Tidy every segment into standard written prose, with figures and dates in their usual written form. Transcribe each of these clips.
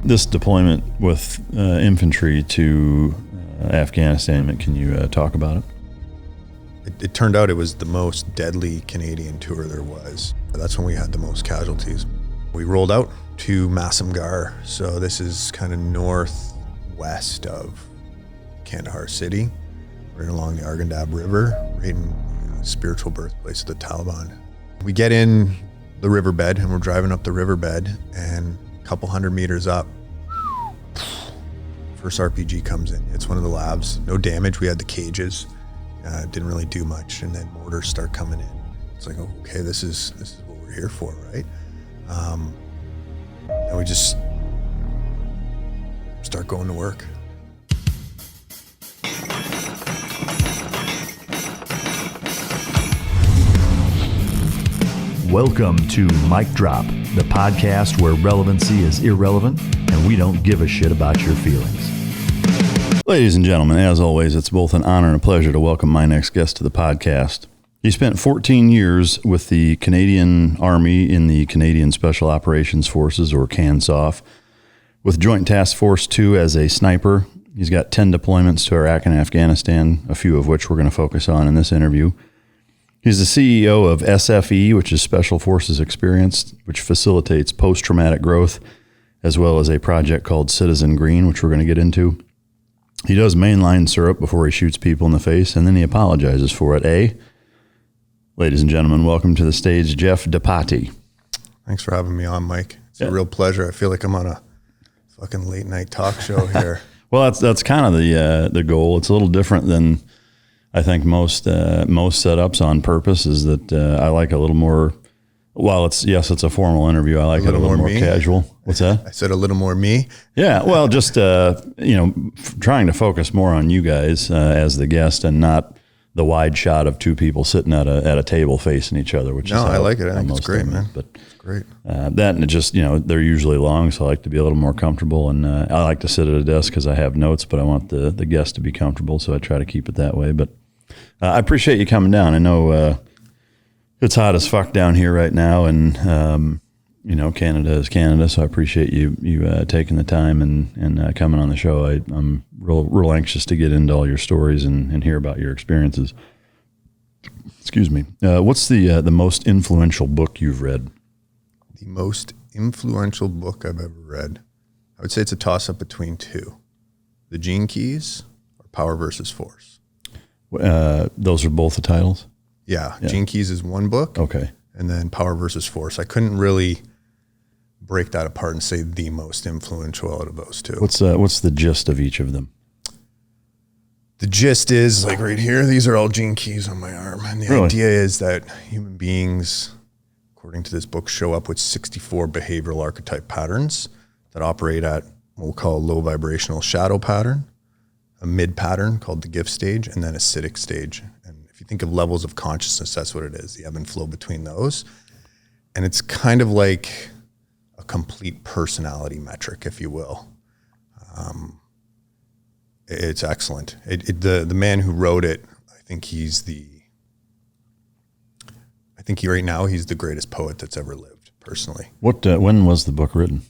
This deployment with infantry to Afghanistan, can you talk about it? It turned out it was the most deadly Canadian tour there was. That's when we had the most casualties. We rolled out to Masamgar, so this is kind of northwest of Kandahar City, right along the Arghandab River, right in the spiritual birthplace of the Taliban. We get in the riverbed and we're driving up the riverbed, and a couple hundred meters up, first RPG comes in. It's one of the labs. No damage. We had the cages. Didn't really do much, and then mortars start coming in. It's like, okay, this is what we're here for, right? And we just start going to work. Welcome to Mic Drop, the podcast where relevancy is irrelevant and we don't give a shit about your feelings. Ladies and gentlemen, as always, it's both an honor and a pleasure to welcome my next guest to the podcast. He spent 14 years with the Canadian Army in the Canadian Special Operations Forces, or CANSOF, with Joint Task Force 2 as a sniper. He's got 10 deployments to Iraq and Afghanistan, a few of which we're going to focus on in this interview. He's the CEO of SFE, which is Special Forces Experience, which facilitates post-traumatic growth, as well as a project called Citizen Green, which we're going to get into. He does mainline syrup before he shoots people in the face, and then he apologizes for it, eh? Ladies and gentlemen, welcome to the stage, Jeff Depatie. Thanks for having me on, Mike. It's a real pleasure. I feel like I'm on a fucking late night talk show here. Well, that's kind of the goal. It's a little different than I think most setups on purpose. Is that I like a little more. While it's a formal interview, I like it a little more casual. What's that? I said a little more me. Yeah, well, just trying to focus more on you guys as the guest and not the wide shot of two people sitting at a table facing each other. Which I like it. I think it's great, man. But it's great. That and it just they're usually long, so I like to be a little more comfortable. And I like to sit at a desk because I have notes, but I want the guest to be comfortable, so I try to keep it that way. But I appreciate you coming down. I know. It's hot as fuck down here right now, and Canada is Canada. So I appreciate you taking the time and coming on the show. I'm real anxious to get into all your stories and hear about your experiences. Excuse me. What's the most influential book you've read? The most influential book I've ever read, I would say it's a toss up between two: The Gene Keys or Power versus Force. Those are both the titles. Yeah. Gene Keys is one book. Okay. And then Power versus Force. I couldn't really break that apart and say the most influential out of those two. What's the gist of each of them? The gist is like right here, these are all Gene Keys on my arm. And the idea is that human beings, according to this book, show up with 64 behavioral archetype patterns that operate at what we'll call a low vibrational shadow pattern, a mid pattern called the gift stage, and then a acidic stage. If you think of levels of consciousness, that's what it is, the ebb and flow between those. And it's kind of like a complete personality metric, if you will. It's excellent. The man who wrote it, I think right now he's the greatest poet that's ever lived, personally. When was the book written?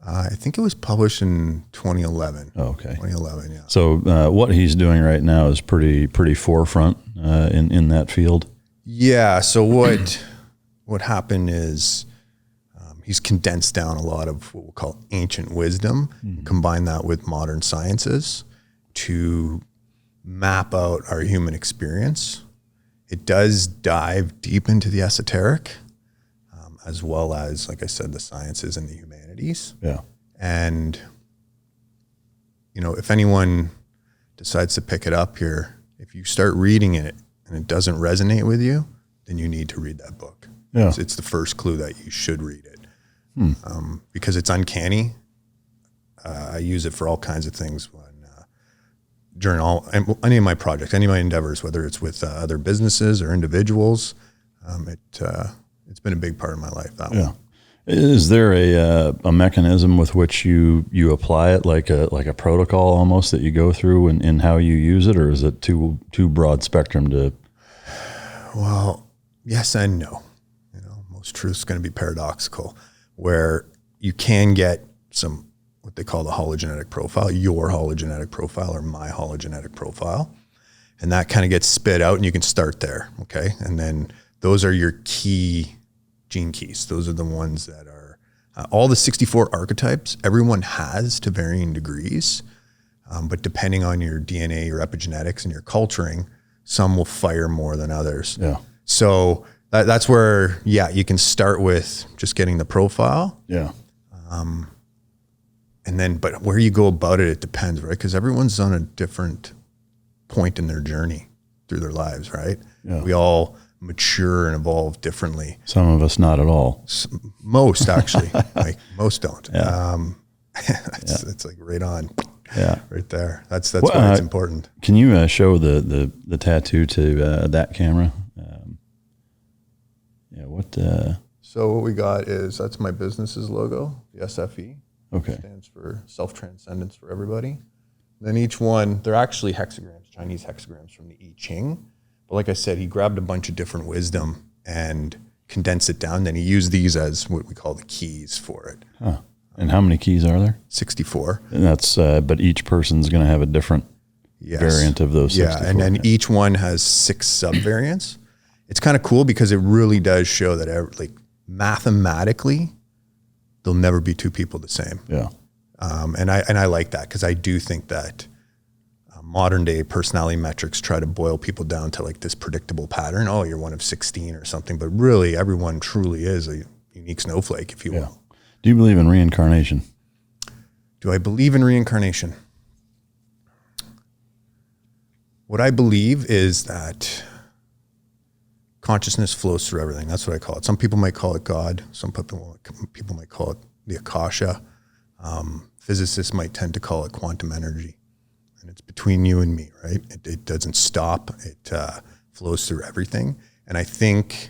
I think it was published in 2011. Oh, okay. 2011, yeah. So what he's doing right now is pretty forefront in that field. Yeah. So what happened is he's condensed down a lot of what we'll call ancient wisdom, combine that with modern sciences to map out our human experience. It does dive deep into the esoteric, as well as, like I said, the sciences and the humanities. Yeah. And, if anyone decides to pick it up here, if you start reading it and it doesn't resonate with you, then you need to read that book. Yeah. It's the first clue that you should read it. Because it's uncanny. I use it for all kinds of things during any of my projects, any of my endeavors, whether it's with other businesses or individuals. It's been a big part of my life, that one. Is there a mechanism with which you apply it, like a protocol almost that you go through in how you use it, or is it too broad spectrum to? Well, yes and no. Most truth's going to be paradoxical, where you can get some what what they call the hologenetic profile, your hologenetic profile or my hologenetic profile. And that kind of gets spit out and you can start there, okay? And then those are your key gene keys. Those are the ones that are, all the 64 archetypes, everyone has to varying degrees. But depending on your DNA, your epigenetics, and your culturing, some will fire more than others. Yeah. So that's where, you can start with just getting the profile. Yeah. And then, but where you go about it, it depends, right? Because everyone's on a different point in their journey through their lives, right? Yeah. We all mature and evolve differently. Some of us not at all. Most actually, like most don't. Yeah. It's like right on. Yeah. Right there. That's why it's important. Can you show the tattoo to that camera? So what we got is, that's my business's logo, the SFE. Okay. Stands for self-transcendence for everybody. Then each one, they're actually hexagrams, Chinese hexagrams from the I Ching. But like I said, he grabbed a bunch of different wisdom and condensed it down. Then he used these as what we call the keys for it. Huh. And how many keys are there? 64. And that's, but each person's going to have a different variant of those 64. Yeah, and then each one has 6 subvariants. It's kind of cool because it really does show that, like, mathematically, there'll never be 2 people the same. Yeah. And I like that, because I do think that modern day personality metrics try to boil people down to like this predictable pattern. Oh, you're one of 16 or something. But really, everyone truly is a unique snowflake, if you will. Do you believe in reincarnation? Do I believe in reincarnation? What I believe is that consciousness flows through everything. That's what I call it. Some people might call it God. Some people might call it the Akasha. Physicists might tend to call it quantum energy. And it's between you and me, right? It doesn't stop. It flows through everything. And I think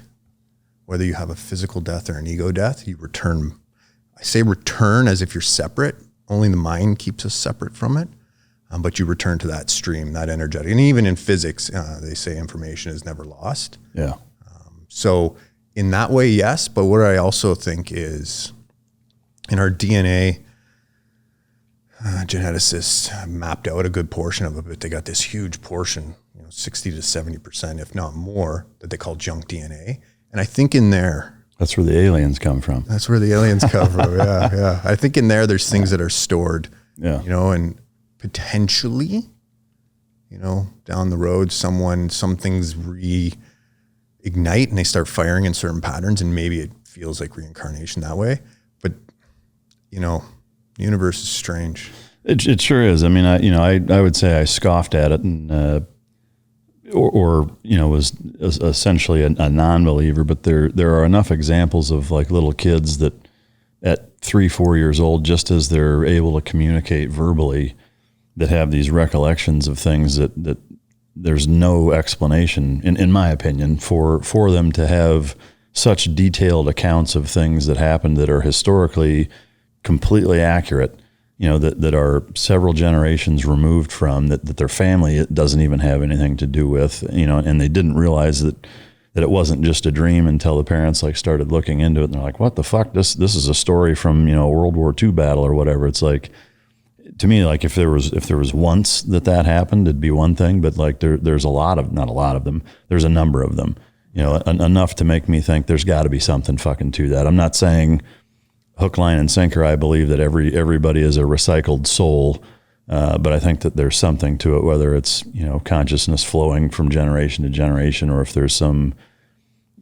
whether you have a physical death or an ego death, you return. I say return as if you're separate. Only the mind keeps us separate from it. But you return to that stream, that energetic. And even in physics, they say information is never lost. Yeah. So in that way, yes. But what I also think is in our DNA, geneticists mapped out a good portion of it, but they got this huge portion, 60 to 70%, if not more, that they call junk DNA. And I think in there, that's where the aliens come from. That's where the aliens come from. Yeah. I think in there's things that are stored, and potentially, down the road, some things reignite and they start firing in certain patterns, and maybe it feels like reincarnation that way. But, the universe is strange. It sure is. I mean, I would say I scoffed at it and, was essentially a non-believer, but there are enough examples of like little kids that at 3-4 years old, just as they're able to communicate verbally, that have these recollections of things that there's no explanation, in my opinion, for them to have such detailed accounts of things that happened that are historically completely accurate, that are several generations removed from, that their family doesn't even have anything to do with, and they didn't realize that it wasn't just a dream until the parents like started looking into it and they're like, what the fuck? This is a story from, a World War II battle or whatever. It's like, to me, like if there was once that happened, it'd be one thing, but like there's not a lot of them. There's a number of them, enough to make me think there's got to be something fucking to that. I'm not saying hook, line, and sinker, I believe that everybody is a recycled soul, but I think that there's something to it, whether it's consciousness flowing from generation to generation, or if there's some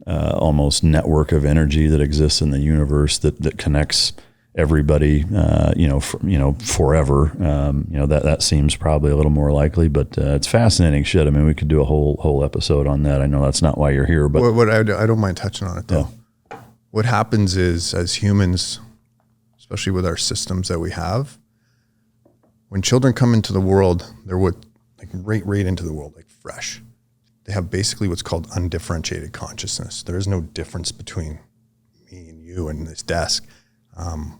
almost network of energy that exists in the universe that connects everybody, forever. That seems probably a little more likely, but it's fascinating shit. I mean, we could do a whole episode on that. I know that's not why you're here, but what I don't mind touching on it though. Yeah. What happens is, as humans, especially with our systems that we have, when children come into the world, they're right into the world, like fresh. They have basically what's called undifferentiated consciousness. There is no difference between me and you and this desk.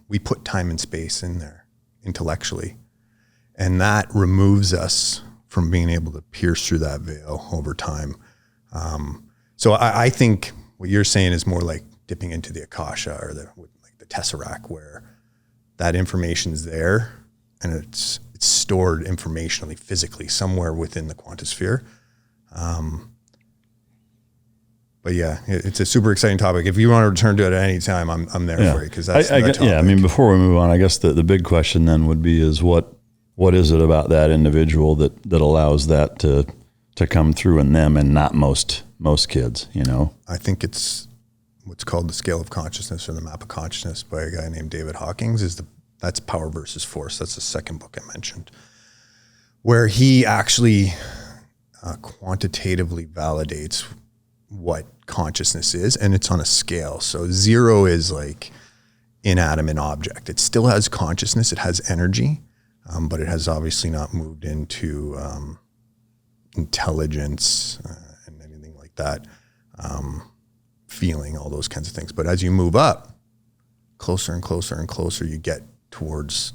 We put time and space in there intellectually, and that removes us from being able to pierce through that veil over time. So I think what you're saying is more like dipping into the Akasha or the Tesseract, where that information is there and it's stored informationally, physically, somewhere within the quantosphere. But yeah, it's a super exciting topic. If you want to return to it at any time, I'm there for you, because that's that topic. Yeah, I mean, before we move on, I guess the big question then would be is what is it about that individual that allows that to come through in them and not most kids, you know? I think it's what's called the scale of consciousness, or the map of consciousness, by a guy named David Hawkins. That's Power versus Force. That's the second book I mentioned, where he actually quantitatively validates what consciousness is, and it's on a scale. So 0 is like inanimate object. It still has consciousness, it has energy, but it has obviously not moved into intelligence and anything like that, feeling, all those kinds of things. But as you move up, closer and closer and closer, you get towards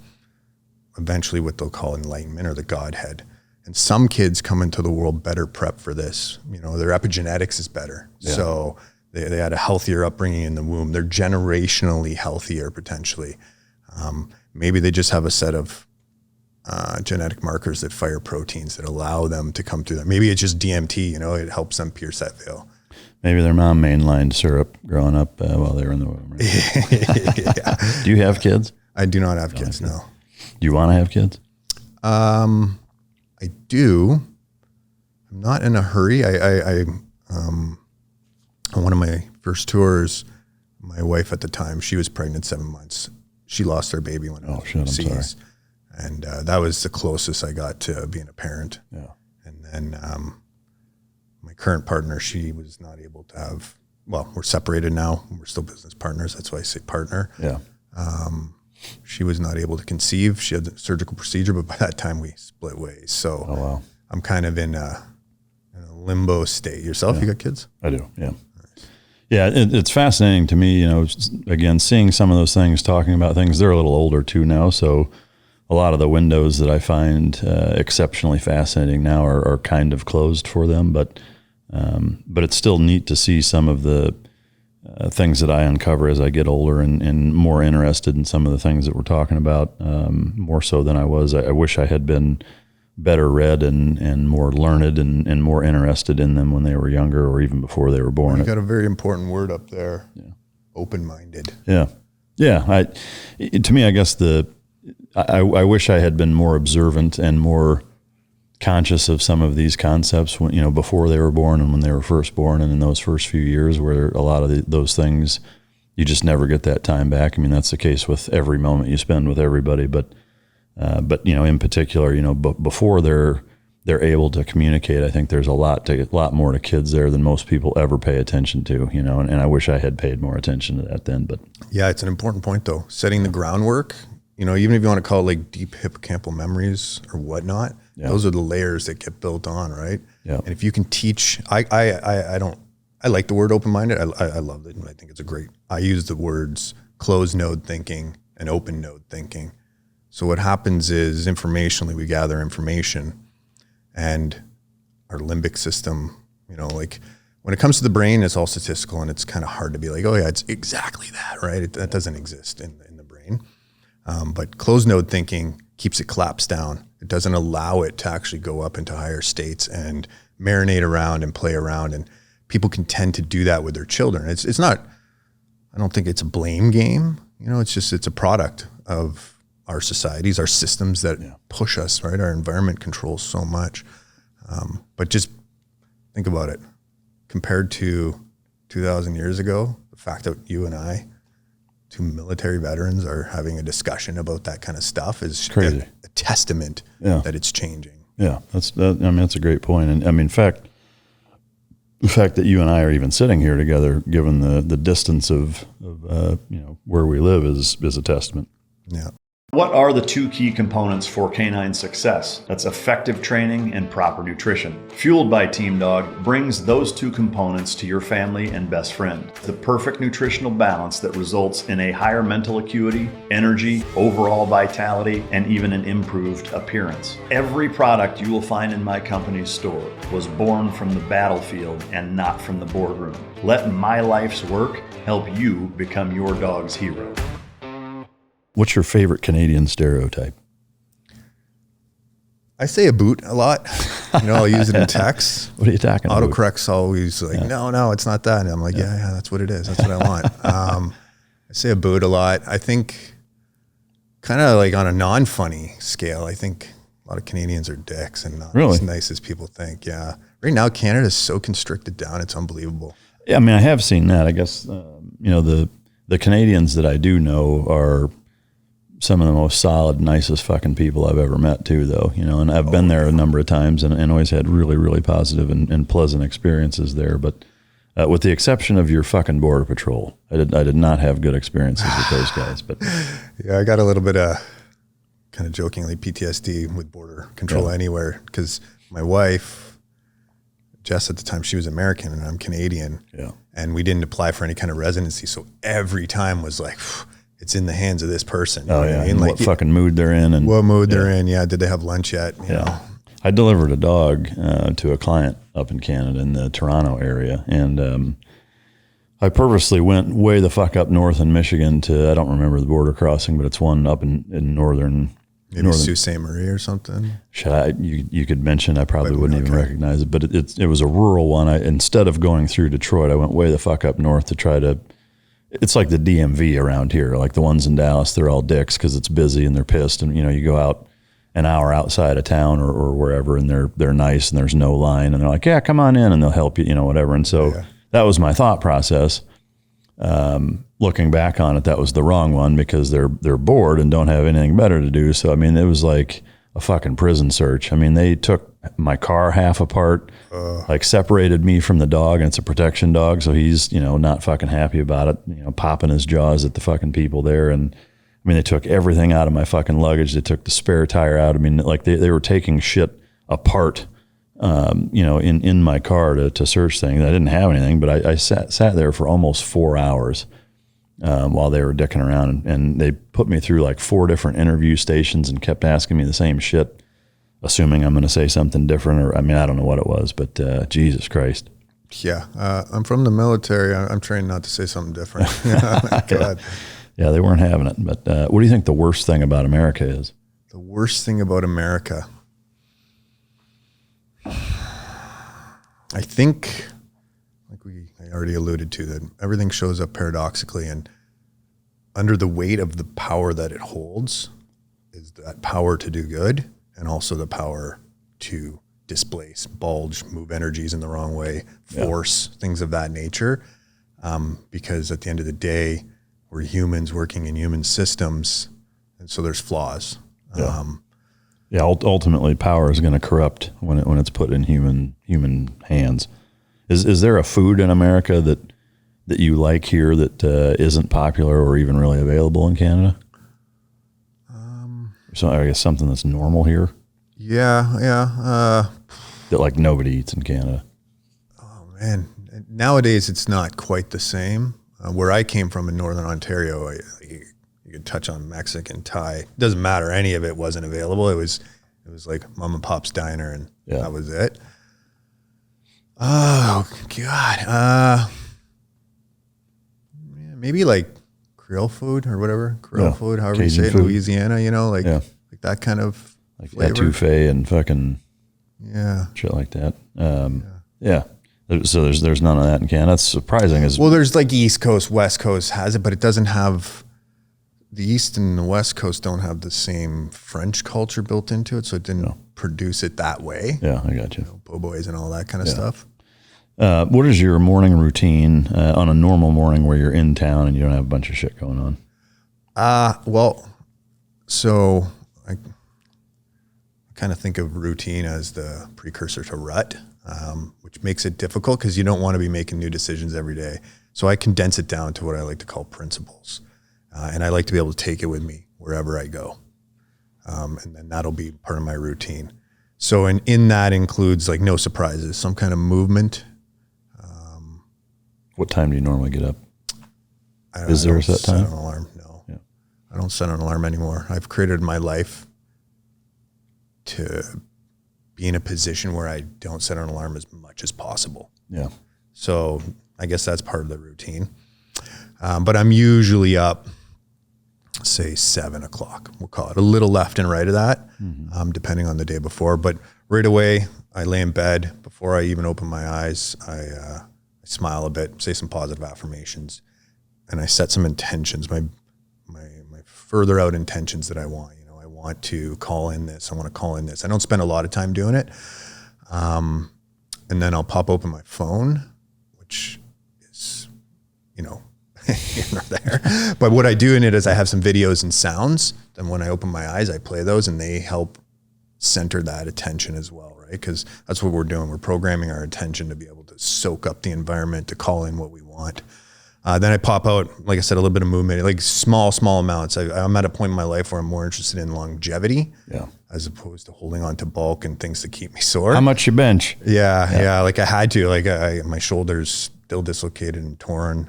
eventually what they'll call enlightenment, or the Godhead. And some kids come into the world better prepped for this. You know, their epigenetics is better. Yeah. So they had a healthier upbringing in the womb. They're generationally healthier, potentially. Maybe they just have a set of genetic markers that fire proteins that allow them to come through that. Maybe it's just DMT, you know, it helps them pierce that veil. Maybe their mom mainlined syrup growing up while they were in the womb. Right? Yeah. Do you have kids? I do not have kids, no. Do you want to have kids? I do. I'm not in a hurry. On one of my first tours, my wife at the time, she was pregnant 7 months. She lost her baby when I'm sorry. And that was the closest I got to being a parent. Yeah. And then my current partner, she was not able to have, well, we're separated now. We're still business partners. That's why I say partner. Yeah. She was not able to conceive. She had the surgical procedure, but by that time we split ways. So wow. I'm kind of in a limbo state. Yourself, You got kids? I do, yeah. Nice. Yeah, it's fascinating to me, you know, again, seeing some of those things, talking about things. They're a little older too now, so a lot of the windows that I find exceptionally fascinating now are kind of closed for them, but it's still neat to see some of the things that I uncover as I get older and more interested in some of the things that we're talking about, more so than I was. I wish I had been better read and more learned and more interested in them when they were younger, or even before they were born. You got a very important word up there. Yeah. Open-minded. Yeah. Yeah. To me, I guess I wish I had been more observant and more conscious of some of these concepts when, you know, before they were born and when they were first born, and in those first few years where a lot of those things, you just never get that time back. I mean, that's the case with every moment you spend with everybody, but you know, in particular, you know, before they're able to communicate, I think there's a lot more to kids there than most people ever pay attention to, you know, and I wish I had paid more attention to that then, but. Yeah, it's an important point though. Setting the groundwork, you know, even if you want to call it like deep hippocampal memories or whatnot, those are the layers that get built on, right? Yeah. And if you can teach, I like the word open-minded. I love it. And I think it's I use the words closed node thinking and open node thinking. So what happens is informationally, we gather information, and our limbic system, you know, like when it comes to the brain, it's all statistical, and it's kind of hard to be like, oh yeah, it's exactly that, right? That doesn't exist in the brain. But closed node thinking keeps it collapsed down. It doesn't allow it to actually go up into higher states and marinate around and play around. And people can tend to do that with their children. It's not, I don't think it's a blame game. You know, it's a product of our societies, our systems that push us, right? Our environment controls so much. But just think about it. Compared to 2,000 years ago, the fact that you and I, two military veterans, are having a discussion about that kind of stuff is crazy. A testament that it's changing. Yeah, that's a great point. And I mean, the fact that you and I are even sitting here together, given the distance of you know, where we live, is a testament. Yeah. What are the two key components for canine success? That's effective training and proper nutrition. Fueled by Team Dog brings those two components to your family and best friend. The perfect nutritional balance that results in a higher mental acuity, energy, overall vitality, and even an improved appearance. Every product you will find in my company's store was born from the battlefield and not from the boardroom. Let my life's work help you become your dog's hero. What's your favorite Canadian stereotype? I say a boot a lot. I'll use it in text. What are you talking about? Autocorrect's always like, no, it's not that. And I'm like, yeah, that's what it is. That's what I want. I say a boot a lot. I think kind of like on a non-funny scale, I think a lot of Canadians are dicks and not as nice as people think. Yeah. Right now, Canada's so constricted down. It's unbelievable. Yeah, I mean, I have seen that. I guess, the Canadians that I do know are some of the most solid, nicest fucking people I've ever met too, though, and I've been there a number of times and always had really, really positive and pleasant experiences there. But with the exception of your fucking Border Patrol, I did not have good experiences with those guys. But yeah, I got a little bit of kind of jokingly PTSD with Border Control anywhere because my wife, Jess at the time, she was American and I'm Canadian. Yeah. And we didn't apply for any kind of residency. So every time was like, it's in the hands of this person. You know what I mean? Like what fucking mood they're in. And what mood they're in. Yeah. Did they have lunch yet? You know? I delivered a dog to a client up in Canada in the Toronto area. And I purposely went way the fuck up north in Michigan to, I don't remember the border crossing, but it's one up in northern. Maybe Sault Ste. Marie or something. You could mention, I probably wouldn't even recognize it, but it was a rural one. Instead of going through Detroit, I went way the fuck up north to try to, it's like the DMV around here, like the ones in Dallas, they're all dicks because it's busy and they're pissed. And, you go out an hour outside of town or wherever and they're nice and there's no line and they're like, yeah, come on in and they'll help you, whatever. And so that was my thought process. Looking back on it, that was the wrong one because they're bored and don't have anything better to do. So, I mean, it was like a fucking prison search. I mean, they took my car half apart, like separated me from the dog, and it's a protection dog. So he's, not fucking happy about it, popping his jaws at the fucking people there. And I mean, they took everything out of my fucking luggage. They took the spare tire out. I mean, like they were taking shit apart, in my car to search things. I didn't have anything, but I sat there for almost 4 hours. While they were dicking around and they put me through like 4 different interview stations and kept asking me the same shit, assuming I'm going to say something different or, I mean, I don't know what it was, but Jesus Christ. Yeah. I'm from the military. I'm trained not to say something different. God. Yeah, they weren't having it. But what do you think the worst thing about America is? The worst thing about America? I think, like I already alluded to, that everything shows up paradoxically, and under the weight of the power that it holds is that power to do good and also the power to displace, bulge, move energies in the wrong way, force, things of that nature. Because at the end of the day, we're humans working in human systems, and so there's flaws. Ultimately, power is going to corrupt when it's put in human hands. Is there a food in America that you like here that isn't popular or even really available in Canada? So I guess something that's normal here. Yeah. That like nobody eats in Canada. Oh man, nowadays it's not quite the same. Where I came from in Northern Ontario, you could touch on Mexican, Thai. It doesn't matter. Any of it wasn't available. It was like mom and pop's diner, and that was it. Oh God. Maybe like Creole food or whatever. Creole food, however Cajun you say it, in Louisiana. Like that kind of like etouffee and fucking shit like that. So there's none of that in Canada. That's surprising. Well, there's like East Coast, West Coast has it, but it doesn't have. The East and the West Coast don't have the same French culture built into it, so it didn't produce it that way. Yeah, I got you. Po' and all that kind of stuff. What is your morning routine on a normal morning where you're in town and you don't have a bunch of shit going on? So I kind of think of routine as the precursor to rut, which makes it difficult because you don't want to be making new decisions every day. So I condense it down to what I like to call principles. And I like to be able to take it with me wherever I go. And then that'll be part of my routine. So in that includes like no surprises, some kind of movement. What time do you normally get up? Is there a set time? Set an alarm. No. Yeah. I don't set an alarm anymore. I've created my life to be in a position where I don't set an alarm as much as possible. Yeah. So I guess that's part of the routine. But I'm usually up say 7 o'clock. We'll call it a little left and right of that, depending on the day before. But right away, I lay in bed. Before I even open my eyes, I smile a bit, say some positive affirmations, and I set some intentions, my further out intentions that I want. You know, I want to call in this. I want to call in this. I don't spend a lot of time doing it. And then I'll pop open my phone, which is, you know, here nor there. But what I do in it is I have some videos and sounds. Then when I open my eyes, I play those, and they help center that attention as well, right? Because that's what we're doing. We're programming our attention to be able to soak up the environment, to call in what we want. Then I pop out, like I said, a little bit of movement, like small amounts. I'm at a point in my life where I'm more interested in longevity, as opposed to holding on to bulk and things that keep me sore. How much you bench? Yeah. Like I had to, like my shoulder's still dislocated and torn.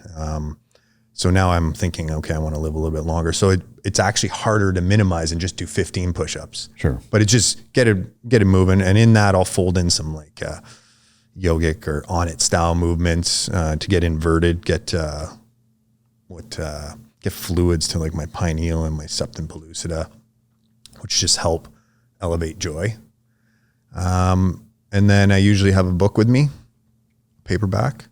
So now I'm thinking, okay, I want to live a little bit longer. So it's actually harder to minimize and just do 15 push-ups. Sure. But it just get it moving. And in that, I'll fold in some like yogic or on it style movements to get inverted, get fluids to like my pineal and my septum pellucida, which just help elevate joy. And then I usually have a book with me, paperback.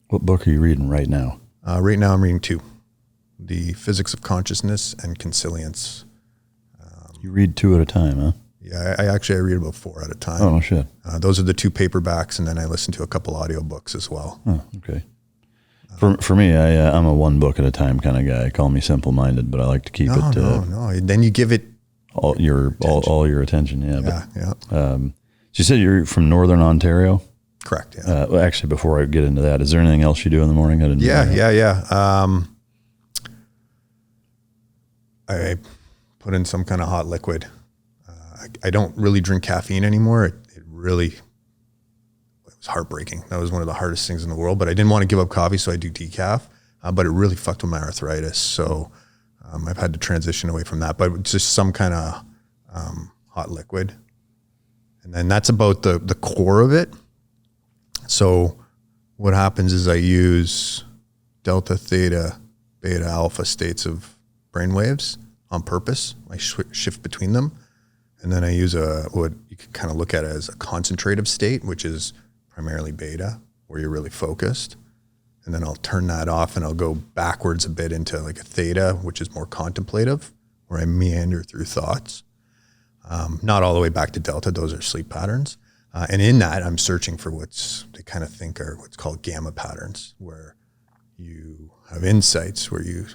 What book are you reading right now? Right now I'm reading 2, The Physics of Consciousness and Consilience. You read 2 at a time, huh? Yeah, I read about 4 at a time. Oh, shit. Those are the 2 paperbacks, and then I listen to a couple audiobooks as well. Oh, okay. For me, I'm a 1 book at a time kind of guy. Call me simple-minded, but I like to keep it. No. Then you give it all your attention. Yeah. Yeah. So you said you're from Northern Ontario? Correct. Yeah. Well, actually, before I get into that, is there anything else you do in the morning? Yeah. I put in some kind of hot liquid. I don't really drink caffeine anymore. It was heartbreaking. That was one of the hardest things in the world, but I didn't want to give up coffee, so I do decaf, but it really fucked with my arthritis. So I've had to transition away from that, but just some kind of hot liquid. And then that's about the core of it. So what happens is I use delta, theta, beta, alpha states of brainwaves on purpose. I shift between them. And then I use what you can kind of look at as a concentrative state, which is primarily beta, where you're really focused. And then I'll turn that off and I'll go backwards a bit into like a theta, which is more contemplative, where I meander through thoughts. Not all the way back to delta. Those are sleep patterns. And in that, I'm searching for they kind of think are what's called gamma patterns, where you have insights, where you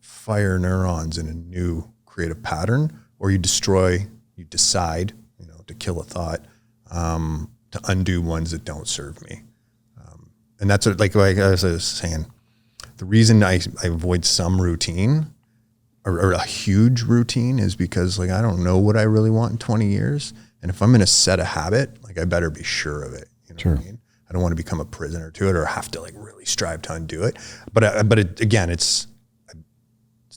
fire neurons in a new creative pattern, or you decide, to kill a thought, to undo ones that don't serve me. And that's like I was saying, the reason I avoid some routine or a huge routine is because like I don't know what I really want in 20 years. And if I'm going to set a habit, like I better be sure of it. You know Sure. what I mean? I don't want to become a prisoner to it or have to like really strive to undo it. But again, it's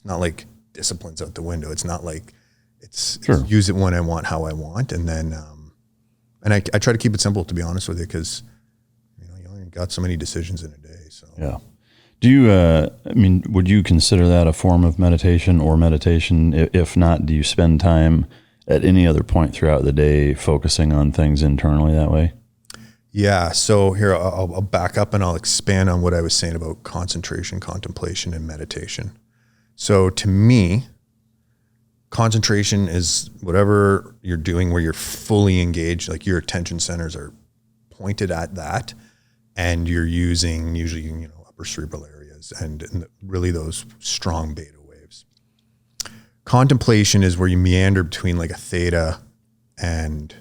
not like discipline's out the window. It's not like it's use it when I want, how I want. And then, and I try to keep it simple, to be honest with you, because you only got so many decisions in a day. So yeah. Do you, would you consider that a form of meditation or meditation? If not, do you spend time at any other point throughout the day focusing on things internally that way? Yeah. So here, I'll back up and I'll expand on what I was saying about concentration, contemplation, and meditation. So to me, concentration is whatever you're doing where you're fully engaged, like your attention centers are pointed at that, and you're using usually, upper cerebral areas and really those strong beta waves. Contemplation is where you meander between like a theta and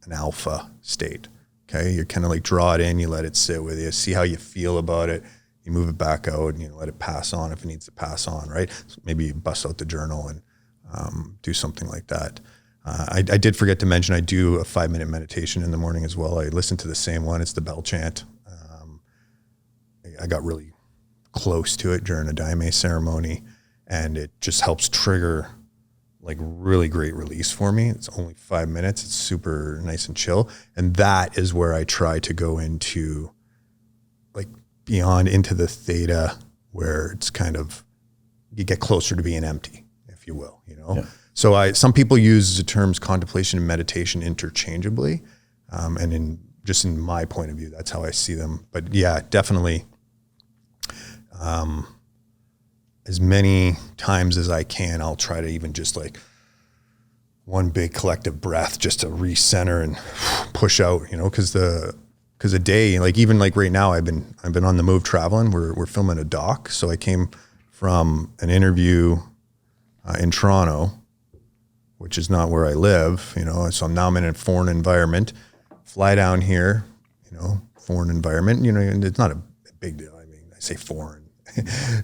an alpha state. Okay. You kind of like draw it in, you let it sit with you, see how you feel about it. You move it back out and let it pass on if it needs to pass on, right? So maybe you bust out the journal and do something like that. I did forget to mention I do a 5-minute meditation in the morning as well. I listen to the same one. It's the bell chant. I got really close to it during a daime ceremony, and it just helps trigger like really great release for me. It's only 5 minutes. It's super nice and chill. And that is where I try to go into like beyond into the theta, where it's kind of you get closer to being empty, if you will, you know? Yeah. So some people use the terms contemplation and meditation interchangeably. And in my point of view, that's how I see them. But yeah, definitely, as many times as I can, I'll try to even just like one big collective breath just to recenter and push out, you know, because a day, like even like right now, I've been on the move traveling. We're filming a doc. So I came from an interview in Toronto, which is not where I live, you know, so now I'm in a foreign environment, fly down here, you know, foreign environment, you know, and it's not a big deal. I mean, I say foreign,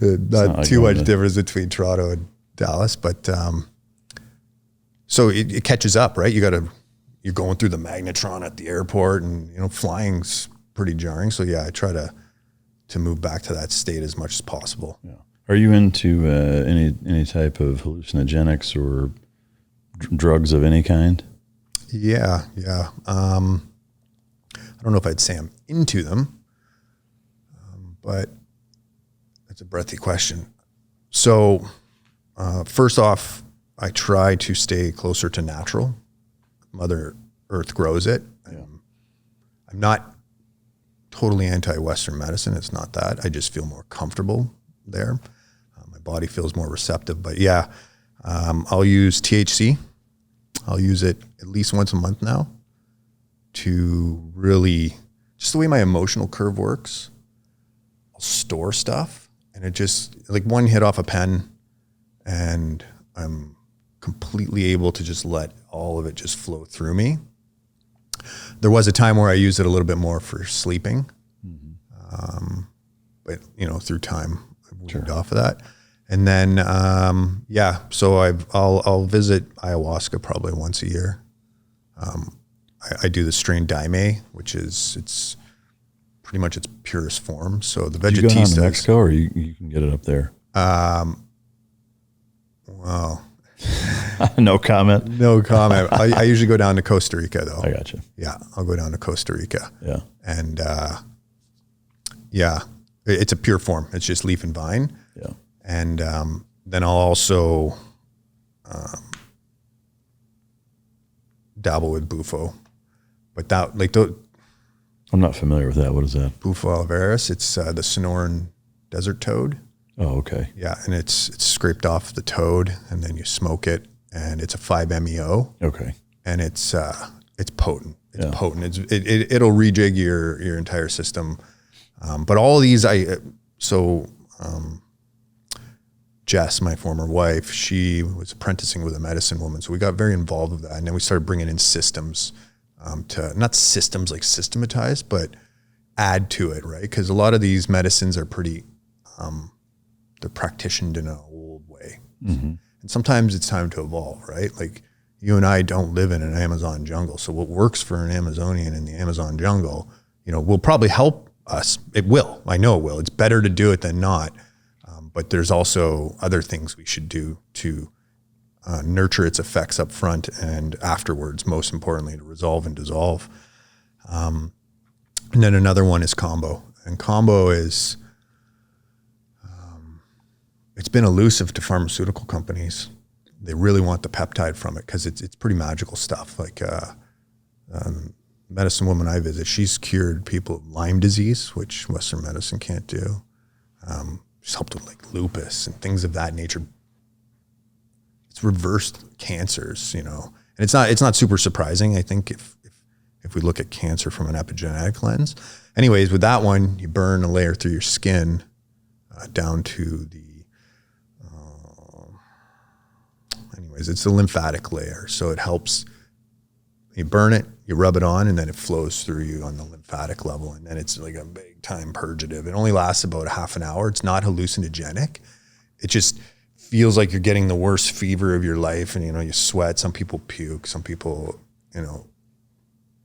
not too much difference between Toronto and Dallas, but so it catches up, right? You're going through the magnetron at the airport, and, you know, flying's pretty jarring. So yeah, I try to move back to that state as much as possible. Yeah. Are you into any type of hallucinogenics or drugs of any kind? Yeah. I don't know if I'd say I'm into them, but that's a breathy question. So first off, I try to stay closer to natural. Mother Earth grows it. Yeah. I'm not totally anti-Western medicine. It's not that. I just feel more comfortable there. My body feels more receptive. But yeah, I'll use THC. I'll use it at least once a month now to really, just the way my emotional curve works, I'll store stuff, and it just, like one hit off a pen, and I'm completely able to just let all of it just flow through me. There was a time where I used it a little bit more for sleeping. Mm-hmm. But you know, through time, I've moved off of that. And then, so I'll visit ayahuasca probably once a year. I do the strain Daime, which it's pretty much its purest form. So the Vegetistas. Do you go down to Mexico, or you can get it up there? Well, no comment. No comment. I usually go down to Costa Rica, though. I got you. Yeah, I'll go down to Costa Rica. Yeah. And it's a pure form. It's just leaf and vine. Yeah. And then I'll also dabble with bufo, but that I'm not familiar with that. What is that? Bufo alvaris. It's the Sonoran desert toad. Oh, okay. Yeah, and it's scraped off the toad, and then you smoke it, and it's a 5-MeO. Okay. And it's potent. It's potent. It'll rejig your entire system. But all of these, Jess, my former wife, she was apprenticing with a medicine woman, so we got very involved with that, and then we started bringing in systems to, not systems like systematized, but add to it, right? Because a lot of these medicines are pretty, they're practiced in an old way. Mm-hmm. And sometimes it's time to evolve, right? Like you and I don't live in an Amazon jungle. So what works for an Amazonian in the Amazon jungle, you know, will probably help us. It will. I know it will. It's better to do it than not. But there's also other things we should do to nurture its effects up front and afterwards, most importantly, to resolve and dissolve. And then another one is combo. And combo is, it's been elusive to pharmaceutical companies. They really want the peptide from it because it's pretty magical stuff. Like medicine woman I visit, she's cured people of Lyme disease, which Western medicine can't do. She's helped with like lupus and things of that nature. It's reversed cancers, you know, and it's not super surprising. I think if we look at cancer from an epigenetic lens, anyways, with that one, you burn a layer through your skin down to the, it's the lymphatic layer. So it helps, you burn it, you rub it on, and then it flows through you on the lymphatic level. And then it's like a big time purgative. It only lasts about a half an hour. It's not hallucinogenic. It just feels like you're getting the worst fever of your life. And, you know, you sweat. Some people puke. Some people, you know,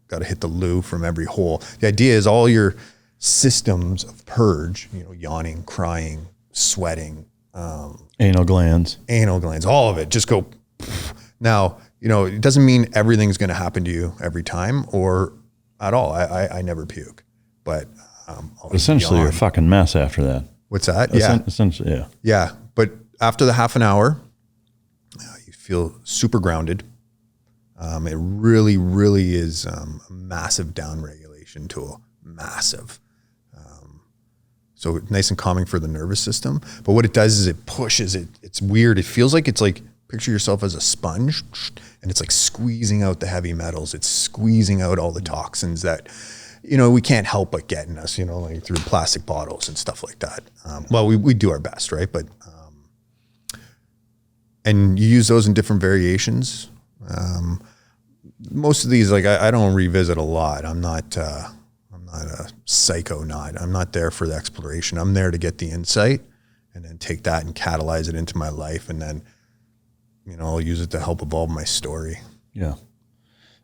got to hit the loo from every hole. The idea is all your systems of purge, you know, yawning, crying, sweating, anal glands, all of it, just go. Now, you know, it doesn't mean everything's going to happen to you every time or at all. I never puke, but essentially you're a fucking mess after that. What's that? Essentially, yeah. Yeah, but after the half an hour, you feel super grounded. It really, really is a massive down regulation tool, massive. So nice and calming for the nervous system. But what it does is it pushes it. It's weird. It feels like it's like, picture yourself as a sponge, and it's like squeezing out the heavy metals. It's squeezing out all the toxins that, we can't help but get in us, like through plastic bottles and stuff like that. Well, we do our best, right? But, and you use those in different variations. Most of these, like I don't revisit a lot. I'm not a psychonaut. I'm not there for the exploration. I'm there to get the insight and then take that and catalyze it into my life. And then, I'll use it to help evolve my story. Yeah.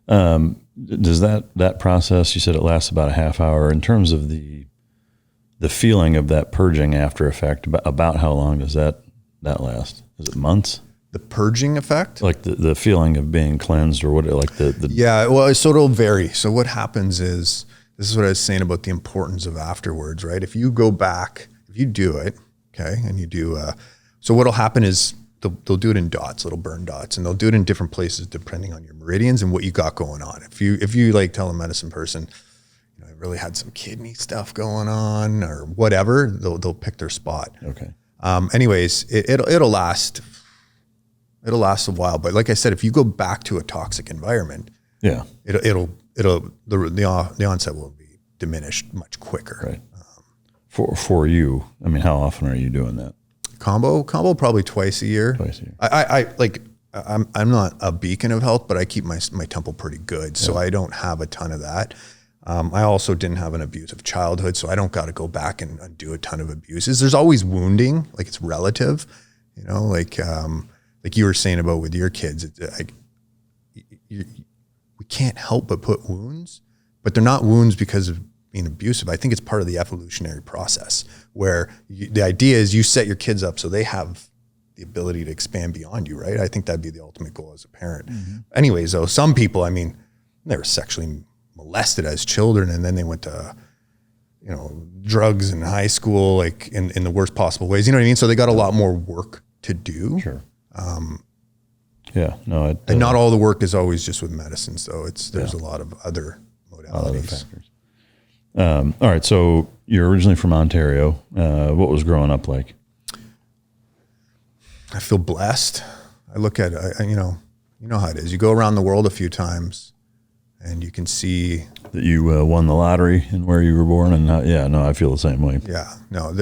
Does that process, you said it lasts about a half hour, in terms of the feeling of that purging after effect, about how long does that last? Is it months? The purging effect? Like the feeling of being cleansed, or what, like the Yeah, well, so it'll vary. So what happens is, this is what I was saying about the importance of afterwards, right? If you go back, if you do it, okay, and you do, so what'll happen is they'll do it in dots, little burn dots, and they'll do it in different places depending on your meridians and what you got going on. If you like tell a medicine person, I really had some kidney stuff going on or whatever, they'll pick their spot. Okay. Anyways, it'll last a while, but like I said, if you go back to a toxic environment, yeah, the onset will be diminished much quicker. Right. For you, I mean, how often are you doing that? Combo probably twice a year. I'm not a beacon of health, but I keep my temple pretty good, so I don't have a ton of that. I also didn't have an abusive childhood, so I don't got to go back and do a ton of abuses. There's always wounding, like it's relative, like you were saying about with your kids. We can't help but put wounds, but they're not wounds because of being abusive. I think it's part of the evolutionary process where the idea is you set your kids up so they have the ability to expand beyond you, right? I think that'd be the ultimate goal as a parent. Mm-hmm. Anyways, though, some people, I mean, they were sexually molested as children, and then they went to, drugs in high school, like in the worst possible ways. You know what I mean? So they got a lot more work to do. Sure. Yeah. No. And not all the work is always just with medicines, though. There's a lot of other modalities. Other factors. All right. So you're originally from Ontario. What was growing up like? I feel blessed. I look at it, you know how it is. You go around the world a few times and you can see that you won the lottery and where you were born. And I feel the same way. Yeah, no,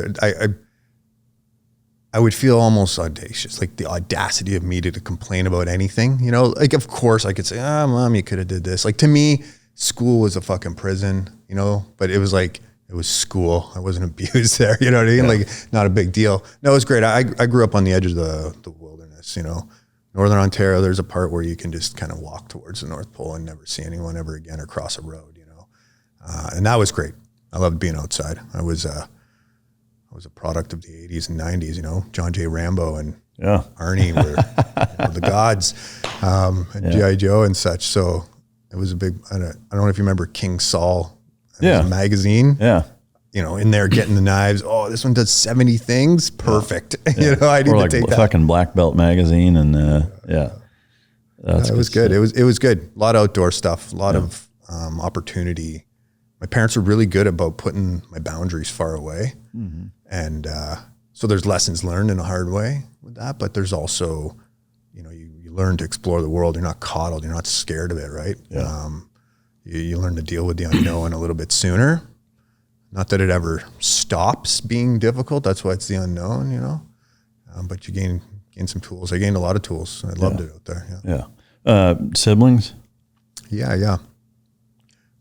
I would feel almost audacious, like the audacity of me to complain about anything, like, of course I could say, Mom, you could have did this. Like, to me, school was a fucking prison, but it was like, it was school. I wasn't abused there. You know what I mean? Yeah. Like, not a big deal. No, it was great. I grew up on the edge of the wilderness, Northern Ontario, there's a part where you can just kind of walk towards the North Pole and never see anyone ever again or cross a road, and that was great. I loved being outside. I was a product of the 80s and 90s, John J. Rambo and Arnie were the gods, and G.I. Joe and such. So it was a big, I don't know if you remember King Saul. It was a magazine. Yeah. In there getting the knives. Oh, this one does 70 things. Perfect. Yeah. I need to take that. Fucking Black Belt magazine. And it was good. It was good. A lot of outdoor stuff, a lot of opportunity. My parents were really good about putting my boundaries far away. Mm-hmm. And so there's lessons learned in a hard way with that, but there's also, you learn to explore the world. You're not coddled. You're not scared of it, right? Yeah. You learn to deal with the unknown a little bit sooner. Not that it ever stops being difficult. That's why it's the unknown, but you gain some tools. I gained a lot of tools. I loved it out there. Yeah. Siblings? Yeah.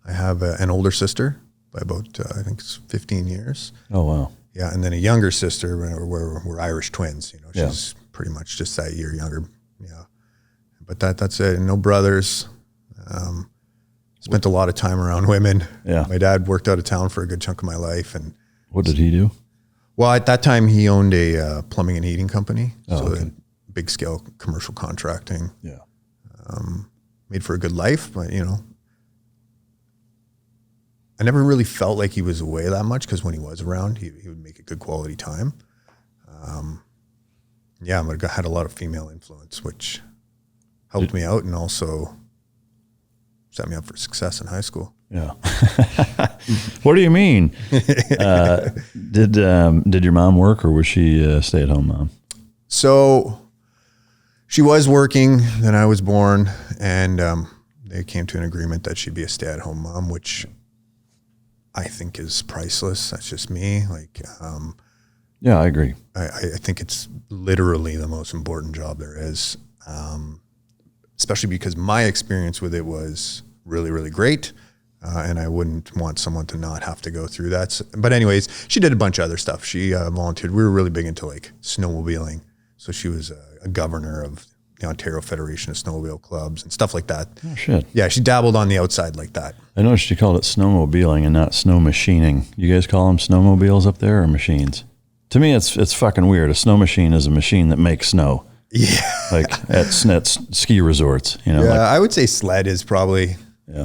I have an older sister by about, I think it's 15 years. Oh, wow. Yeah. And then a younger sister. We're Irish twins, she's pretty much just that year younger. Yeah. But that's it. No brothers. Spent a lot of time around women. Yeah. My dad worked out of town for a good chunk of my life. And what did he do? Well, at that time he owned a plumbing and heating company. Big scale commercial contracting. Yeah. Made for a good life, but I never really felt like he was away that much, because when he was around, he would make a good quality time. yeah, I had a lot of female influence, which helped me out and also set me up for success in high school. Yeah. What do you mean? Did your mom work, or was she a stay-at-home mom? So she was working, then I was born, and they came to an agreement that she'd be a stay-at-home mom, which I think is priceless. That's just me. Like, yeah, I agree. I think it's literally the most important job there is, especially because my experience with it was really, really great. And I wouldn't want someone to not have to go through that. So, but anyways, she did a bunch of other stuff. She volunteered. We were really big into like snowmobiling. So she was a governor of the Ontario Federation of Snowmobile Clubs and stuff like that. Oh, shit. Yeah, she dabbled on the outside like that. I noticed you called it snowmobiling and not snow machining. You guys call them snowmobiles up there or machines? To me, it's fucking weird. A snow machine is a machine that makes snow. Yeah. Like at ski resorts, you know? Yeah, like, I would say sled is probably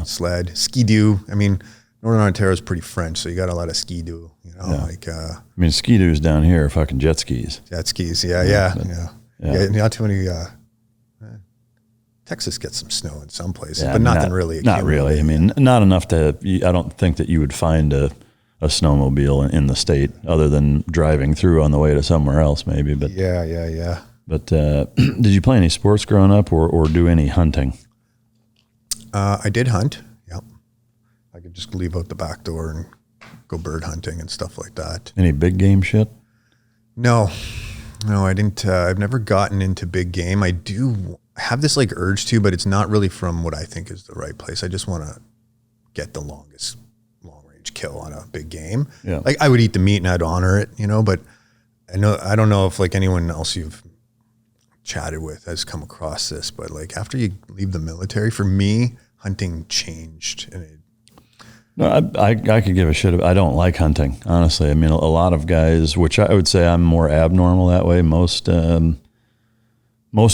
sled. Ski-doo. I mean, Northern Ontario is pretty French, so you got a lot of ski-doo, you know, like. I mean, ski-doos down here are fucking jet skis. Jet skis, yeah. Not too many. Texas gets some snow in some places, but nothing really. Not really. I mean, not enough to. I don't think that you would find a snowmobile in the state other than driving through on the way to somewhere else, maybe. But yeah. But did you play any sports growing up, or do any hunting? I did hunt. Yep. I could just leave out the back door and go bird hunting and stuff like that. Any big game shit? No, I didn't. I've never gotten into big game. I do have this like urge to, but it's not really from what I think is the right place. I just want to get the longest long range kill on a big game. Yeah. Like I would eat the meat and I'd honor it, you know, but I don't know if like anyone else you've chatted with has come across this, but like after you leave the military, for me, hunting changed. And No, I could give a shit. I don't like hunting, honestly. I mean, a lot of guys, which I would say I'm more abnormal that way. Most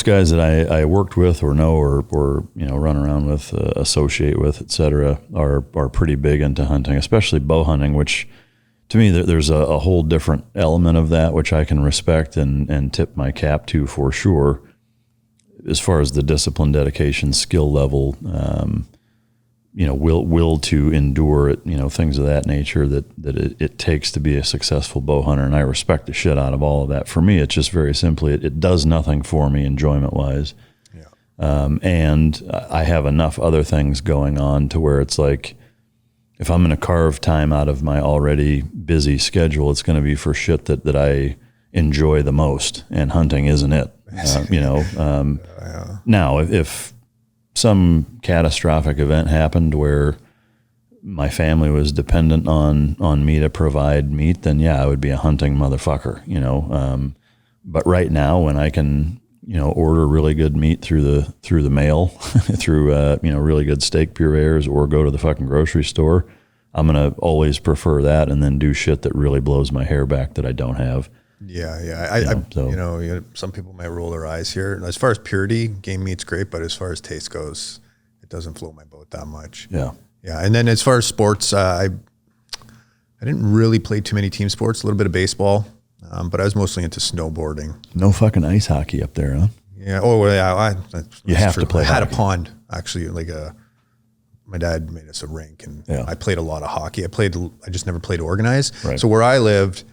guys that I worked with or know or you know run around with, associate with, etc., are pretty big into hunting, especially bow hunting, which to me there's a whole different element of that which I can respect and tip my cap to for sure. As far as the discipline, dedication, skill level, you know, will to endure it, you know, things of that nature that it takes to be a successful bow hunter. And I respect the shit out of all of that. For me, it's just very simply, it does nothing for me enjoyment wise. Yeah. And I have enough other things going on to where it's like, if I'm going to carve time out of my already busy schedule, it's going to be for shit that I enjoy the most, and hunting isn't it. You know, now if some catastrophic event happened where my family was dependent on me to provide meat, then yeah, I would be a hunting motherfucker, you know. But right now, when I can, you know, order really good meat through the mail, through you know, really good steak purees, or go to the fucking grocery store, I'm gonna always prefer that, and then do shit that really blows my hair back that I don't have. Yeah. You know, some people might roll their eyes here. As far as purity, game meat's great, but as far as taste goes, it doesn't float my boat that much. Yeah. And then as far as sports, I didn't really play too many team sports. A little bit of baseball, but I was mostly into snowboarding. No fucking ice hockey up there, huh? Yeah. Oh, well, yeah. You have to play. I had hockey. A pond actually, like my dad made us a rink, and I played a lot of hockey. I just never played organized. Right. So where I lived,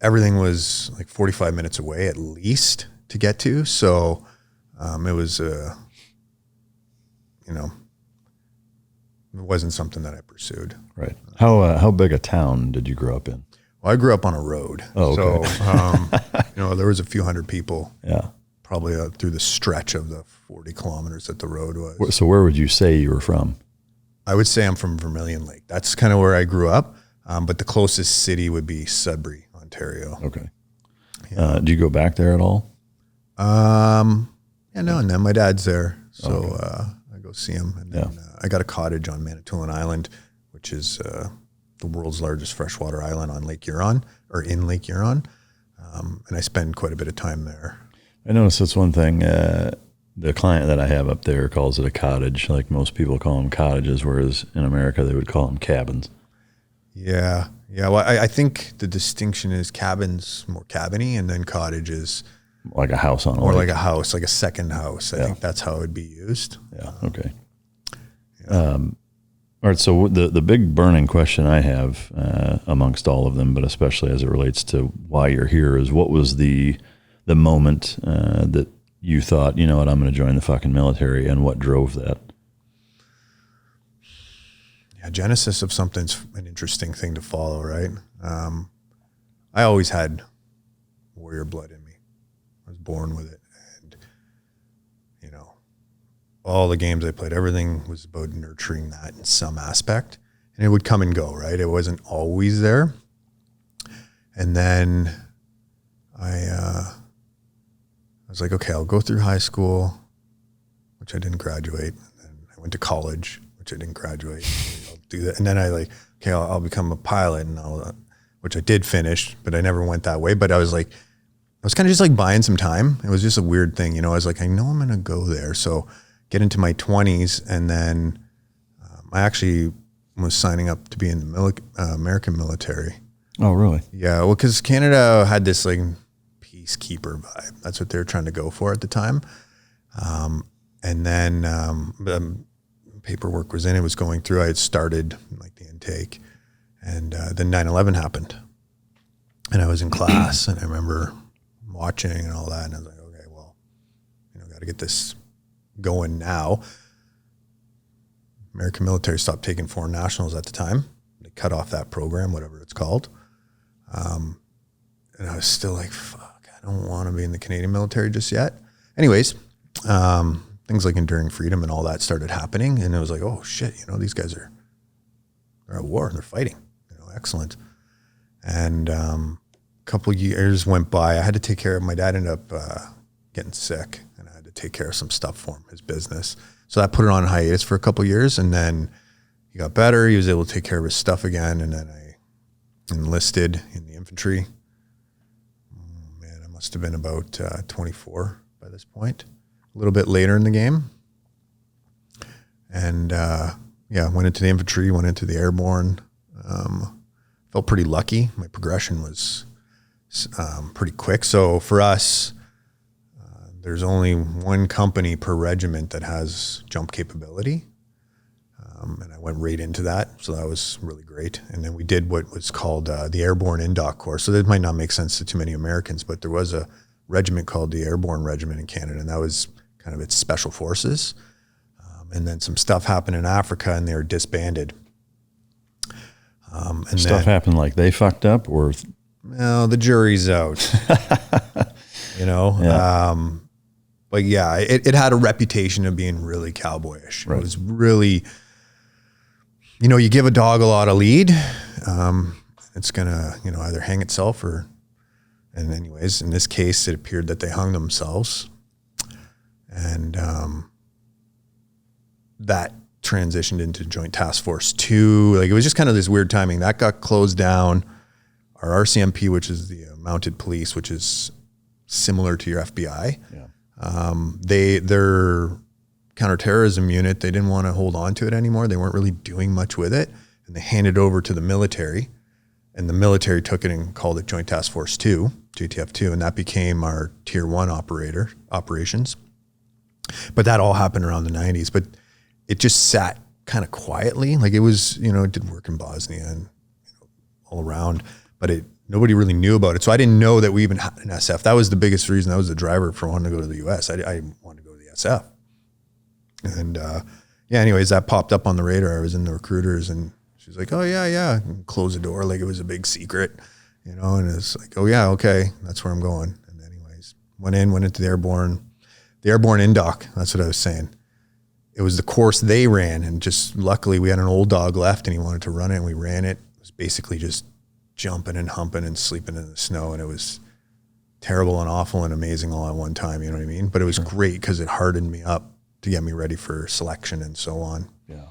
everything was like 45 minutes away at least to get to. So it was, you know, it wasn't something that I pursued. Right. How big a town did you grow up in? Well, I grew up on a road. Oh, okay. So, you know, there was a few hundred people. Yeah. Probably through the stretch of the 40 kilometers that the road was. So where would you say you were from? I would say I'm from Vermilion Lake. That's kind of where I grew up. But the closest city would be Sudbury, Ontario. Okay. Yeah. Do you go back there at all? Yeah, no, and then my dad's there. So I go see him. And then I got a cottage on Manitoulin Island, which is the world's largest freshwater island on Lake Huron, or in Lake Huron. And I spend quite a bit of time there. I noticed that's one thing. The client that I have up there calls it a cottage. Like most people call them cottages, whereas in America they would call them cabins. Yeah. Well, I think the distinction is cabins more cabiny, and then cottage is Like a house on a or lake. like a house, like a second house. I think that's how it would be used. Yeah. Okay. All right. So the big burning question I have amongst all of them, but especially as it relates to why you're here, is what was the moment that you thought, you know what, I'm going to join the fucking military, and what drove that? Yeah, genesis of something's an interesting thing to follow, right? I always had warrior blood in me. I was born with it. And, you know, all the games I played, everything was about nurturing that in some aspect. And it would come and go, right? It wasn't always there. And then I was like, okay, I'll go through high school, which I didn't graduate. And then I went to college, which I didn't graduate. I'll do that. And then okay, I'll become a pilot, and which I did finish, but I never went that way. But I was like, I was kind of just like buying some time. It was just a weird thing. You know, I was like, I know I'm going to go there. So get into my 20s. And then I actually was signing up to be in the American military. Oh, really? Yeah. Well, because Canada had this like peacekeeper vibe. That's what they were trying to go for at the time. And then the paperwork was in, it was going through. I had started like the intake, and then 9/11 happened, and I was in class, and I remember watching and all that, and I was like, okay, well, you know, got to get this going now. American military stopped taking foreign nationals at the time. They cut off that program, whatever it's called. And I was still like, fuck, I don't want to be in the Canadian military just yet. Anyways, things like Enduring Freedom and all that started happening. And it was like, oh shit, you know, these guys they're at war and they're fighting, you know, excellent. And a couple of years went by. I had to take care of, my dad ended up getting sick, and I had to take care of some stuff for him, his business. So that put it on hiatus for a couple of years, and then he got better. He was able to take care of his stuff again, and then I enlisted in the infantry. Man, I must have been about 24 by this point, a little bit later in the game. And went into the infantry, went into the airborne. Felt pretty lucky. My progression was pretty quick. So for us, there's only one company per regiment that has jump capability. And I went right into that. So that was really great. And then we did what was called the Airborne Indoc course. So that might not make sense to too many Americans, but there was a regiment called the Airborne Regiment in Canada, and that was kind of its special forces. And then some stuff happened in Africa, and they were disbanded. And stuff happened like they fucked up, or? Well, the jury's out, you know? Yeah. But yeah, it had a reputation of being really cowboyish. Right. It was really, you know, you give a dog a lot of lead, it's going to, you know, either hang itself or, and anyways, in this case, it appeared that they hung themselves. And that transitioned into Joint Task Force 2. Like, it was just kind of this weird timing. That got closed down. Our RCMP, which is the mounted police, which is similar to your FBI. Yeah. Their counterterrorism unit, they didn't want to hold on to it anymore. They weren't really doing much with it. And they handed it over to the military. And the military took it and called it Joint Task Force 2, JTF2. And that became our Tier 1 operations. But that all happened around the 90s. But it just sat kind of quietly. Like, it was, you know, it did work in Bosnia and, you know, all around. But nobody really knew about it. So I didn't know that we even had an SF. That was the biggest reason. That was the driver for wanting to go to the US. I wanted to go to the SF. And anyways, that popped up on the radar. I was in the recruiters, and she's like, oh yeah. And closed the door like it was a big secret, you know, and it's like, oh yeah, okay, that's where I'm going. And anyways, went into the airborne indoc. That's what I was saying. It was the course they ran, and just luckily we had an old dog left, and he wanted to run it, and we ran it. It was basically just jumping and humping and sleeping in the snow, and it was terrible and awful and amazing all at one time, you know what I mean? But it was great because it hardened me up to get me ready for selection and so on. Yeah.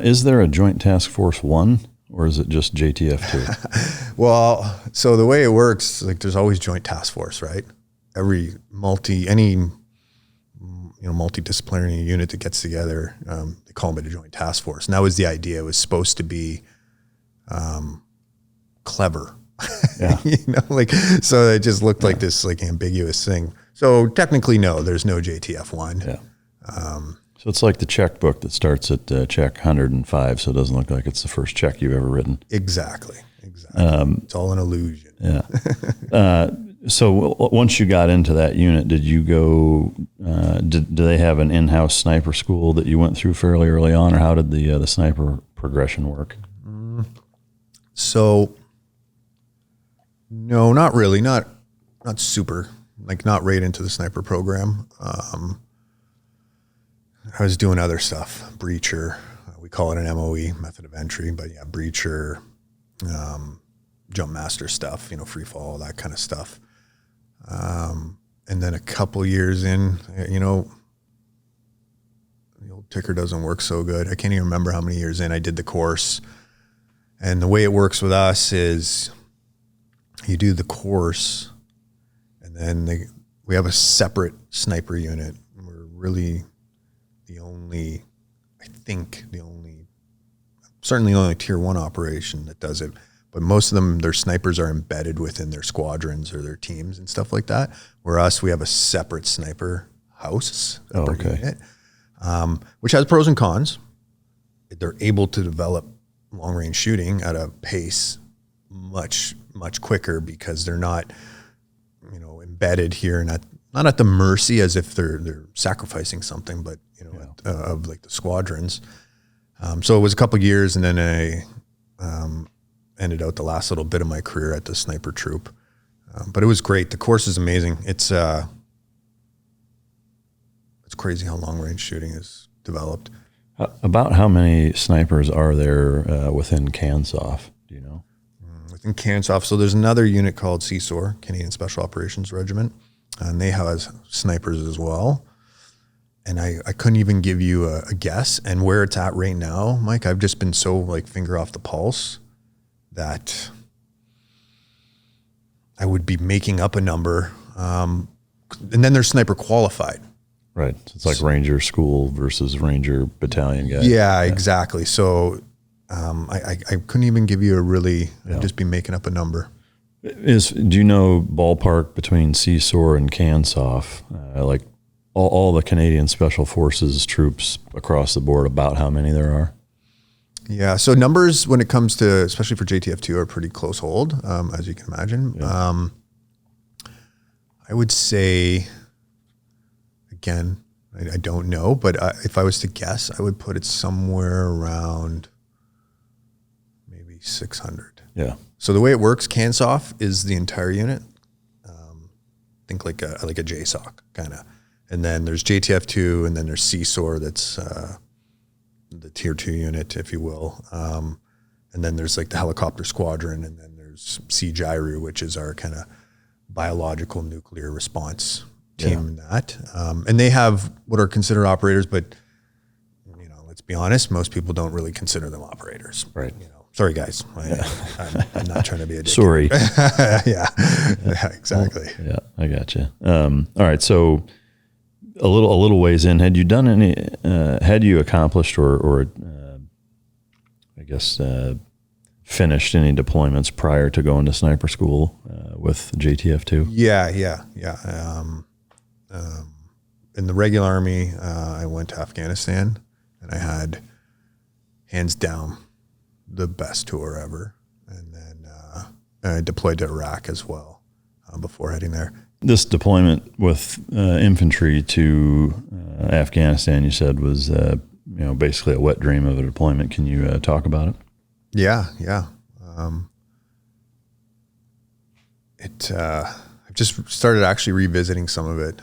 Is there a Joint Task Force 1, or is it just JTF2? Well, so the way it works, like, there's always Joint Task Force, right? Any multidisciplinary unit that gets together, they call it a Joint Task Force. And that was the idea. It was supposed to be clever. Yeah. So it just looked like this like ambiguous thing. So technically, no, there's no JTF1. Yeah. So it's like the checkbook that starts at check 105, so it doesn't look like it's the first check you've ever written. Exactly. It's all an illusion. Yeah. So once you got into that unit, did you go, do they have an in-house sniper school that you went through fairly early on, or how did the sniper progression work? So, no, not really. Not super, like not right into the sniper program. I was doing other stuff, breacher. We call it an MOE, method of entry, but yeah, breacher, jump master stuff, free fall, that kind of stuff. And then a couple years in, the old ticker doesn't work so good. I can't even remember how many years in I did the course. And the way it works with us is you do the course and then we have a separate sniper unit. We're really certainly only tier 1 operation that does it. But most of them, their snipers are embedded within their squadrons or their teams and stuff like that. Where us, we have a separate sniper house, unit, which has pros and cons. They're able to develop long-range shooting at a pace much, much quicker because they're not, embedded here and not at the mercy as if they're sacrificing something, but of like the squadrons. So it was a couple of years, and then I ended out the last little bit of my career at the sniper troop. But it was great. The course is amazing. It's crazy how long range shooting is developed. About how many snipers are there within CANSOF? Do you know? Within CANSOF, so there's another unit called CSOR, Canadian Special Operations Regiment, and they have snipers as well. And I couldn't even give you a guess. And where it's at right now, Mike, I've just been so like finger off the pulse that I would be making up a number. And then there's sniper qualified. Right. It's like Ranger school versus Ranger battalion guy. Yeah, exactly. So I couldn't even give you I'd just be making up a number. Do you know ballpark between CSOR and CANSOF, like all the Canadian Special Forces troops across the board, about how many there are? Yeah, so numbers when it comes to, especially for JTF2, are pretty close hold, as you can imagine. Yeah. I would say, again, I don't know, but if I was to guess, I would put it somewhere around maybe 600. Yeah. So the way it works, CANSOF is the entire unit. Think like a JSOC kind of. And then there's JTF2, and then there's CSOR, that's the tier 2 unit, if you will. And then there's like the helicopter squadron, and then there's CJIRU, which is our kind of biological nuclear response team in that. And they have what are considered operators, but let's be honest, most people don't really consider them operators. Right. Sorry guys, I'm not trying to be a dick. Sorry. yeah, exactly. Yeah, I got you. All right, so a little ways in, had you done had you accomplished or I guess finished any deployments prior to going to sniper school with JTF2? Yeah. In the regular army, I went to Afghanistan, and I had hands down the best tour ever. And then I deployed to Iraq as well before heading there. This deployment with infantry to Afghanistan, you said, was basically a wet dream of a deployment. Can you talk about it? Yeah. I've just started actually revisiting some of it,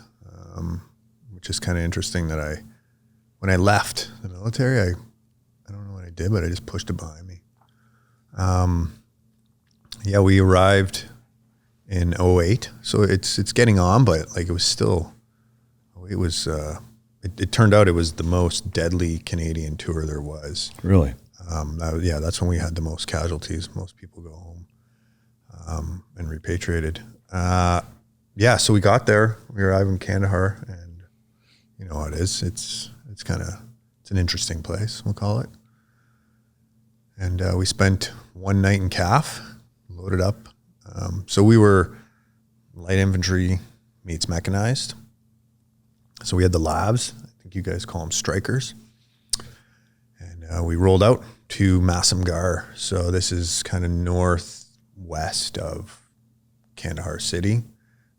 which is kind of interesting. That when I left the military, I don't know what I did, but I just pushed it behind me. We arrived in 2008, so it's getting on, but like it was still, it turned out it was the most deadly Canadian tour there was. Really? That's when we had the most casualties. Most people go home and repatriated. So we got there. We arrived in Kandahar, and you know how it is. It's an interesting place, we'll call it. And we spent one night in CAF, loaded up So we were light infantry meets mechanized. So we had the labs. I think you guys call them strikers. And we rolled out to Masamgar. So this is kind of northwest of Kandahar City,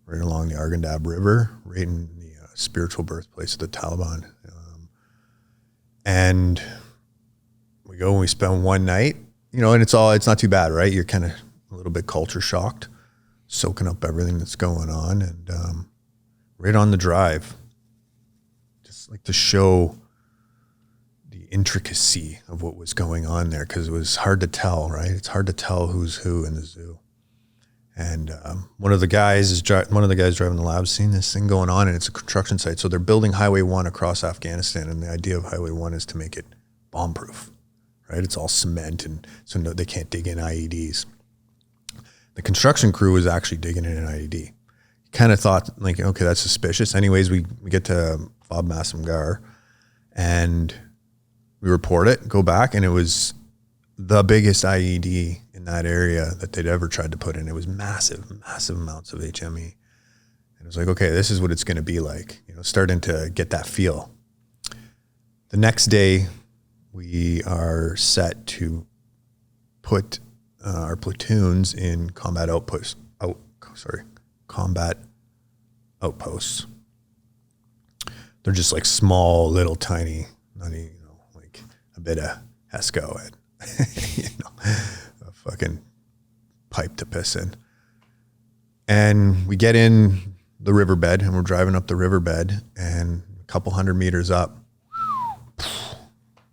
right along the Arghandab River, right in the spiritual birthplace of the Taliban. And we go and we spend one night, you know, and it's not too bad, right? You're kind of a little bit culture shocked, soaking up everything that's going on. And right on the drive, just like to show the intricacy of what was going on there, because it was hard to tell, right? It's hard to tell who's who in the zoo. And one of the guys driving the lab, seen this thing going on, and it's a construction site. So they're building Highway 1 across Afghanistan, and the idea of Highway 1 is to make it bomb-proof, right? It's all cement, and so they can't dig in IEDs. The construction crew was actually digging in an IED. Kind of thought, like, okay, that's suspicious. Anyways, we get to Bob Masamgar, and we report it, go back, and it was the biggest IED in that area that they'd ever tried to put in. It was massive amounts of HME. And it was like, okay, this is what it's going to be like, you know, starting to get that feel. The next day, we are set to put our platoons in combat outposts. They're just like small, little, tiny, not even, you know, like a bit of Hesco and you know, a fucking pipe to piss in. And we get in the riverbed, and we're driving up the riverbed, and a couple 100 meters up,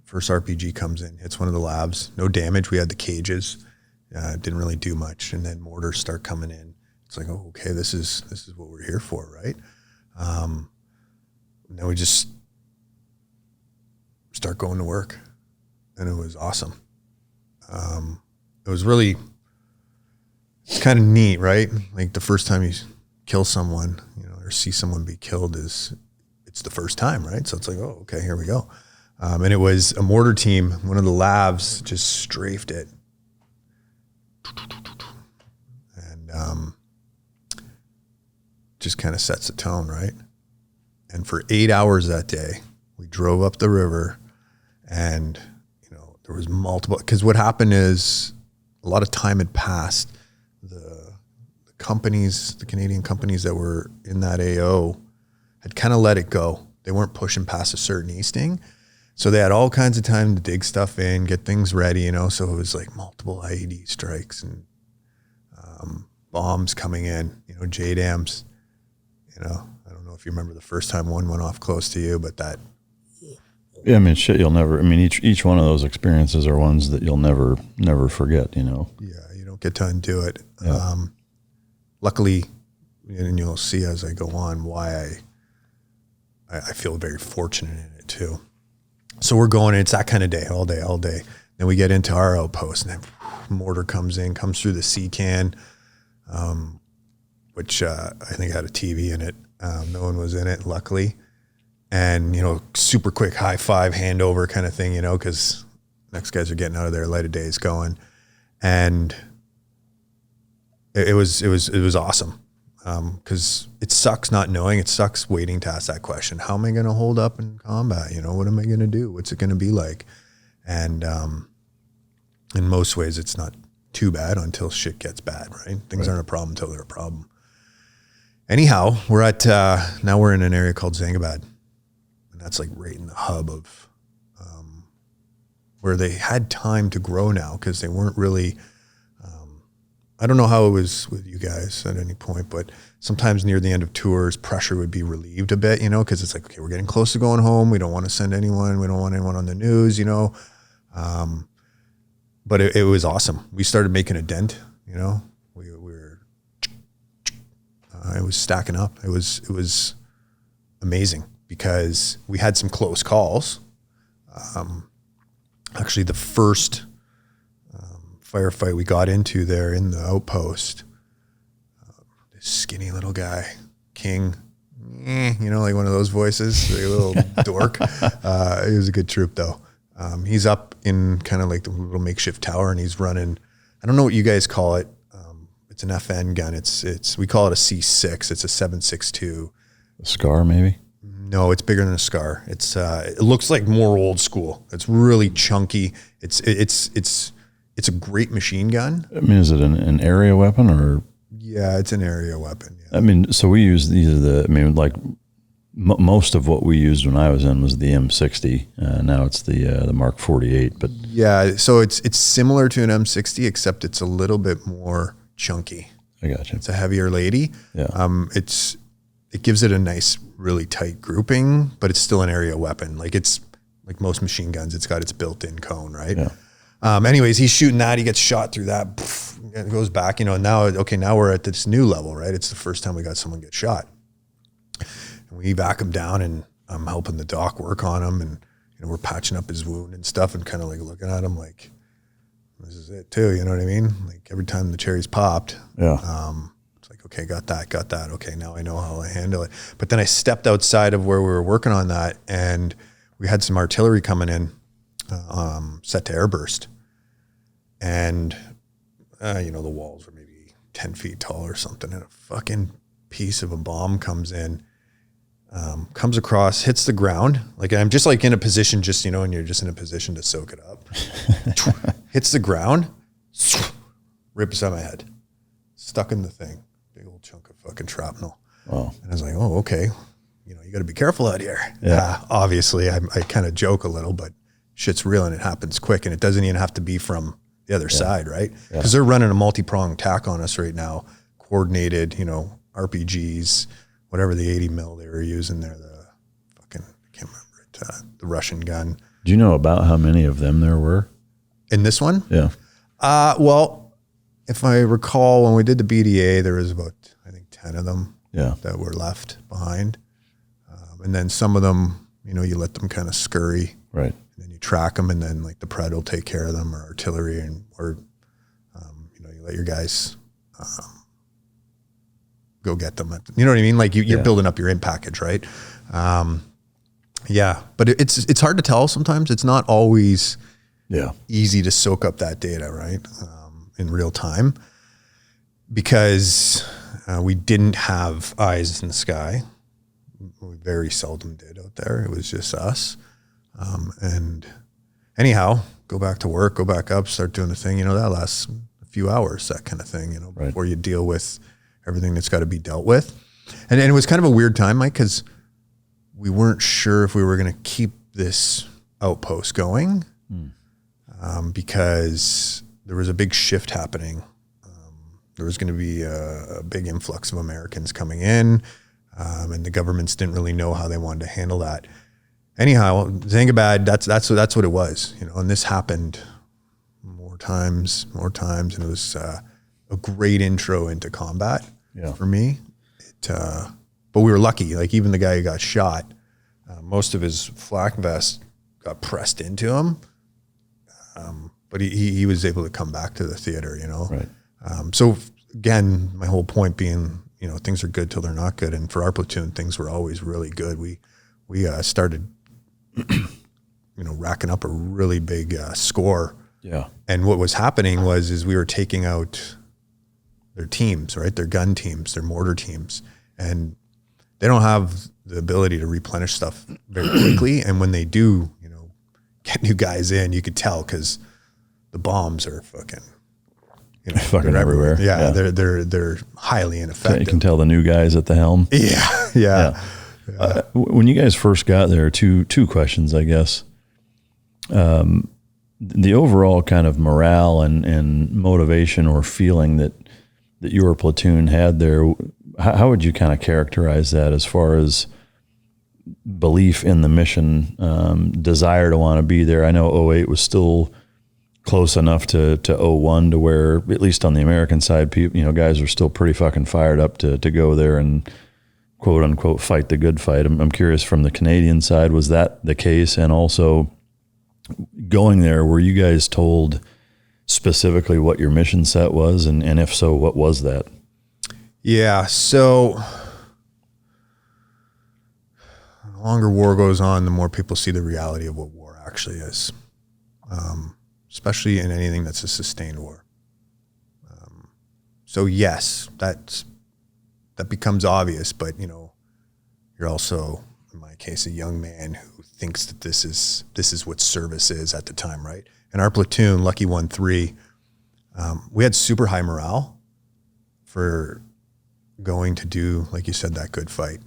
first RPG comes in, hits one of the labs. No damage. We had the cages. Didn't really do much. And then mortars start coming in. It's like, oh, okay, this is what we're here for, right? And then we just start going to work, and it was awesome. It was really, it's kind of neat, right? Like the first time you kill someone, you know, or see someone be killed it's the first time, right? So it's like, oh, okay, here we go. And it was a mortar team. One of the labs just strafed it. And just kind of sets the tone, right? And for 8 hours that day, we drove up the river, and, you know, there was multiple, because what happened is a lot of time had passed. The companies, the Canadian companies that were in that AO had kind of let it go. They weren't pushing past a certain easting. So they had all kinds of time to dig stuff in, get things ready, you know. So it was like multiple IED strikes and bombs coming in, you know, JDAMs. You know, I don't know if you remember the first time one went off close to you, but that. Yeah, I mean, shit, you'll never. I mean, each one of those experiences are ones that you'll never forget. You know. Yeah, you don't get to undo it. Yeah. Luckily, and you'll see as I go on why I feel very fortunate in it too. So we're going, it's that kind of day, all day. Then we get into our outpost, and then mortar comes through the C-can, which I think had a TV in it. No one was in it, luckily. And, you know, super quick high five, handover kind of thing, you know, because next guys are getting out of there, light of day is going. And it was awesome. Because it sucks not knowing. It sucks waiting to ask that question. How am I going to hold up in combat? You know, what am I going to do? What's it going to be like? And in most ways, it's not too bad until shit gets bad, right? Things aren't a problem until they're a problem. Anyhow, we're at now we're in an area called Zangabad, and that's like right in the hub of where they had time to grow now, because they weren't really. I don't know how it was with you guys at any point, but sometimes near the end of tours, pressure would be relieved a bit, you know, because it's like, okay, we're getting close to going home. We don't want to send anyone. We don't want anyone on the news, you know. But it was awesome. We started making a dent, you know. We were, it was stacking up. It was amazing, because we had some close calls. Actually, the first firefight we got into there in the outpost, this skinny little guy, King, you know, like one of those voices, like a little dork. It was a good troop though. He's up in kind of like the little makeshift tower, and he's running, I don't know what you guys call it. It's an FN gun. We call it a C6. It's a 7.62. A SCAR, maybe? No, it's bigger than a SCAR. It looks like more old school. It's really chunky. It's a great machine gun. I mean, is it an area weapon or? Yeah, it's an area weapon. Yeah. I mean, so we use most of what we used when I was in was the M60. Now it's the Mark 48. But yeah, so it's similar to an M60, except it's a little bit more chunky. I got you. It's a heavier lady. Yeah. It gives it a nice, really tight grouping, but it's still an area weapon. Like it's like most machine guns, it's got its built-in cone, right? Yeah. Anyways, he's shooting that. He gets shot through that. Poof, it goes back. Now we're at this new level, right? It's the first time we got someone get shot. And we back him down, and I'm helping the doc work on him, and we're patching up his wound and stuff, and kind of like looking at him like, this is it too. You know what I mean? Like every time the cherry's popped. Yeah. It's like, okay, got that. Okay, now I know how to handle it. But then I stepped outside of where we were working on that, and we had some artillery coming in, set to airburst. And, the walls were maybe 10 feet tall or something, and a fucking piece of a bomb comes in, comes across, hits the ground. Like I'm just like in a position, and you're just in a position to soak it up. Hits the ground, right beside my head, stuck in the thing, big old chunk of fucking shrapnel. Wow. And I was like, oh, okay. You got to be careful out here. Yeah. Obviously I kind of joke a little, but shit's real and it happens quick, and it doesn't even have to be from the other side, right? Because they're running a multi-pronged attack on us right now, coordinated, RPGs, whatever the 80 mil they were using there, I can't remember it, the Russian gun. Do you know about how many of them there were? In this one? Yeah. Well, if I recall, when we did the BDA, there was about, I think, 10 of them that were left behind. And then some of them, you let them kind of scurry. Right. And then you track them, and then like the Pred will take care of them, or artillery, or you let your guys go get them. You know what I mean? Like you're building up your in package, right? But it's hard to tell sometimes. It's not always easy to soak up that data, right? In real time, because we didn't have eyes in the sky. We very seldom did out there. It was just us. And anyhow, go back to work, go back up, start doing the thing. That lasts a few hours, that kind of thing, before you deal with everything that's got to be dealt with. And it was kind of a weird time, Mike, because we weren't sure if we were going to keep this outpost going, because there was a big shift happening. There was going to be a big influx of Americans coming in, and the governments didn't really know how they wanted to handle that. Anyhow, Benghazi, that's what it was, and this happened more times, and it was a great intro into combat for me. But we were lucky. Like even the guy who got shot, most of his flak vest got pressed into him, but he was able to come back to the theater, Right. So again, my whole point being, things are good till they're not good, and for our platoon, things were always really good. We started, racking up a really big score. Yeah. And what was happening is we were taking out their teams, right? Their gun teams, their mortar teams, and they don't have the ability to replenish stuff very quickly. And when they do, get new guys in, you could tell because the bombs are fucking, fucking everywhere. Yeah, they're highly ineffective. You can tell the new guys at the helm. Yeah. When you guys first got there, two questions, I guess. The overall kind of morale and motivation or feeling that your platoon had there, how would you kind of characterize that as far as belief in the mission, desire to want to be there? I know 08 was still close enough to 01 to where, at least on the American side, people, guys are still pretty fucking fired up to go there and quote unquote fight the good fight. I'm curious from the Canadian side, was that the case? And also going there, were you guys told specifically what your mission set was? And if so, what was that? Yeah. So the longer war goes on, the more people see the reality of what war actually is, especially in anything that's a sustained war. So yes, that becomes obvious, but you're also, in my case, a young man who thinks that this is what service is at the time, right? In our platoon, Lucky 1-3, we had super high morale for going to do, like you said, that good fight.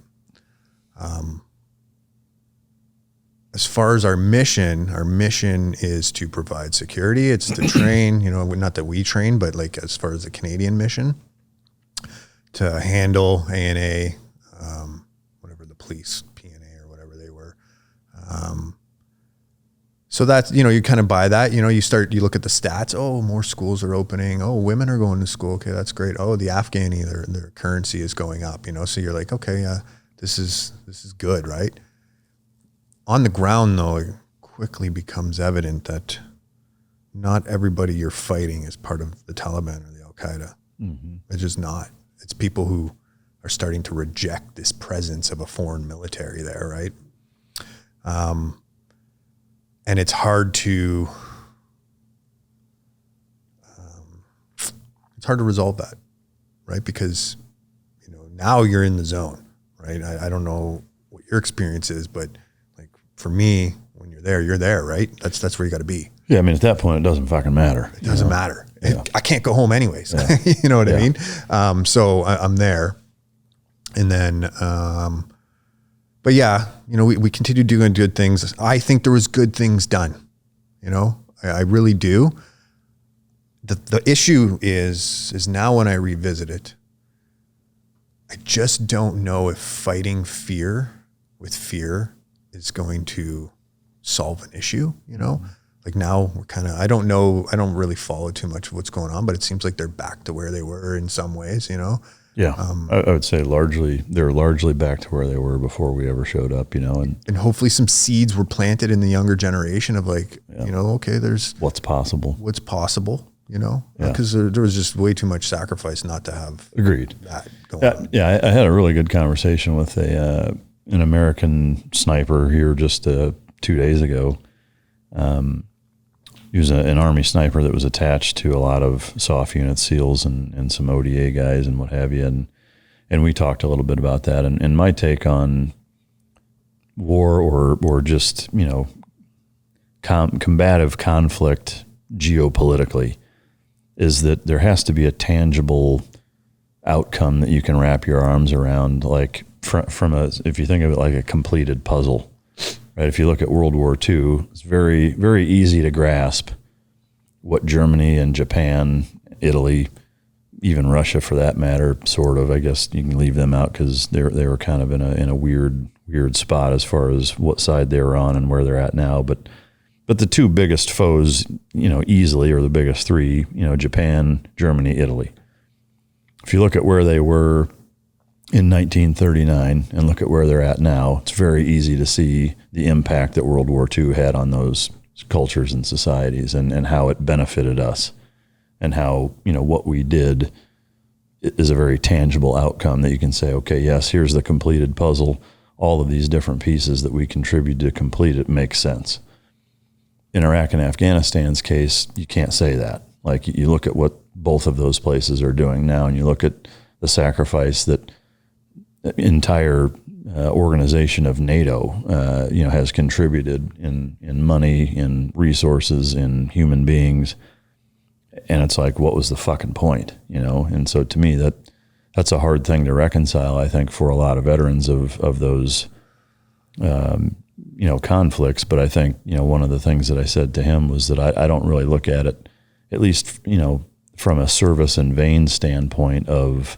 As far as our mission is to provide security. It's to train, not that we train, but like as far as the Canadian mission, to handle ANA, whatever the police, PNA or whatever they were. So that's, you kind of buy that, you look at the stats. Oh, more schools are opening. Oh, women are going to school. Okay, that's great. Oh, the Afghani, their currency is going up, so you're like, okay, yeah, this is good, right? On the ground, though, it quickly becomes evident that not everybody you're fighting is part of the Taliban or the Al-Qaeda. Mm-hmm. It's just not. It's people who are starting to reject this presence of a foreign military there, right? And it's hard to resolve that, right? Because now you're in the zone, right? I don't know what your experience is, but like for me, when you're there, right? That's where you got to be. Yeah, I mean, at that point, it doesn't fucking matter. It doesn't matter. Yeah. I can't go home anyways. Yeah. You know what I mean? So I'm there, and then. But yeah, we continue doing good things. I think there was good things done. I really do. The issue is now when I revisit it, I just don't know if fighting fear with fear is going to solve an issue, Like now we're kind of, I don't really follow too much of what's going on, but it seems like they're back to where they were in some ways, Yeah, I would say they're largely back to where they were before we ever showed up, and hopefully some seeds were planted in the younger generation of like, okay, there's what's possible, because there was just way too much sacrifice not to have agreed that going on. Yeah, I had a really good conversation with an American sniper here just 2 days ago. He was an Army sniper that was attached to a lot of SOF units, SEALs, and some ODA guys and what have you. And we talked a little bit about that. And my take on war or just, combative conflict geopolitically is that there has to be a tangible outcome that you can wrap your arms around, like if you think of it like a completed puzzle. Right, if you look at World War II, it's very, very easy to grasp what Germany and Japan, Italy, even Russia for that matter, sort of. I guess you can leave them out because they were kind of in a weird spot as far as what side they were on and where they're at now. But the two biggest foes, easily, or the biggest three, Japan, Germany, Italy. If you look at where they were in 1939 and look at where they're at now, it's very easy to see the impact that World War II had on those cultures and societies and how it benefited us and how, what we did is a very tangible outcome that you can say, okay, yes, here's the completed puzzle. All of these different pieces that we contribute to complete it makes sense. In Iraq and Afghanistan's case, you can't say that. Like you look at what both of those places are doing now and you look at the sacrifice that entire organization of NATO, has contributed in money, in resources, in human beings, and it's like, what was the fucking point, And so to me, that's a hard thing to reconcile. I think for a lot of veterans of those, conflicts. But I think one of the things that I said to him was that I don't really look at it, at least from a service in vain standpoint of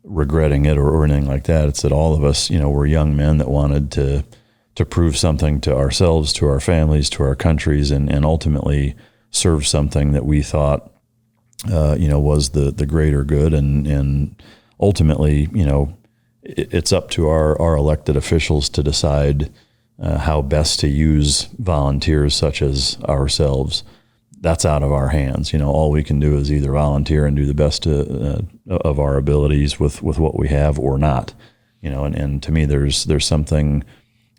regretting it or anything like that. It's that all of us, were young men that wanted to prove something to ourselves, to our families, to our countries, and ultimately serve something that we thought, was the greater good. And ultimately, it's up to our elected officials to decide how best to use volunteers such as ourselves. That's out of our hands. All we can do is either volunteer and do the best of our abilities with what we have or not. And to me, there's something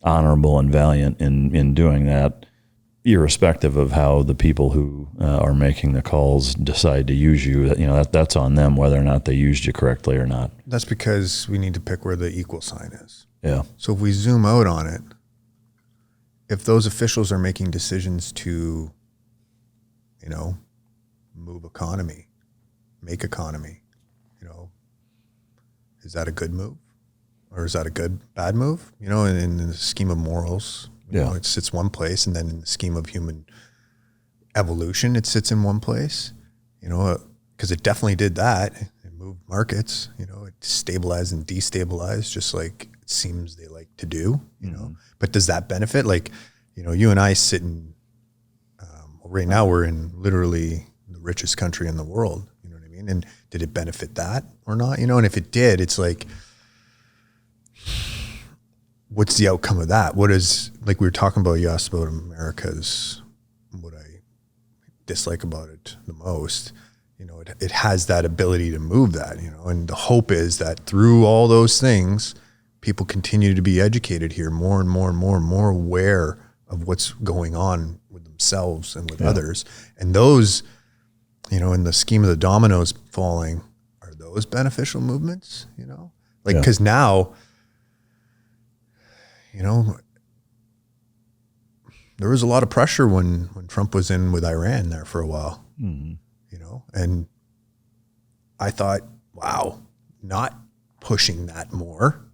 honorable and valiant in doing that irrespective of how the people who are making the calls decide to use you, that's on them whether or not they used you correctly or not. That's because we need to pick where the equal sign is. Yeah. So if we zoom out on it, if those officials are making decisions to, move economy, make economy, is that a good move? Or is that a bad move? In the scheme of morals, it sits one place, and then in the scheme of human evolution, it sits in one place, because it definitely did that. It moved markets, it stabilized and destabilized, just like it seems they like to do, But does that benefit? Like, you and I sit in, right now we're in literally the richest country in the world, you know what I mean? And did it benefit that or not? And if it did, it's like, what's the outcome of that? What is, like we were talking about, you asked about America's, what I dislike about it the most, it has that ability to move that, and the hope is that through all those things, people continue to be educated here more and more and more and more aware of what's going on with themselves and with others. And those, in the scheme of the dominoes falling, are those beneficial movements, because now, there was a lot of pressure when Trump was in with Iran there for a while, and I thought, wow, not pushing that more,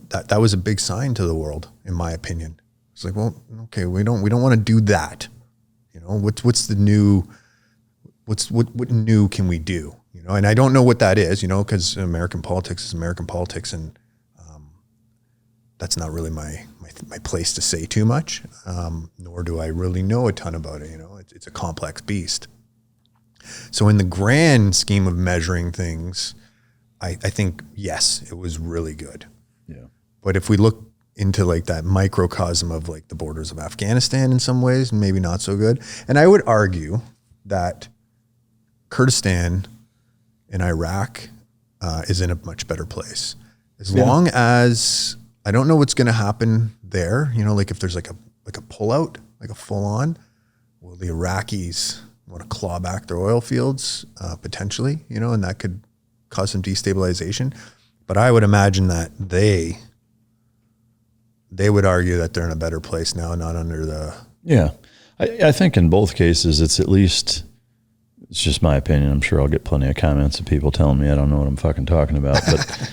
that was a big sign to the world, in my opinion. It's like, well, okay, we don't want to do that. What's the new, what new can we do? And I don't know what that is, because American politics is American politics, and that's not really my place to say too much, nor do I really know a ton about it. It's a complex beast. So in the grand scheme of measuring things, I think, yes, it was really good. Yeah. But if we look into like that microcosm of like the borders of Afghanistan in some ways, maybe not so good. And I would argue that Kurdistan in Iraq is in a much better place. As long as, I don't know what's going to happen there. Like if there's like a pullout, like a full on, will the Iraqis want to claw back their oil fields potentially, and that could cause some destabilization. But I would imagine that they would argue that they're in a better place now, not under the... Yeah. I think in both cases, it's at least, it's just my opinion. I'm sure I'll get plenty of comments of people telling me I don't know what I'm fucking talking about, but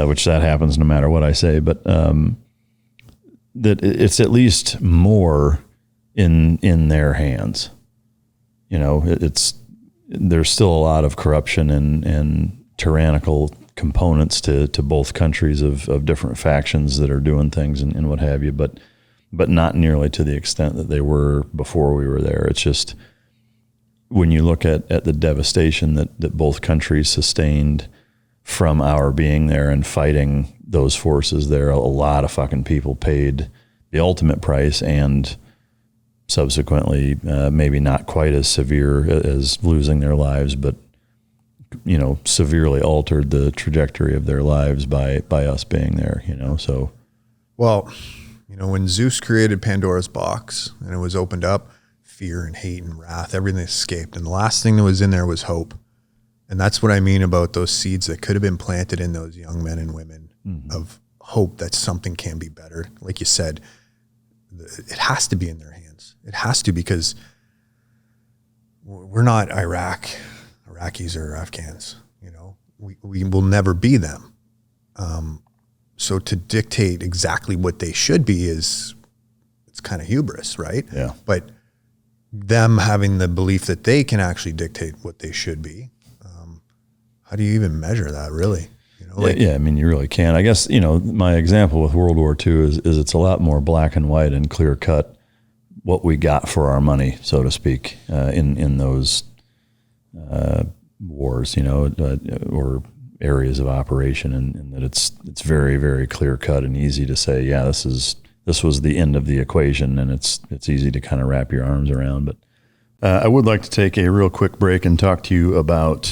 which that happens no matter what I say. But that it's at least more in their hands. There's still a lot of corruption and tyrannical components to both countries of different factions that are doing things and what have you, but not nearly to the extent that they were before we were there. It's just, when you look at the devastation that both countries sustained from our being there and fighting those forces there, a lot of fucking people paid the ultimate price, and subsequently maybe not quite as severe as losing their lives, but severely altered the trajectory of their lives by us being there, so. Well, when Zeus created Pandora's box and it was opened up, fear and hate and wrath, everything escaped. And the last thing that was in there was hope. And that's what I mean about those seeds that could have been planted in those young men and women of hope that something can be better. Like you said, it has to be in their hands. It has to, because we're not Iraqis or Afghans, we will never be them. So to dictate exactly what they should be it's kind of hubris, right? Yeah. But them having the belief that they can actually dictate what they should be, how do you even measure that, really? Yeah, I mean, you really can. I guess, my example with World War II is it's a lot more black and white and clear cut what we got for our money, so to speak, in those wars, or areas of operation, and that it's very, very clear cut and easy to say, yeah, this was the end of the equation, and it's easy to kind of wrap your arms around. But I would like to take a real quick break and talk to you about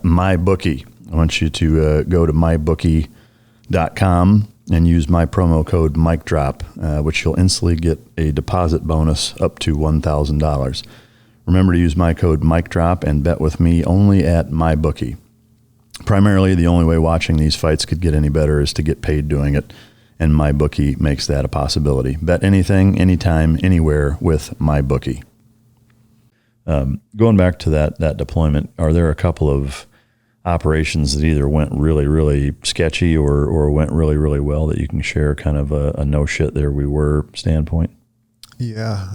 MyBookie. I want you to go to MyBookie.com and use my promo code MikeDrop, which you'll instantly get a deposit bonus up to $1,000. Remember to use my code MikeDrop and bet with me only at MyBookie. Primarily, the only way watching these fights could get any better is to get paid doing it, and MyBookie makes that a possibility. Bet anything, anytime, anywhere with MyBookie. Going back to that deployment, are there a couple of operations that either went really, really sketchy or went really, really well that you can share, kind of a no shit there we were standpoint? Yeah.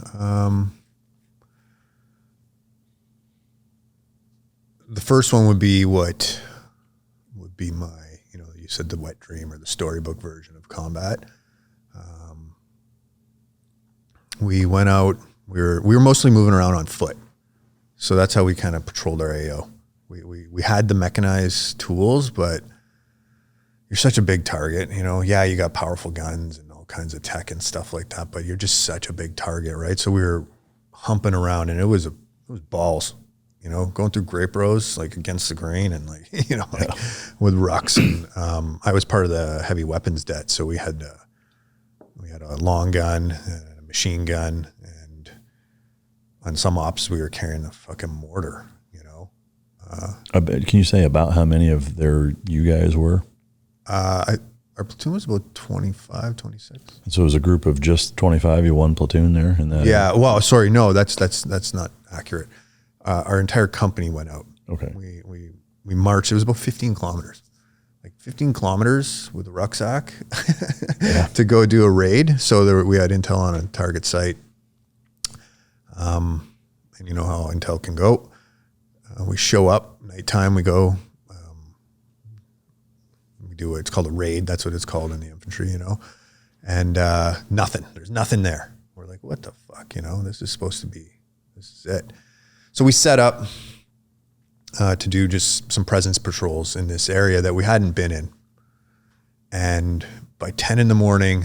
The first one would be what would be my, you said the wet dream or the storybook version of combat. We went out, we were mostly moving around on foot. So that's how we kind of patrolled our AO. We had the mechanized tools, but you're such a big target, Yeah, you got powerful guns and all kinds of tech and stuff like that, but you're just such a big target, right? So we were humping around, and it was balls, going through grape rows like against the grain, and with rucks. And I was part of the heavy weapons det, so we had a long gun and a machine gun, and on some ops we were carrying a fucking mortar. Can you say about how many of you guys were? Our platoon was about 25, 26. So it was a group of just 25, you one platoon there? Yeah, well, sorry, no, that's not accurate. Our entire company went out. Okay. We marched, it was about 15 kilometers. Like 15 kilometers with a rucksack to go do a raid. So we had intel on a target site. And you know how intel can go. We show up, nighttime, we go, we do it's called a raid. That's what it's called in the infantry, and nothing, there's nothing there. We're like, what the fuck, this is supposed to be, this is it. So we set up to do just some presence patrols in this area that we hadn't been in. And by 10 in the morning,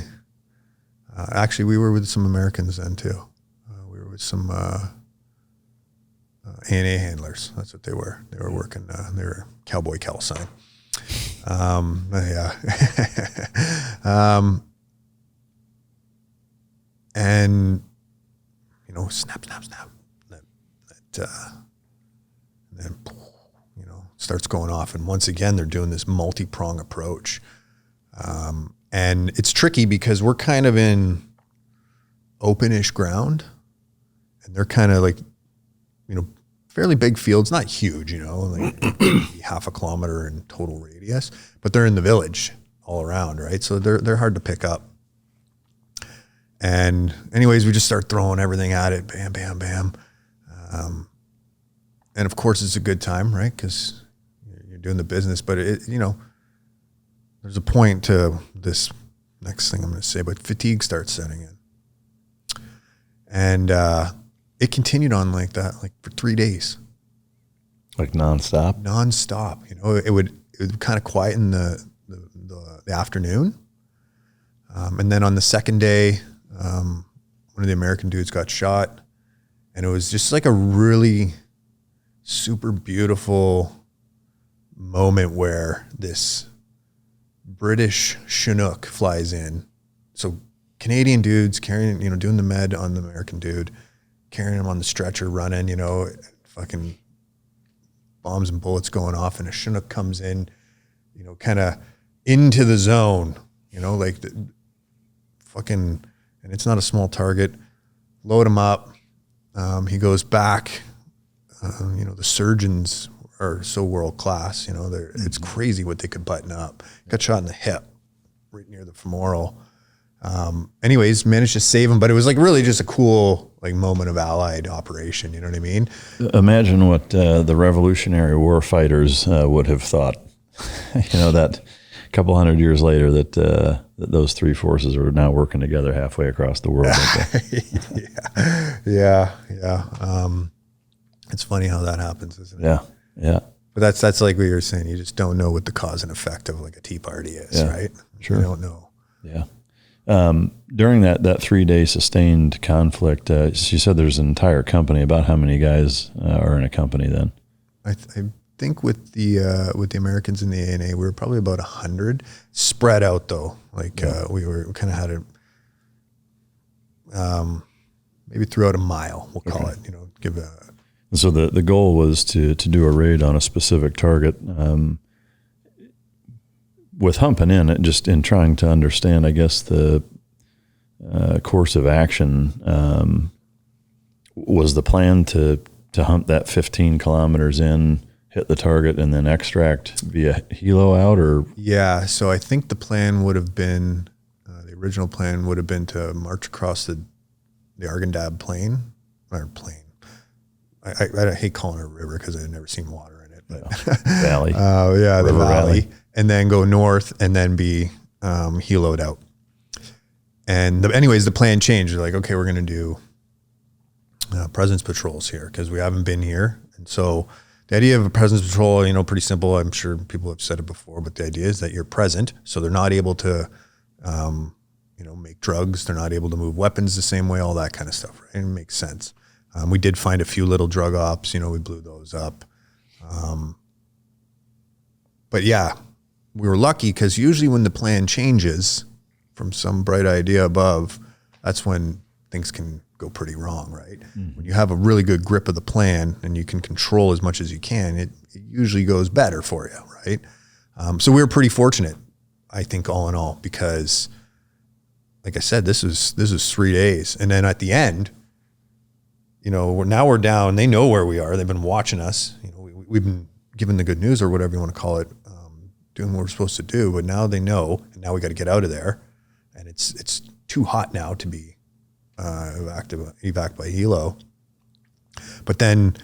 actually we were with some Americans then too. We were with some A&A handlers. That's what they were. They were working, they were cowboy call sign. Yeah. And, snap. Then, starts going off. And once again, they're doing this multi-prong approach. And it's tricky because we're kind of in openish ground, and they're kind of like, fairly big fields, not huge, like half a kilometer in total radius, but they're in the village all around, right? So they're hard to pick up. And anyways, we just start throwing everything at it, bam, bam, bam. And of course it's a good time, right? Because you're doing the business, but there's a point to this next thing I'm going to say, but fatigue starts setting in. And, it continued on like that, like for 3 days. Like nonstop? Nonstop. It would kind of quiet in the afternoon. And then on the second day, one of the American dudes got shot, and it was just like a really super beautiful moment where this British Chinook flies in. So Canadian dudes carrying, doing the med on the American dude, carrying him on the stretcher, running, fucking bombs and bullets going off, and a Chinook comes in, kind of into the zone, like the fucking, and it's not a small target. Load him up. He goes back. The surgeons are so world class. It's crazy what they could button up. Got shot in the hip, right near the femoral. Anyways, managed to save him, but it was like really just a cool moment of allied operation. You know what I mean? Imagine what the Revolutionary War fighters would have thought. That a couple hundred years later, that those three forces are now working together halfway across the world. Yeah. It's funny how that happens, isn't it? Yeah. But that's like what you were saying. You just don't know what the cause and effect of like a Tea Party is, right? Sure. You don't know. Yeah. During that 3 day sustained conflict, you said there's an entire company. About how many guys are in a company then? think with the Americans in the ANA, we were probably about 100 spread out though. Like we kind of had it maybe throughout a mile, we'll call it, give a. And so the goal was to do a raid on a specific target. With humping in, just in trying to understand, I guess, the course of action, was the plan to hump that 15 kilometers in, hit the target, and then extract via helo out, or? Yeah, so I think the plan would have been, the original plan would have been to march across the Arghandab plain. I hate calling it a river because I've never seen water in it. But valley. The River valley. And then go north and then be heloed out. And anyways, the plan changed. They're like, okay, we're going to do presence patrols here because we haven't been here. And so the idea of a presence patrol, pretty simple. I'm sure people have said it before, but the idea is that you're present. So they're not able to, make drugs. They're not able to move weapons the same way, all that kind of stuff. Right? It makes sense. We did find a few little drug ops, we blew those up. But yeah, we were lucky because usually when the plan changes from some bright idea above, that's when things can go pretty wrong, right? Mm-hmm. When you have a really good grip of the plan and you can control as much as you can, it usually goes better for you, right? So we were pretty fortunate, I think, all in all, because like I said, this was 3 days. And then at the end, we're down. They know where we are. They've been watching us. We've been given the good news or whatever you want to call it, doing what we're supposed to do. But now they know, and now we got to get out of there. And it's too hot now to be evac by helo. But then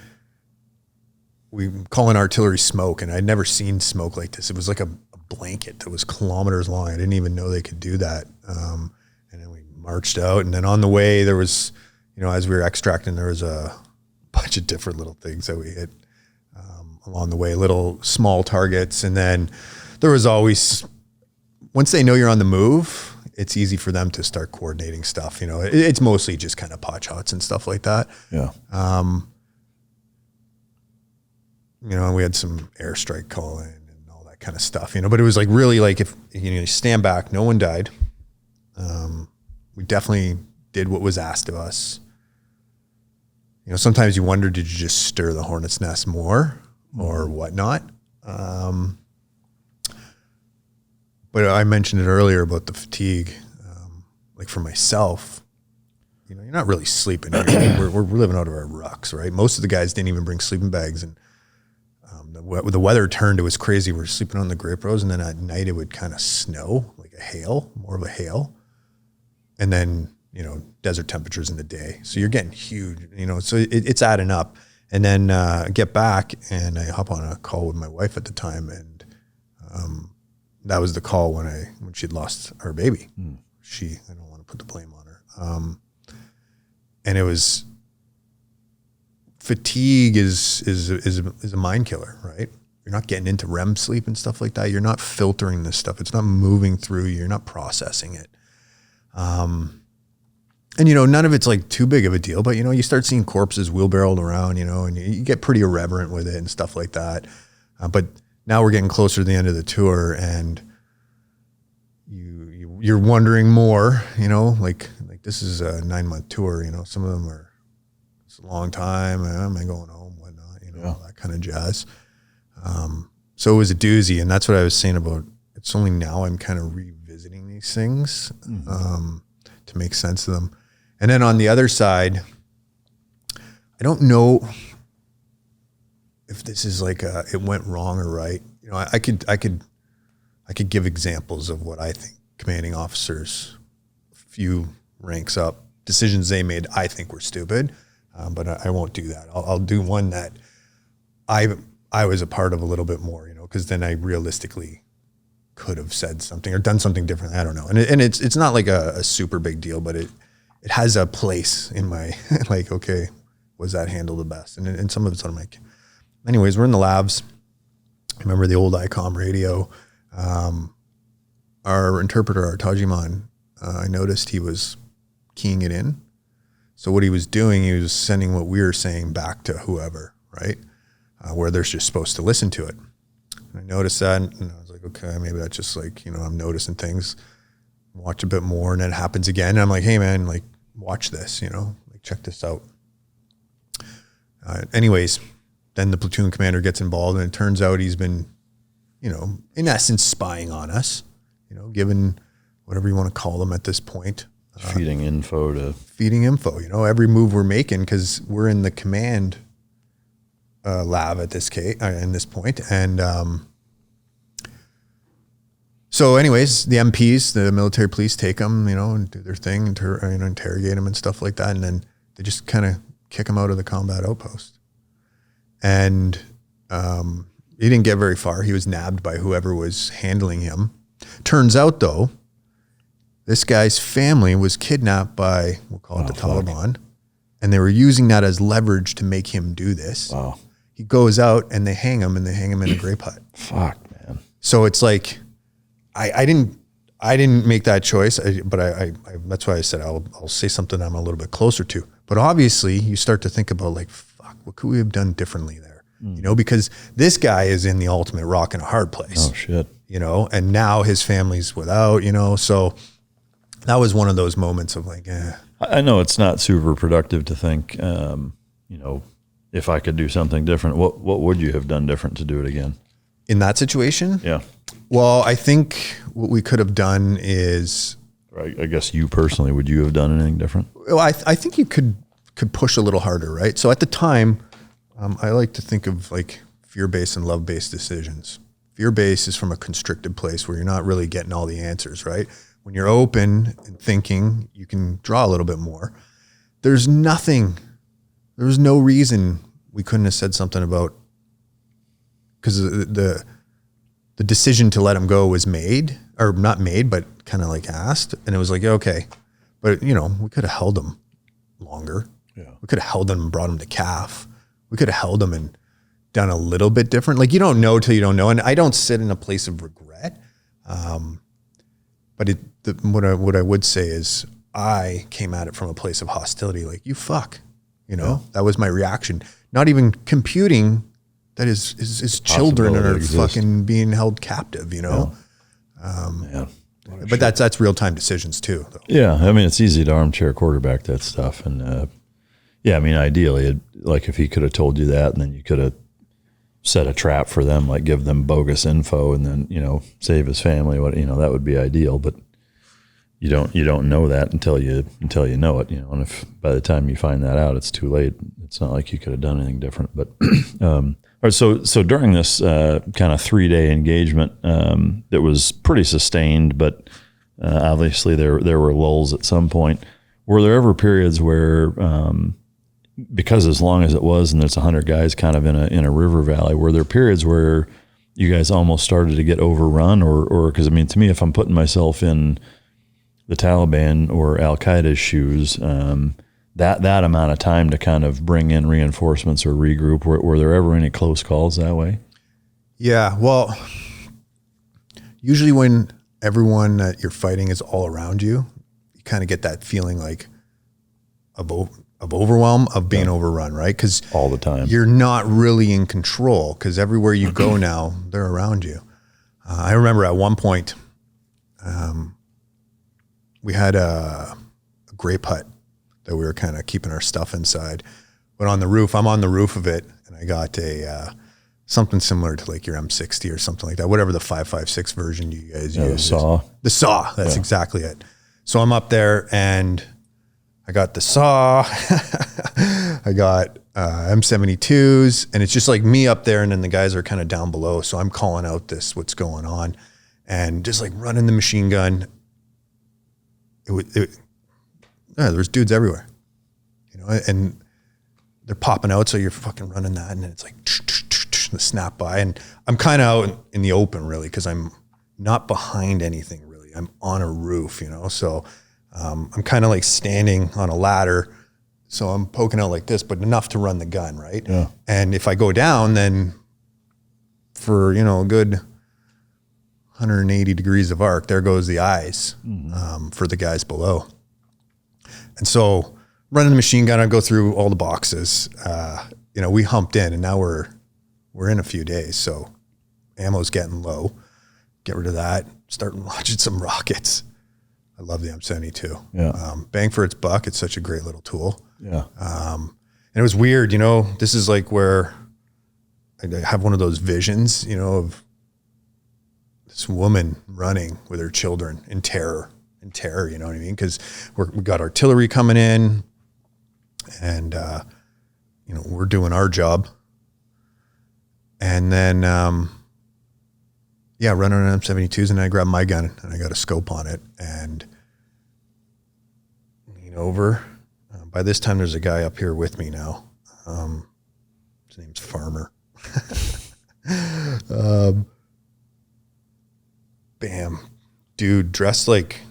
we call in artillery smoke, and I'd never seen smoke like this. It was like a blanket that was kilometers long. I didn't even know they could do that. And then we marched out, and then on the way there was, as we were extracting, there was a bunch of different little things that we hit along the way, little small targets. And then there was always, once they know you're on the move, it's easy for them to start coordinating stuff. It's mostly just kind of pot shots and stuff like that. Yeah. And we had some airstrike call in and all that kind of stuff, but it was like really like if, you stand back, no one died. We definitely did what was asked of us. Sometimes you wonder, did you just stir the hornet's nest more or whatnot? But I mentioned it earlier about the fatigue. Like for myself, you're not really sleeping. We're living out of our rucks, right? Most of the guys didn't even bring sleeping bags. And the weather turned, it was crazy. We're sleeping on the grape rows, and then at night it would kind of snow, like more of a hail. And then, desert temperatures in the day. So you're getting huge, so it's adding up. And then get back, and I hop on a call with my wife at the time, and that was the call when she'd lost her baby. I don't want to put the blame on her. And it was, fatigue is a mind killer, right? You're not getting into REM sleep and stuff like that. You're not filtering this stuff. It's not moving through you. You're not processing it. And, none of it's like too big of a deal, but, you start seeing corpses wheelbarrowed around, and you get pretty irreverent with it and stuff like that. But now we're getting closer to the end of the tour, and you're wondering more, like this is a 9-month tour, some of them it's a long time. Am I going home? Whatnot, all that kind of jazz. So it was a doozy. And that's what I was saying about, it's only now I'm kind of revisiting these things, to make sense of them. And then on the other side, I don't know if this is like it went wrong or right. I could give examples of what I think commanding officers, few ranks up, decisions they made I think were stupid, but I won't do that. I'll do one that I was a part of a little bit more, because then I realistically could have said something or done something different. I don't know. And it's not like a super big deal, but it has a place in my, like, okay, was that handled the best? And some of it's on my, anyways, we're in the labs. I remember the old ICOM radio. Our interpreter, our Tajiman, I noticed he was keying it in. So what he was doing, he was sending what we were saying back to whoever, right? where they're just supposed to listen to it. And I noticed that, and I was like, okay, maybe that's just like, I'm noticing things. Watch a bit more, and then it happens again. And I'm like, hey man, like watch this, like check this out. Anyways, then the platoon commander gets involved, and it turns out he's been, in essence, spying on us, given whatever you want to call them at this point. Feeding info. Every move we're making, because we're in the command lab at this in this point. And so anyways, the MPs, the military police, take them, and do their thing, and interrogate them and stuff like that. And then they just kind of kick him out of the combat outpost. And he didn't get very far. He was nabbed by whoever was handling him. Turns out, though, this guy's family was kidnapped by, we'll call it the Taliban, and they were using that as leverage to make him do this. Wow. He goes out, and they hang him in a grape hut. Fuck, man. So it's like, I didn't make that choice, but I that's why I said I'll say something I'm a little bit closer to. But obviously, you start to think about like, fuck, what could we have done differently there? Because this guy is in the ultimate rock and a hard place. Oh shit. And now his family's without. So that was one of those moments of like, I know it's not super productive to think, if I could do something different, what would you have done different to do it again? In that situation? Yeah. Well, I think what we could have done is, I guess you personally, would you have done anything different? Well, I think you could push a little harder, right? So at the time, I like to think of like fear-based and love-based decisions. Fear-based is from a constricted place where you're not really getting all the answers, right? When you're open and thinking, you can draw a little bit more. There was no reason we couldn't have said something about, because the decision to let him go was made, or not made, but kind of like asked. And it was like, okay, but we could have held him longer. Yeah. We could have held him and brought him to CAF. We could have held him and done a little bit different. Like, you don't know till you don't know. And I don't sit in a place of regret. But what I would say is I came at it from a place of hostility. Like, you fuck, that was my reaction. Not even computing that his children are fucking being held captive, Yeah. But that's real-time decisions too, though. Yeah. I mean, it's easy to armchair quarterback that stuff. And ideally, like if he could have told you that, and then you could have set a trap for them, like give them bogus info and then, save his family, that would be ideal. But you don't know that until you know it, and if by the time you find that out, it's too late. It's not like you could have done anything different. But, all right, so during this kind of 3-day engagement, that was pretty sustained, but obviously there were lulls at some point. Were there ever periods where, because as long as it was, and there's 100 guys kind of in a river valley, were there periods where you guys almost started to get overrun, or because to me, if I'm putting myself in the Taliban or Al Qaeda's shoes, that amount of time to kind of bring in reinforcements or regroup, were there ever any close calls that way? Yeah, well, usually when everyone that you're fighting is all around you, you kind of get that feeling like of overwhelm, of being overrun, right? Because all the time you're not really in control, because everywhere you go now, they're around you. I remember at one point, we had a grape hut that we were kind of keeping our stuff inside. But on the roof, I'm on the roof of it, and I got a something similar to like your M60 or something like that, whatever the 5.56 version you guys use. The saw. The saw, that's exactly it. So I'm up there, and I got the saw, I got M72s, and it's just like me up there, and then the guys are kind of down below. So I'm calling out what's going on, and just like running the machine gun. There's dudes everywhere, and they're popping out. So you're fucking running that, and then it's like the snap by, and I'm kind of out in the open really, because I'm not behind anything really. I'm on a roof, so I'm kind of like standing on a ladder. So I'm poking out like this, but enough to run the gun, right? Yeah. And if I go down, then for a good 180 degrees of arc, there goes the eyes for the guys below. And so running the machine gun, I go through all the boxes. We humped in, and now we're we're in a few days. So ammo's getting low. Get rid of that. Start launching some rockets. I love the M72. Yeah. Bang for its buck. It's such a great little tool. Yeah. And it was weird, this is like where I have one of those visions, of this woman running with her children in terror, you know what I mean? Because we got artillery coming in and, we're doing our job. And then, running on M72s, and I grabbed my gun and I got a scope on it and lean over. By this time, there's a guy up here with me now. His name's Farmer. Bam. Dude, dressed like,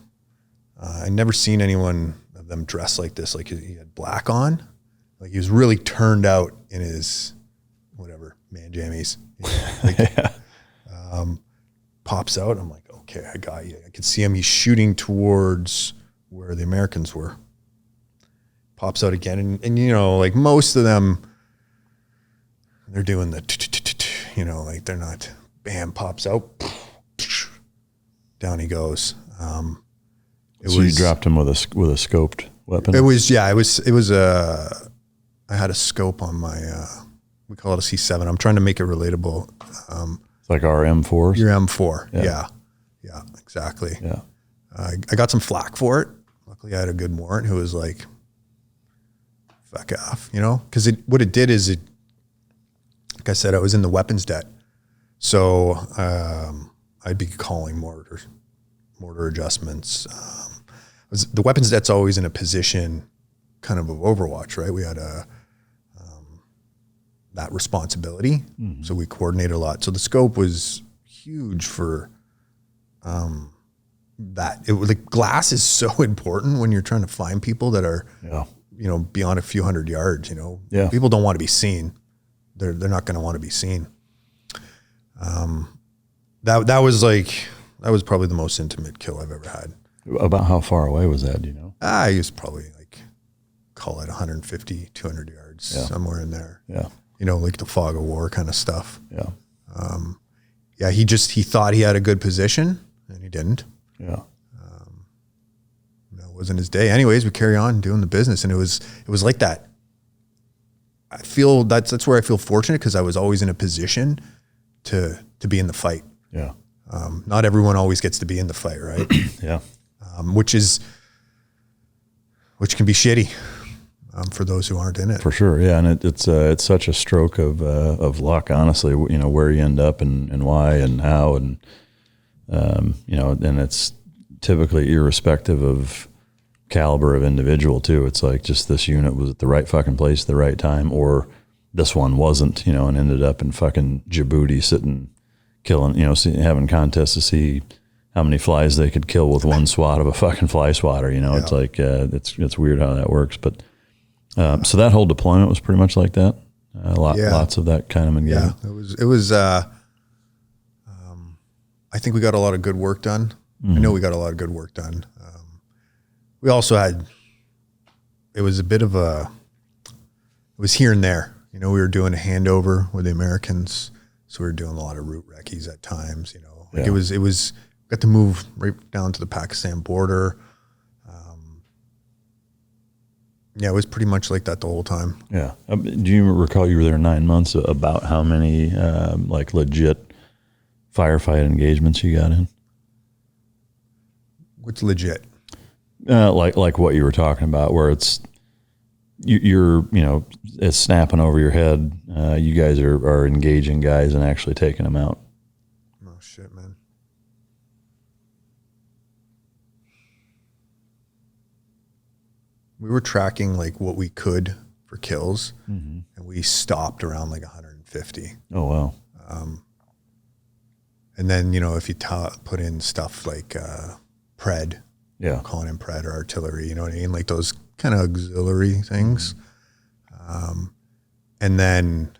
I never seen anyone of them dressed like this. Like he had black on. Like he was really turned out in his, whatever, man jammies. Pops out. I'm like, okay, I got you. I could see him. He's shooting towards where the Americans were. Pops out again. And like most of them, they're doing the, like they're not, bam, pops out. Down he goes. So you dropped him with a scoped weapon? It was I had a scope on my, we call it a C7. I'm trying to make it relatable. It's like our M4s? Your M4. Yeah, exactly. Yeah. I got some flack for it. Luckily I had a good warrant who was like, fuck off, because what it did is like I said, I was in the weapons debt. So I'd be calling mortar adjustments. The weapons debt's always in a position kind of overwatch, right? We had that responsibility. Mm-hmm. So we coordinated a lot. So the scope was huge for that. Like glass is so important when you're trying to find people that are, beyond a few hundred yards, people don't want to be seen. They're not going to want to be seen. That was probably the most intimate kill I've ever had. About how far away was that? Do you know? I was probably call it 150, 200 yards, somewhere in there. Yeah. Like the fog of war kind of stuff. Yeah. He thought he had a good position and he didn't. Yeah. It wasn't his day. Anyways, we carry on doing the business, and it was like that. I feel that's where I feel fortunate because I was always in a position to be in the fight. Yeah. Not everyone always gets to be in the fight, right? Yeah. Which can be shitty for those who aren't in it. For sure. Yeah. And it's such a stroke of luck, honestly, where you end up and why and how. And, and it's typically irrespective of caliber of individual too. It's like just this unit was at the right fucking place at the right time, or this one wasn't, and ended up in fucking Djibouti sitting, killing, having contests to see how many flies they could kill with one swat of a fucking fly swatter. It's like, it's weird how that works. But, so that whole deployment was pretty much like that. Lots of that kind of engagement. Yeah, it was, I think we got a lot of good work done. Mm-hmm. I know we got a lot of good work done. We also had, it was a bit of it was here and there. We were doing a handover with the Americans. So we were doing a lot of route recce's at times, it was got to move right down to the Pakistan border. It was pretty much like that the whole time. Yeah. Do you recall you were there 9 months? About how many legit firefight engagements you got in? What's legit? Like what you were talking about, where it's you're it's snapping over your head. You guys are engaging guys and actually taking them out. Oh shit, man. We were tracking what we could for kills, mm-hmm. and we stopped around 150. Oh wow. And then if you put in stuff like pred, calling in pred or artillery, you know what I mean, those kind of auxiliary things. And then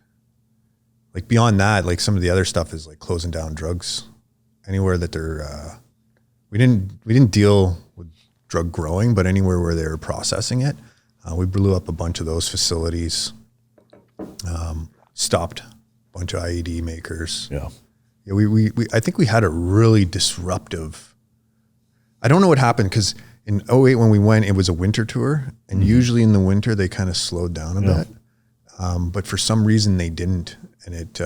beyond that, some of the other stuff is closing down drugs anywhere that they're, we didn't deal with drug growing, but anywhere where they're processing it, we blew up a bunch of those facilities, stopped bunch of IED makers. Yeah. Yeah, we I think we had a really disruptive. I don't know what happened because in 2008 when we went, it was a winter tour, and usually in the winter they kind of slowed down a bit, but for some reason they didn't, and it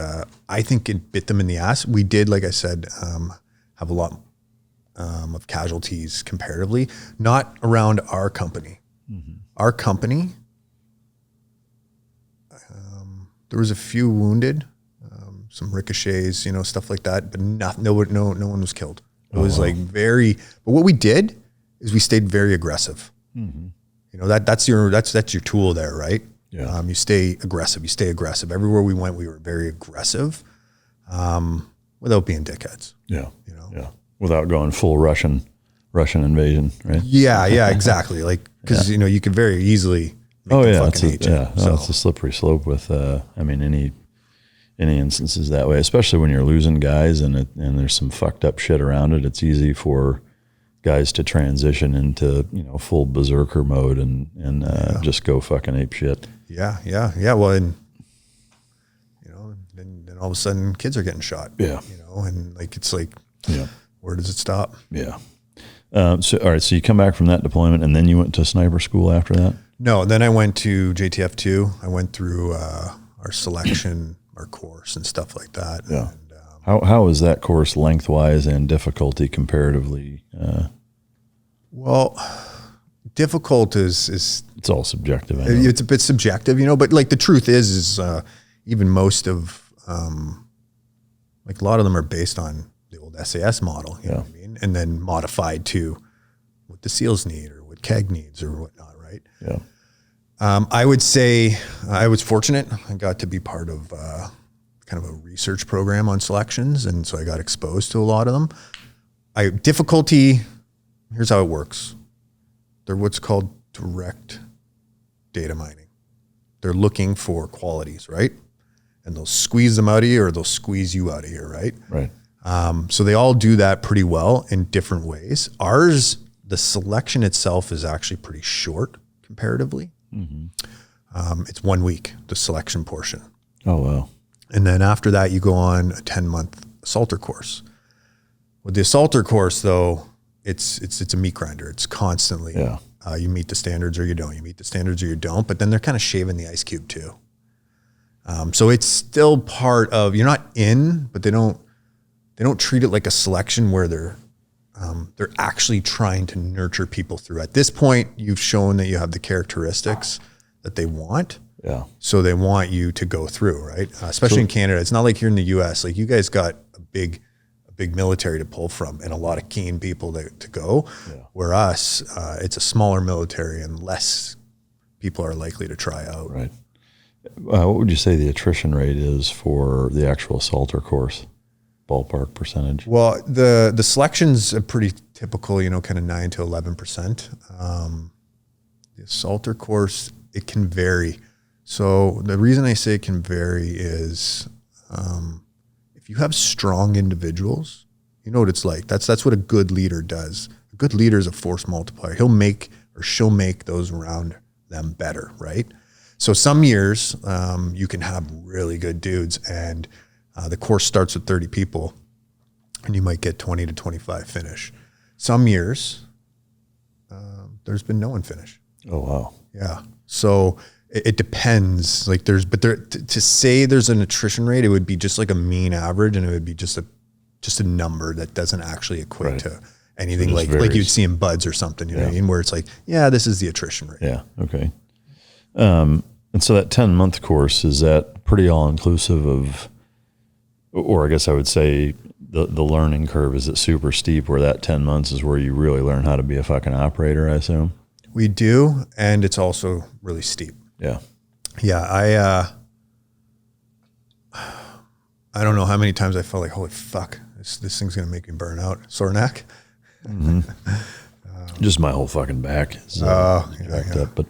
I think it bit them in the ass. We did, like I said, have a lot of casualties comparatively, not around our company. Our company, there was a few wounded. Some ricochets, stuff like that, but no one was killed. It was like very, but what we did is we stayed very aggressive. That's your tool there, right? Yeah. You stay aggressive. Everywhere we went, we were very aggressive, without being dickheads. Yeah. Yeah. Without going full Russian invasion, right? Yeah, exactly. Like, cause you could very easily make them fucking hate you. It's a slippery slope with, any instances that way, especially when you're losing guys and there's some fucked up shit around it. It's easy for guys to transition into, full berserker mode and just go fucking ape shit. Yeah. Well, and then all of a sudden kids are getting shot. Yeah. And like, it's like, where does it stop? Yeah. So, all right. So you come back from that deployment and then you went to sniper school after that? No, then I went to JTF2. I went through our selection, our course and stuff like that. Yeah. And, how is that course lengthwise and difficulty comparatively? Well, difficult is it's all subjective. I know. It's a bit subjective, but like the truth is even most of like a lot of them are based on the old SAS model, you know what I mean? And then modified to what the SEALs need or what KEG needs or whatnot, right? Yeah. I would say I was fortunate. I got to be part of kind of a research program on selections, and so I got exposed to a lot of them. Difficulty, here's how it works. They're what's called direct data mining. They're looking for qualities, right? And they'll squeeze them out of you or they'll squeeze you out of here, right? Right. So they all do that pretty well in different ways. Ours, the selection itself is actually pretty short comparatively. It's 1 week, the selection portion. Oh, wow. And then after that, you go on a 10-month assaulter course. With the assaulter course, though, it's a meat grinder. It's constantly, you meet the standards or you don't. You meet the standards or you don't. But then they're kind of shaving the ice cube too. So it's still part of, you're not in, but they don't treat it like a selection where they're actually trying to nurture people through. At this point, you've shown that you have the characteristics that they want. Yeah. So they want you to go through, right? Especially in Canada. It's not like here in the US. Like you guys got a big military to pull from and a lot of keen people to go. Yeah. Where us, it's a smaller military and less people are likely to try out. Right. What would you say the attrition rate is for the actual assaulter course? Ballpark percentage? Well, the selection's a pretty typical, kind of 9 to 11%. The assaulter course, it can vary. So the reason I say it can vary is if you have strong individuals, you know what it's like. That's what a good leader does. A good leader is a force multiplier. He'll make or she'll make those around them better, right? So some years you can have really good dudes and the course starts with 30 people and you might get 20 to 25 finish. Some years there's been no one finish. Oh, wow. Yeah. So it depends. Like to say there's an attrition rate, it would be just like a mean average and it would be just a number that doesn't actually equate to anything like you'd see in buds or something, you know what I mean? Where it's like, this is the attrition rate. Yeah. Okay. And so that 10-month course, is that pretty all-inclusive of, or I guess I would say the learning curve, is it super steep where that 10 months is where you really learn how to be a fucking operator, I assume? We do, and it's also really steep. Yeah. Yeah, I don't know how many times I felt like, holy fuck, this thing's going to make me burn out. Sore neck? Mm-hmm. Just my whole fucking back is jacked up. But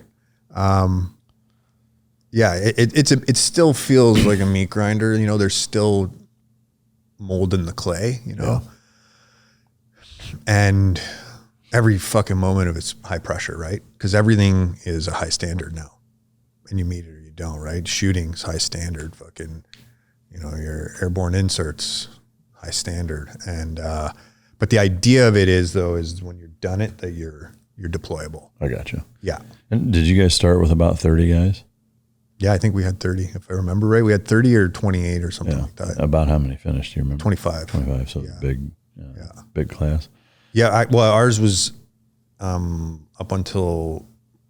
it still feels like a meat grinder. There's still mold in the clay, and every fucking moment of it's high pressure, right? Because everything is a high standard now, and you meet it or you don't, right? Shooting's high standard, fucking, your airborne inserts, high standard. And, but the idea of it is when you're done it, that you're deployable. I gotcha. Yeah. And did you guys start with about 30 guys? Yeah, I think we had 30, if I remember right. We had 30 or 28 or something like that. About how many finished? Do you remember? 25. 25, so big class. Yeah, ours was up until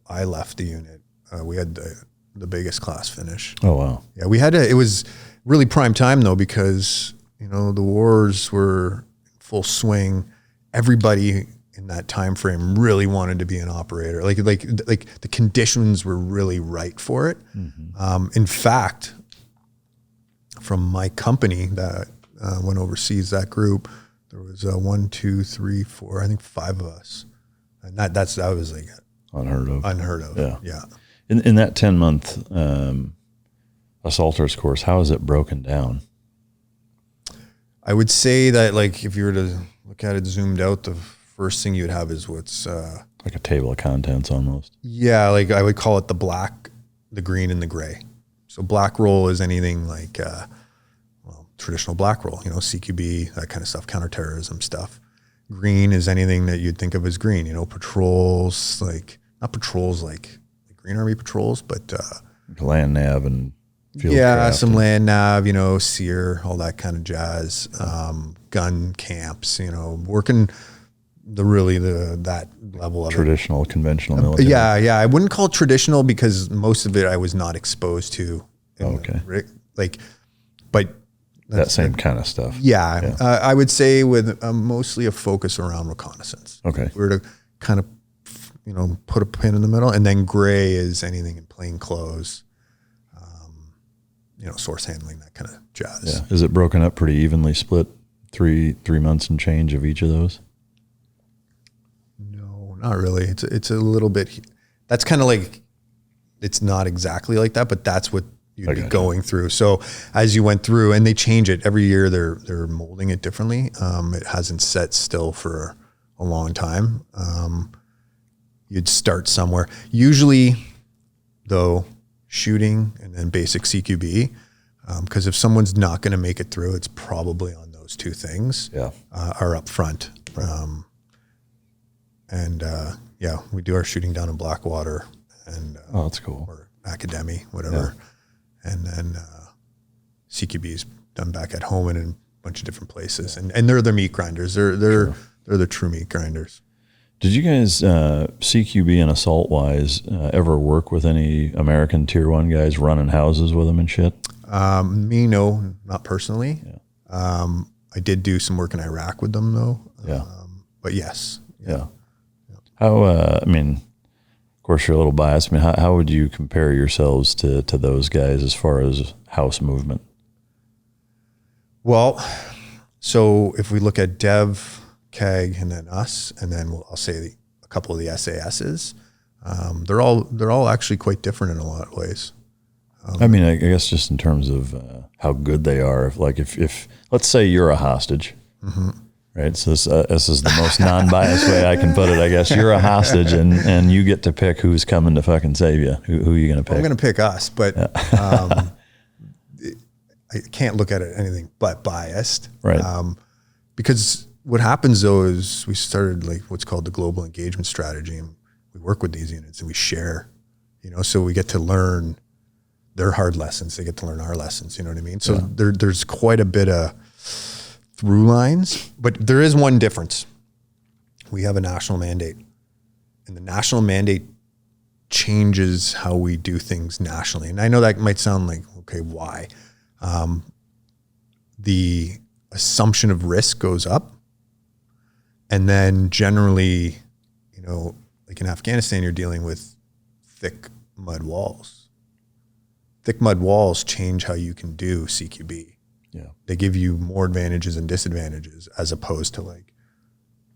I left the unit. We had the biggest class finish. Oh, wow. Yeah, it was really prime time, though, because, the wars were in full swing. Everybody in that time frame really wanted to be an operator. Like the conditions were really right for it. Mm-hmm. In fact, from my company that went overseas, that group, there was 1, 2, 3, 4, I think 5 of us, and that was like unheard of. Yeah. In that 10-month assaulters course, how is it broken down? I would say that, like, if you were to look at it zoomed out, the first thing you'd have is what's like a table of contents almost. Yeah, like I would call it the black, the green, and the gray. So black roll is anything like traditional black roll, CQB, that kind of stuff, counterterrorism stuff. Green is anything that you'd think of as green, patrols, like not patrols like Green Army patrols, but land nav and field some land nav, SEER, all that kind of jazz. Gun camps, working that level of traditional, conventional military. Yeah. I wouldn't call it traditional because most of it I was not exposed to. But that same kind of stuff. Yeah. I would say with mostly a focus around reconnaissance. Okay. If we were to kind of, put a pin in the middle, and then gray is anything in plain clothes, source handling, that kind of jazz. Yeah. Is it broken up pretty evenly split? 3 months and change of each of those? No, not really. It's a little bit. That's kind of like, it's not exactly like that, but that's what you'd be going through. So as you went through, and they change it every year, they're molding it differently. It hasn't set still for a long time. You'd start somewhere. Usually, though, shooting and then basic CQB, because if someone's not going to make it through, it's probably on those two things. Are up front. We do our shooting down in Blackwater, and that's cool. Or Academy, whatever. And then CQB is done back at home and in a bunch of different places. And they're the meat grinders. They're the true meat grinders. Did you guys, CQB and assault wise, ever work with any American tier 1 guys running houses with them and shit? Me, no, not personally. I did do some work in Iraq with them though. But yes. Yeah. How, of course you're a little biased. How would you compare yourselves to those guys as far as house movement? Well, so if we look at Dev, KEG, and then us, and then I'll say a couple of the SASs, they're all actually quite different in a lot of ways. I guess just in terms of how good they are. If let's say you're a hostage, mm-hmm. right? So this is the most non-biased way I can put it. I guess you're a hostage, and you get to pick who's coming to fucking save you. Who are you going to pick? I'm going to pick us, but I can't look at it anything but biased, right? Because what happens though is we started like what's called the global engagement strategy, and we work with these units and we share, so we get to learn their hard lessons. They get to learn our lessons. You know what I mean? So there's quite a bit of through lines, but there is one difference. We have a national mandate, and the national mandate changes how we do things nationally. And I know that might sound like, okay, why? The assumption of risk goes up. And then generally, like in Afghanistan, you're dealing with thick mud walls. Thick mud walls change how you can do CQB. Yeah. They give you more advantages and disadvantages as opposed to like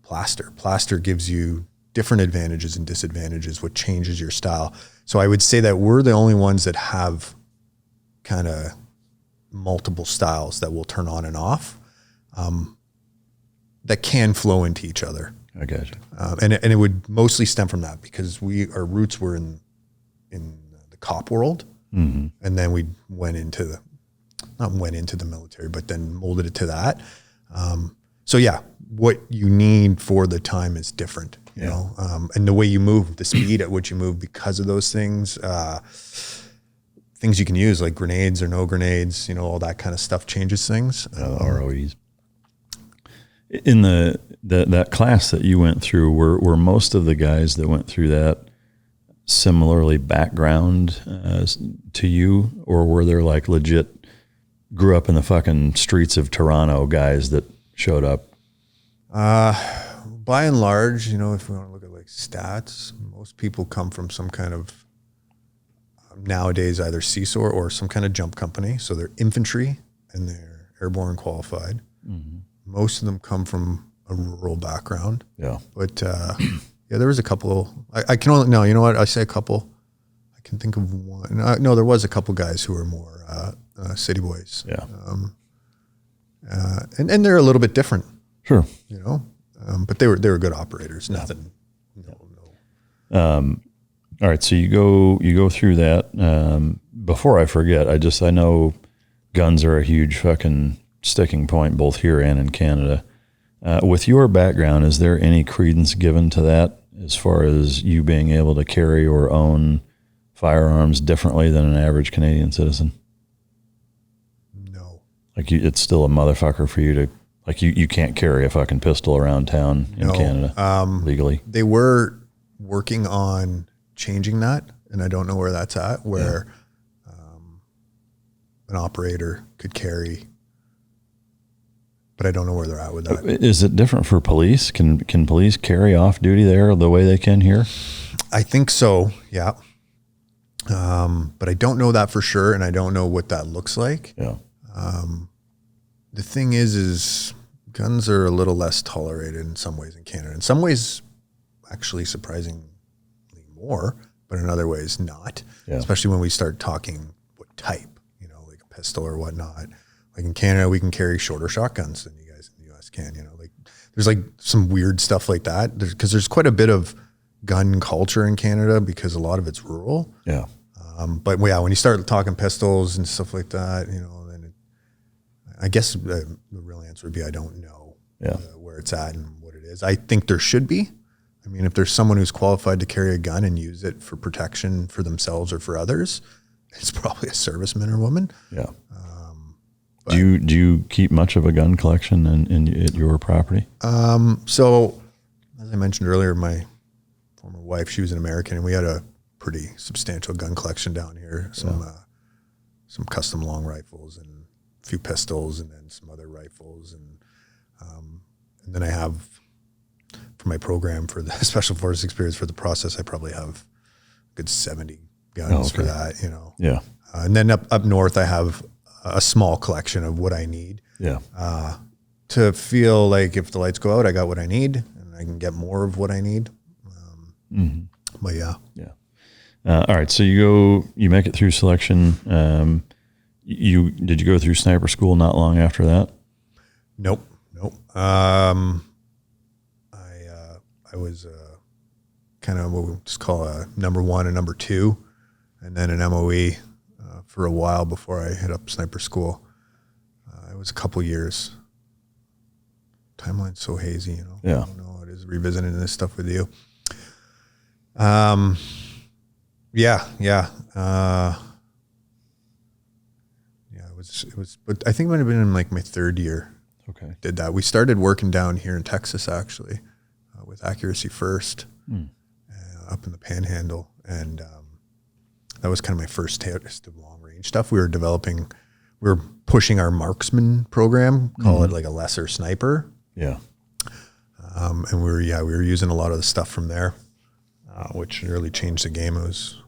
plaster. Plaster gives you different advantages and disadvantages, what changes your style. So I would say that we're the only ones that have kind of multiple styles that will turn on and off. That can flow into each other. I got you. And it would mostly stem from that because our roots were in the cop world, mm-hmm. and then we went into not went into the military, but then molded it to that. So yeah, what you need for the time is different, you know, and the way you move, the speed at which you move because of those things, things you can use like grenades or no grenades, you know, all that kind of stuff changes things. ROEs. In that class that you went through, were most of the guys that went through that similarly background to you, or were there like legit grew up in the fucking streets of Toronto guys that showed up? By and large, you know, if we want to look at like stats, most people come from some kind of nowadays either CSOR or some kind of jump company. So they're infantry and they're airborne qualified. Mm-hmm. Most of them come from a rural background. Yeah. But yeah, there was a couple. I can only, no, you know what? I say a couple. I can think of one. No, there was a couple guys who were more city boys. Yeah. And they're a little bit different. Sure. You know, but they were good operators. Nothing. No. All right, so you go through that. Before I forget, I know guns are a huge fucking sticking point both here and in Canada. With your background, is there any credence given to that as far as you being able to carry or own firearms differently than an average Canadian citizen? No. Like it's still a motherfucker for you to, like you can't carry a fucking pistol around town in Canada legally. They were working on changing that, and I don't know where that's at, where an operator could carry, but I don't know where they're at with that. Is it different for police? Can police carry off duty there the way they can here? I think so, yeah. But I don't know that for sure, and I don't know what that looks like. Yeah. The thing is guns are a little less tolerated in some ways in Canada. In some ways, actually surprisingly more, but in other ways not. Yeah. Especially when we start talking what type, you know, like a pistol or whatnot. Like in Canada, we can carry shorter shotguns than you guys in the US can, you know, like there's like some weird stuff like that. Because there's quite a bit of gun culture in Canada because a lot of it's rural. Yeah. But yeah, when you start talking pistols and stuff like that, you know, then I guess the real answer would be I don't know where it's at and what it is. I think there should be. I mean, if there's someone who's qualified to carry a gun and use it for protection for themselves or for others, it's probably a serviceman or woman. Yeah. Do you keep much of a gun collection at your property? So, as I mentioned earlier, my former wife, she was an American, and we had a pretty substantial gun collection down here. Some custom long rifles and a few pistols, and then some other rifles, and then I have, for my program for the Special Forces experience for the process, I probably have a good 70 guns for that, you know. Yeah. And then up north, I have a small collection of what I need. Yeah. To feel like if the lights go out, I got what I need, and I can get more of what I need. But yeah. Yeah. All right. So you make it through selection. Did you go through sniper school not long after that? Nope. I was kind of what we just call a number one and number two, and then an MOE for a while before I hit up sniper school. It was a couple years. Timeline's so hazy, you know. Yeah. I don't know. It is revisiting this stuff with you. Yeah. It was, but I think it might have been in like my third year. Okay. Did that. We started working down here in Texas actually, with Accuracy First, up in the Panhandle, and that was kind of my first taste of long range stuff. We were pushing our marksman program, call it like a lesser sniper. Yeah. And we were using a lot of the stuff from there, which really changed the game. It was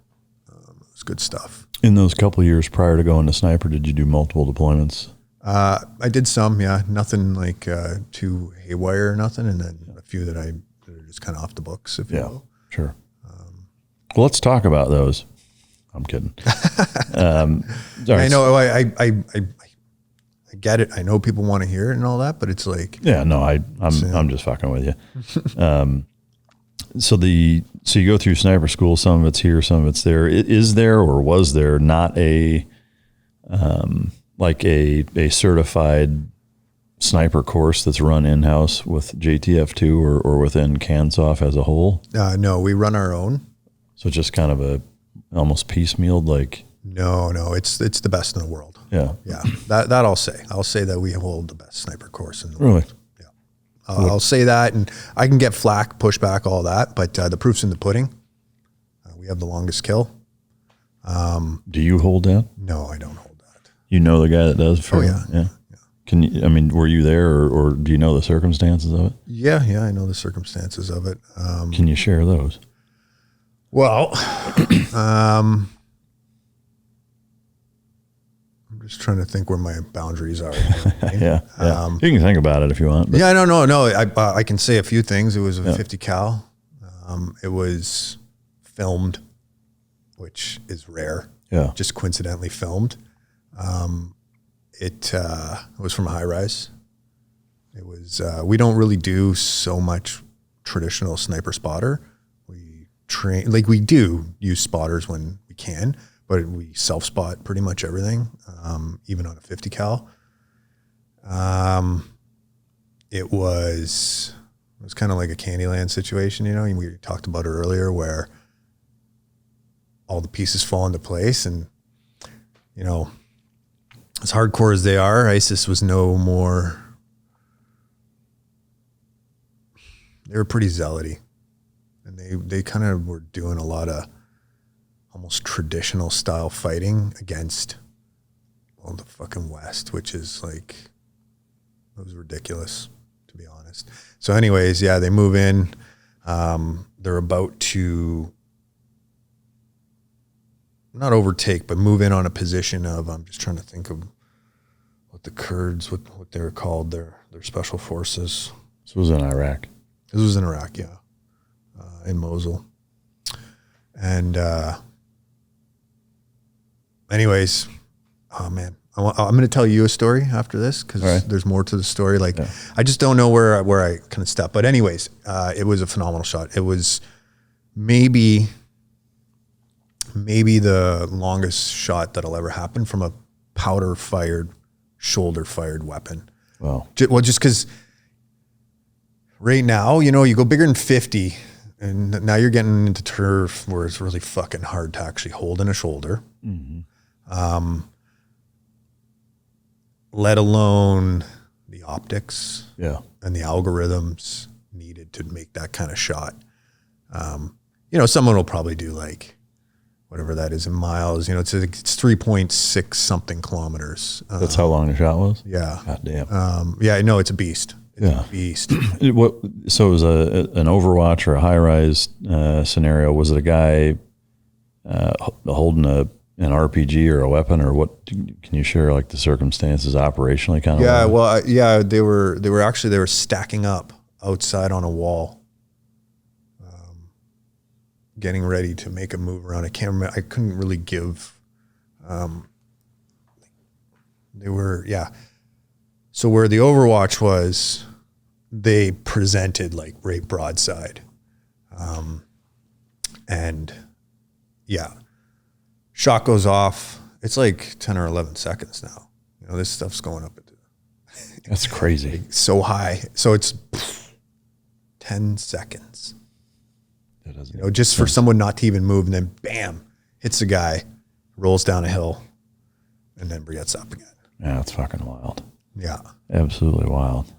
good stuff. In those couple of years prior to going to sniper, did you do multiple deployments? I did some, yeah. Nothing like too haywire or nothing, and then a few that are just kind of off the books, if you will. Sure. Well, let's talk about those. I'm kidding. I know. I get it. I know people want to hear it and all that, but it's like, yeah, no, I'm just fucking with you. So you go through sniper school. Some of it's here, some of it's there. Is there or was there not a like a certified sniper course that's run in-house with JTF2 or within CANSOF as a whole? No, we run our own. So just kind of a almost piecemealed, like... No, it's the best in the world. Yeah. Yeah, that I'll say. I'll say that we hold the best sniper course in the really? world. Yeah. I'll say that, and I can get flack, pushback, all that, but the proof's in the pudding. We have the longest kill. Do you hold that? No, I don't hold that. You know the guy that does? Yeah. Can you, I mean, were you there or do you know the circumstances of it? Yeah, I know the circumstances of it. Can you share those? Well, I'm just trying to think where my boundaries are. Yeah. You can think about it if you want. Yeah, no. I can say a few things. It was a 50 cal. It was filmed, which is rare. Yeah. Just coincidentally filmed. It was from a high rise. It was, we don't really do so much traditional sniper spotter. We train, like we do use spotters when we can, but we self spot pretty much everything, even on a 50 cal. It was kind of like a Candyland situation, you know, we talked about it earlier where all the pieces fall into place and, you know, as hardcore as they are, ISIS was no more, they were pretty zealoty. And they kind of were doing a lot of almost traditional style fighting against, well, the fucking West, which is like, it was ridiculous, to be honest. So anyways, yeah, they move in. They're about to not overtake, but move in on a position of, I'm just trying to think of what the Kurds, what they're called, their special forces. This was in Iraq. This was in Iraq, yeah, in Mosul. And anyways, oh man, I'm going to tell you a story after this because there's more to the story. Like, I just don't know where I kind of step. But anyways, it was a phenomenal shot. It was maybe the longest shot that'll ever happen from a powder-fired, shoulder-fired weapon. Wow. Well, just because right now, you know, you go bigger than 50, and now you're getting into turf where it's really fucking hard to actually hold in a shoulder. Mm-hmm. Let alone the optics and the algorithms needed to make that kind of shot. You know, someone will probably do like, whatever that is in miles, you know, it's 3.6 something kilometers. That's how long the shot was? Yeah. God damn. Yeah, no, it's a beast. It's a beast. So it was an Overwatch or a high-rise scenario. Was it a guy holding an RPG or a weapon, or what? Can you share like the circumstances operationally kind of? Yeah, well, they were stacking up outside on a wall. Getting ready to make a move around. I can't remember. I couldn't really give. They were, So where the Overwatch was, they presented like right broadside. And shot goes off. It's like 10 or 11 seconds now. You know, this stuff's going up. That's crazy. Like, so high. So it's 10 seconds. You know, just for someone not to even move, and then bam, hits the guy, rolls down a hill, and then gets up again. Yeah, it's fucking wild. Yeah, absolutely wild.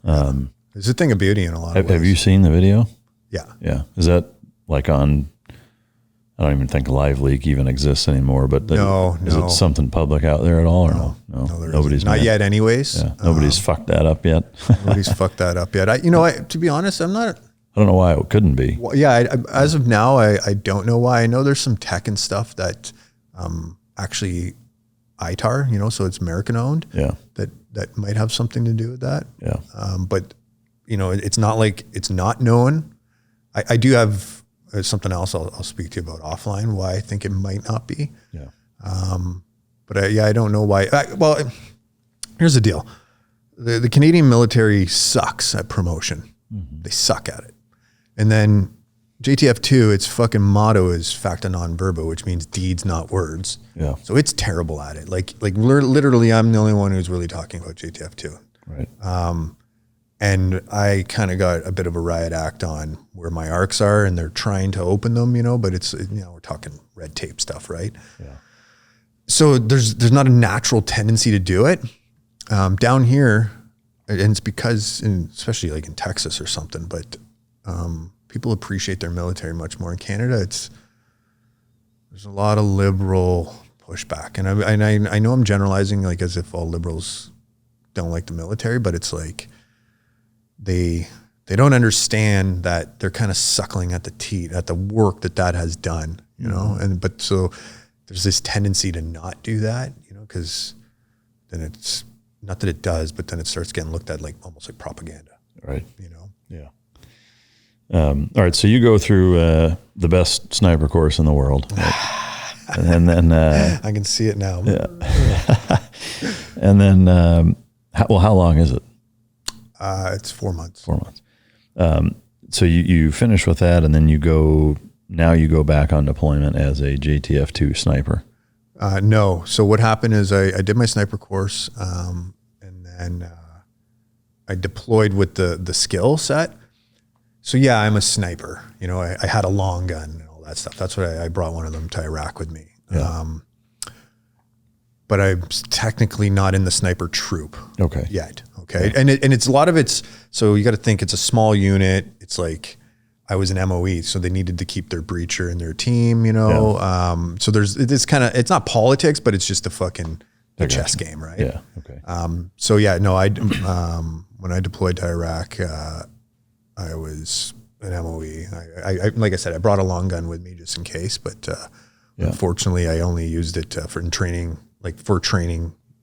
It's a thing of beauty in a lot of ways. Have you seen the video? Yeah. Is that like on? I don't even think Live Leak even exists anymore. But no. Is it something public out there at all, or no? Nobody's not yet. Anyways, nobody's fucked that up yet. Nobody's fucked that up yet. To be honest, I'm not. I don't know why it couldn't be. Well, as of now, I don't know why. I know there's some tech and stuff that actually ITAR, you know, so it's American owned. Yeah. That might have something to do with that. Yeah. But, you know, it's not like it's not known. I do have something else I'll speak to you about offline, why I think it might not be. Yeah. But I don't know why. Well, here's the deal. The Canadian military sucks at promotion. Mm-hmm. They suck at it. And then JTF2, its fucking motto is facta non verba, which means deeds, not words. Yeah. So it's terrible at it. Like literally, I'm the only one who's really talking about JTF2. Right. And I kind of got a bit of a riot act on where my arcs are, and they're trying to open them, but it's, we're talking red tape stuff, right? Yeah. So there's not a natural tendency to do it. Down here, and it's because, especially like in Texas or something, but people appreciate their military much more. In Canada, there's a lot of liberal pushback, and I know I'm generalizing like as if all liberals don't like the military, but it's like they don't understand that they're kind of suckling at the teat at the work that has done, but so there's this tendency to not do that, because then it's not that it does, but then it starts getting looked at like almost like propaganda, right? Yeah. All right, so you go through the best sniper course in the world, right? And then I can see it now. Yeah. And then how long is it? It's 4 months. 4 months. So you finish with that, and then you go back on deployment as a JTF2 sniper. No. So what happened is I did my sniper course, and then I deployed with the skill set. So yeah, I'm a sniper. I had a long gun and all that stuff. That's what I brought one of them to Iraq with me. Yeah. But I'm technically not in the sniper troop yet. Okay. Yeah. And it's a lot of it's, so you got to think it's a small unit. It's like, I was an MOE, so they needed to keep their breacher in their team, Yeah. So there's this kind of, it's not politics, but it's just a chess game, right? Yeah. Okay. So yeah, no, when I deployed to Iraq, I was an MOE. I like I said, I brought a long gun with me just in case, but unfortunately, I only used it for training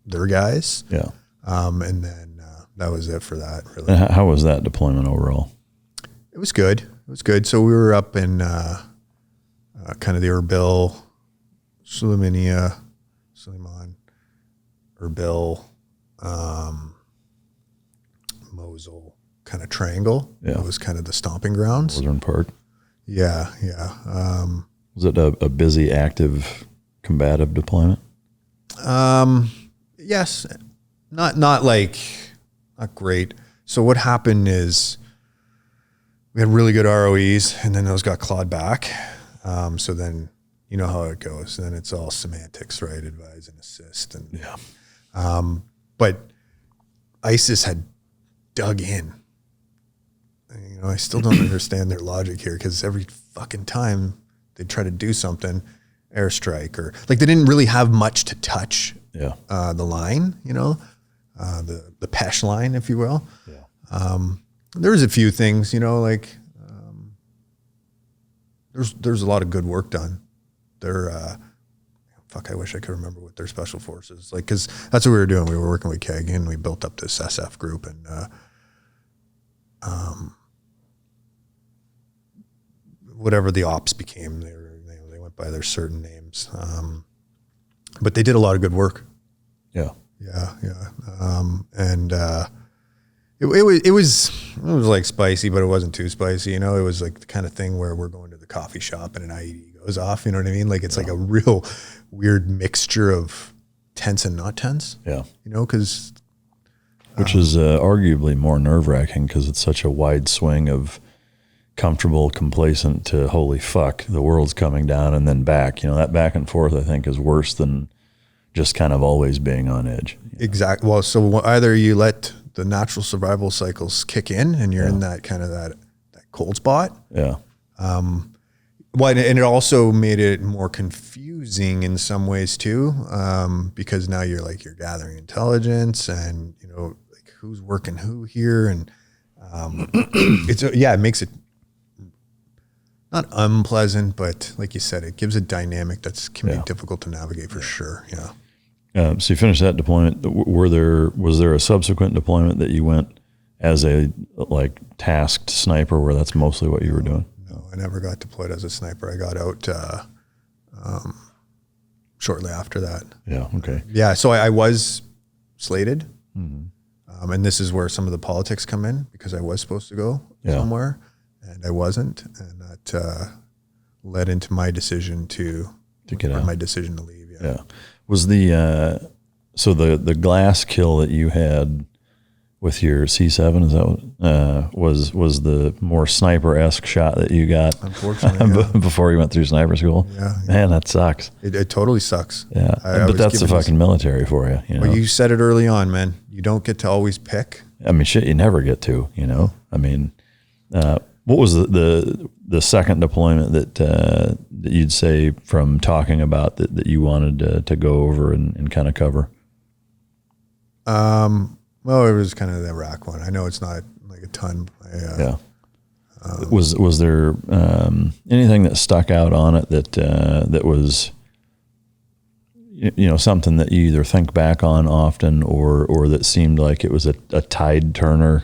their guys. Yeah. And then that was it for that. Really. And how was that deployment overall? It was good. It was good. So we were up in kind of the Erbil, Suleiman, Erbil, Mosul kind of triangle. Yeah. It was kind of the stomping grounds. Northern part. Yeah. Was it a busy, active, combative deployment? Yes. Not great. So what happened is we had really good ROEs, and then those got clawed back. So then you know how it goes. Then it's all semantics, right? Advise and assist. And Yeah. but ISIS had dug in. I still don't understand their logic here, because every fucking time they try to do something, airstrike, or like they didn't really have much to touch. Yeah. The line, the Pesh line, if you will. Yeah. There was a few things, there's a lot of good work done. I wish I could remember what their special forces, because that's what we were doing. We were working with Kagan, and we built up this SF group, and whatever the ops became, they went by their certain names. But they did a lot of good work. Yeah. Yeah. And it was like spicy, but it wasn't too spicy. It was like the kind of thing where we're going to the coffee shop and an IED goes off. You know what I mean? Like it's like a real weird mixture of tense and not tense. Yeah. Because which is arguably more nerve-wracking, because it's such a wide swing of comfortable, complacent to holy fuck, the world's coming down, and then back. That back and forth, I think, is worse than just kind of always being on edge. Exactly. Well, so either you let the natural survival cycles kick in, and you're in that kind of that cold spot. Yeah. And it also made it more confusing in some ways too, because now you're gathering intelligence, and who's working who here, and it makes it not unpleasant, but like you said, it gives a dynamic can be difficult to navigate for sure. Yeah. So you finished that deployment. Was there a subsequent deployment that you went as a tasked sniper, where that's mostly what you were doing? No, I never got deployed as a sniper. I got out shortly after that. Yeah. Okay. Yeah. So I was slated, mm-hmm. And this is where some of the politics come in, because I was supposed to go somewhere, and I wasn't, and that led into my decision to get out. My decision to leave. Yeah. Was the so the glass kill that you had with your C7, is that what, was the more sniper-esque shot that you got? Unfortunately, before you went through sniper school? Yeah. Man, that sucks. It totally sucks. Yeah, but that's the fucking military for you. You know? Well, you said it early on, man. You don't get to always pick. I mean, shit, you never get to. You know, I mean, what was the second deployment that you'd say from talking about that you wanted to go over and kind of cover? Well, it was kind of the Iraq one. I know it's not like a ton. Yeah. Was there anything that stuck out on it that was, you know, something that you either think back on often or that seemed like it was a tide turner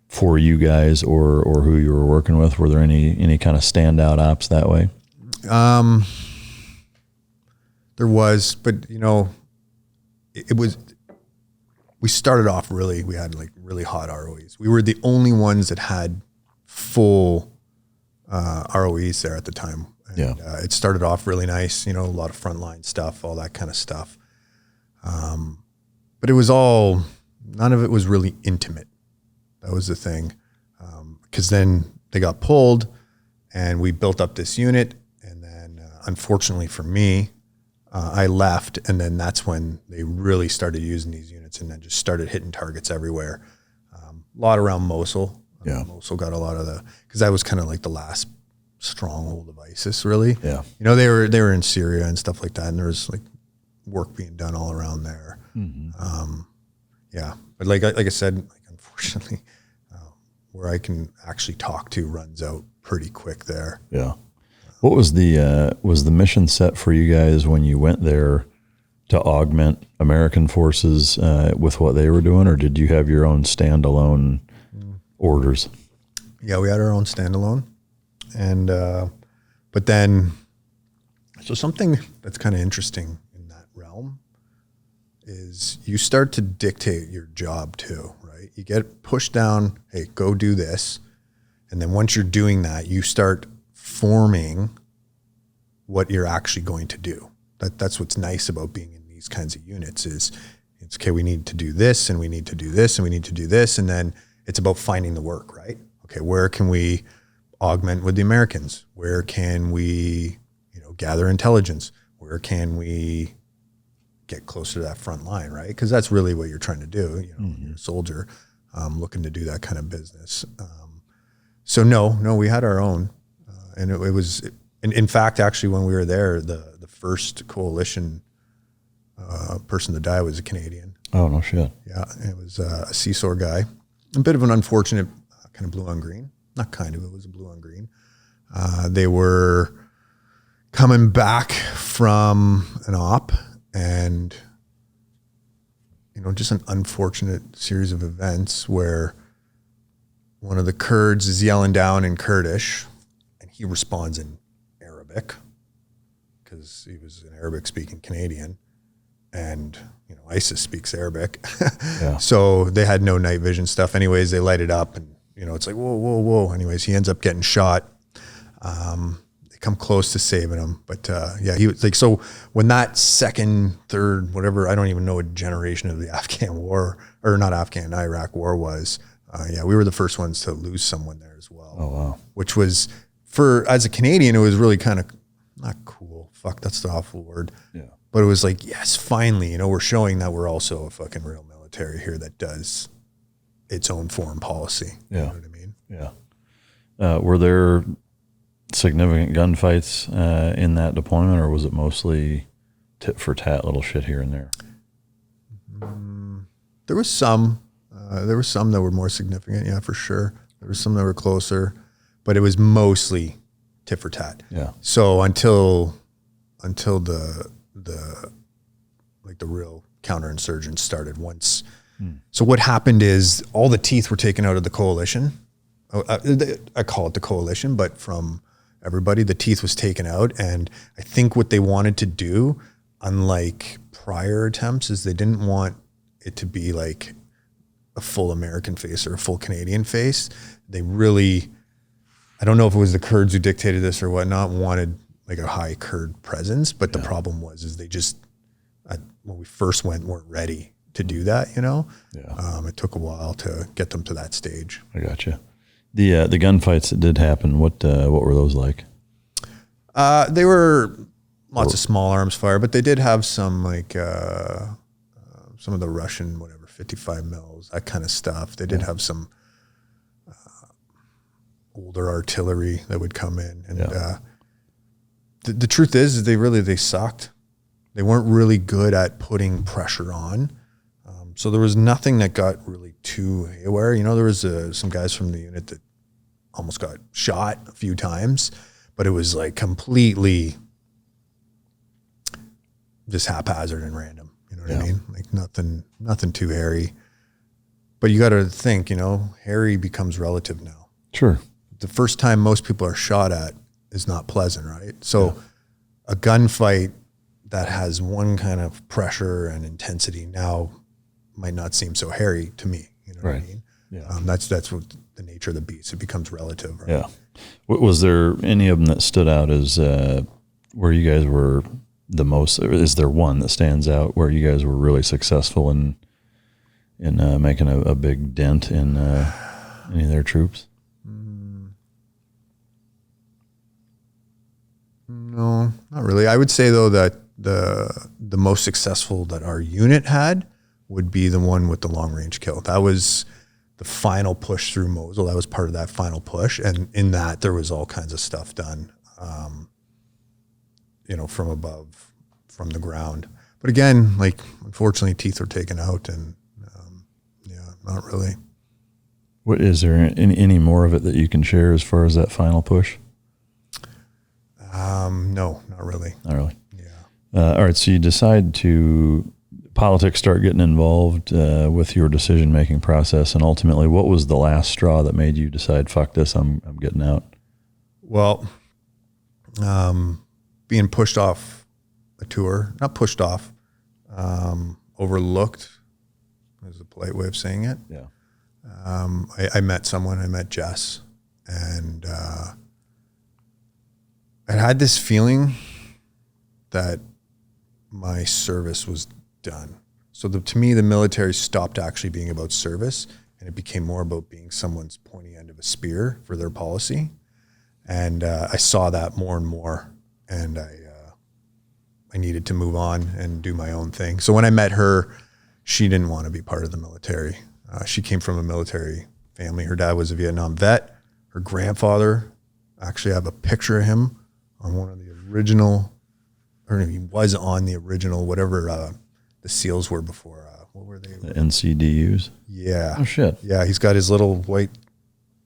for you guys or who you were working with? Were there any kind of standout ops that way? There was, but you know, it was. We started off we had like really hot ROEs. We were the only ones that had full ROEs there at the time. And, it started off really nice, you know, a lot of frontline stuff, all that kind of stuff. But it was none of it was really intimate. That was the thing. Because then they got pulled and we built up this unit. And then unfortunately for me, I left, and then that's when they really started using these units and then just started hitting targets everywhere. A lot around Mosul. Mosul got a lot of because that was kind of like the last stronghold of ISIS, really. Yeah. You know, they were in Syria and stuff like that, and there was like work being done all around there. Mm-hmm. But like I said, like unfortunately, where I can actually talk to runs out pretty quick there. Yeah. What was the mission set for you guys when you went there to augment American forces with what they were doing, or did you have your own standalone orders? Yeah, we had our own standalone, and but then so something that's kind of interesting in that realm is you start to dictate your job too, right? You get pushed down, hey, go do this, and then once you're doing that, you start forming what you're actually going to do. That's what's nice about being in these kinds of units is it's okay, we need to do this and we need to do this and we need to do this. And then it's about finding the work, right? Okay, where can we augment with the Americans? Where can we, you know, gather intelligence? Where can we get closer to that front line, right? Because that's really what you're trying to do. You know, you're a soldier looking to do that kind of business. So no, we had our own. And it was, in fact, actually, when we were there, the first coalition person to die was a Canadian. Oh, no shit. Yeah, it was a CSOR guy. A bit of an unfortunate kind of blue on green. Not kind of, it was a blue on green. They were coming back from an op and, you know, just an unfortunate series of events where one of the Kurds is yelling down in Kurdish and he responds in Arabic because he was an Arabic-speaking Canadian, and you know ISIS speaks Arabic, so they had no night vision stuff. Anyways, they light it up, and you know it's like whoa. Anyways, he ends up getting shot. They come close to saving him, but he was like, so when that second, third, whatever, I don't even know what generation of the Afghan war or not Afghan, Iraq war was. We were the first ones to lose someone there as well. Oh wow! Which was as a Canadian, it was really kind of not cool. Fuck, that's the awful word. Yeah. But it was like, yes, finally, you know, we're showing that we're also a fucking real military here that does its own foreign policy. Yeah. You know what I mean? Yeah. Were there significant gunfights in that deployment, or was it mostly tit for tat little shit here and there? There was some. There were some that were more significant, yeah, for sure. There were some that were closer, but it was mostly tit for tat. Yeah. So until the real counterinsurgents started once. So what happened is all the teeth were taken out of the coalition. I call it the coalition, but from everybody, the teeth was taken out. And I think what they wanted to do, unlike prior attempts, is they didn't want it to be like a full American face or a full Canadian face. They really, I don't know if it was the Kurds who dictated this or whatnot, wanted like a high Kurd presence, but the problem is they just, when we first went, weren't ready to do that, you know? Yeah. It took a while to get them to that stage. I gotcha. The gunfights that did happen, what were those like? They were lots of small arms fire, but they did have some like some of the Russian, whatever, 55 mils, that kind of stuff. They did have some older artillery that would come in. And the truth is they sucked. They weren't really good at putting pressure on. So there was nothing that got really too haywire. You know, there was some guys from the unit that almost got shot a few times, but it was like completely just haphazard and random. You know what I mean? Like nothing too hairy. But you got to think, you know, hairy becomes relative now. Sure. The first time most people are shot at is not pleasant, right? So a gunfight that has one kind of pressure and intensity now might not seem so hairy to me. You know what I mean? Yeah. That's what the nature of the beast. It becomes relative, right? Yeah. Was there any of them that stood out as where you guys were the most? Is there one that stands out where you guys were really successful in making a big dent in any of their troops? No, not really. I would say though that the most successful that our unit had would be the one with the long range kill. That was the final push through Mosul. That was part of that final push, and in that there was all kinds of stuff done, you know, from above, from the ground. But again, like unfortunately, teeth were taken out, and not really. What is there any more of it that you can share as far as that final push? No, not really. Not really. Yeah. All right. So you decide to politics start getting involved with your decision-making process, and ultimately, what was the last straw that made you decide, "Fuck this, I'm getting out"? Well, being pushed off a tour, not pushed off, overlooked is a polite way of saying it. Yeah. I met someone. I met Jess, and I had this feeling that my service was done. So to me, the military stopped actually being about service, and it became more about being someone's pointy end of a spear for their policy. And I saw that more and more, and I needed to move on and do my own thing. So when I met her, she didn't want to be part of the military. She came from a military family. Her dad was a Vietnam vet. Her grandfather, actually I have a picture of him on one of the original, or he was on the original, whatever the SEALs were before. What were they? The NCDUs? Yeah. Oh, shit. Yeah, he's got his little white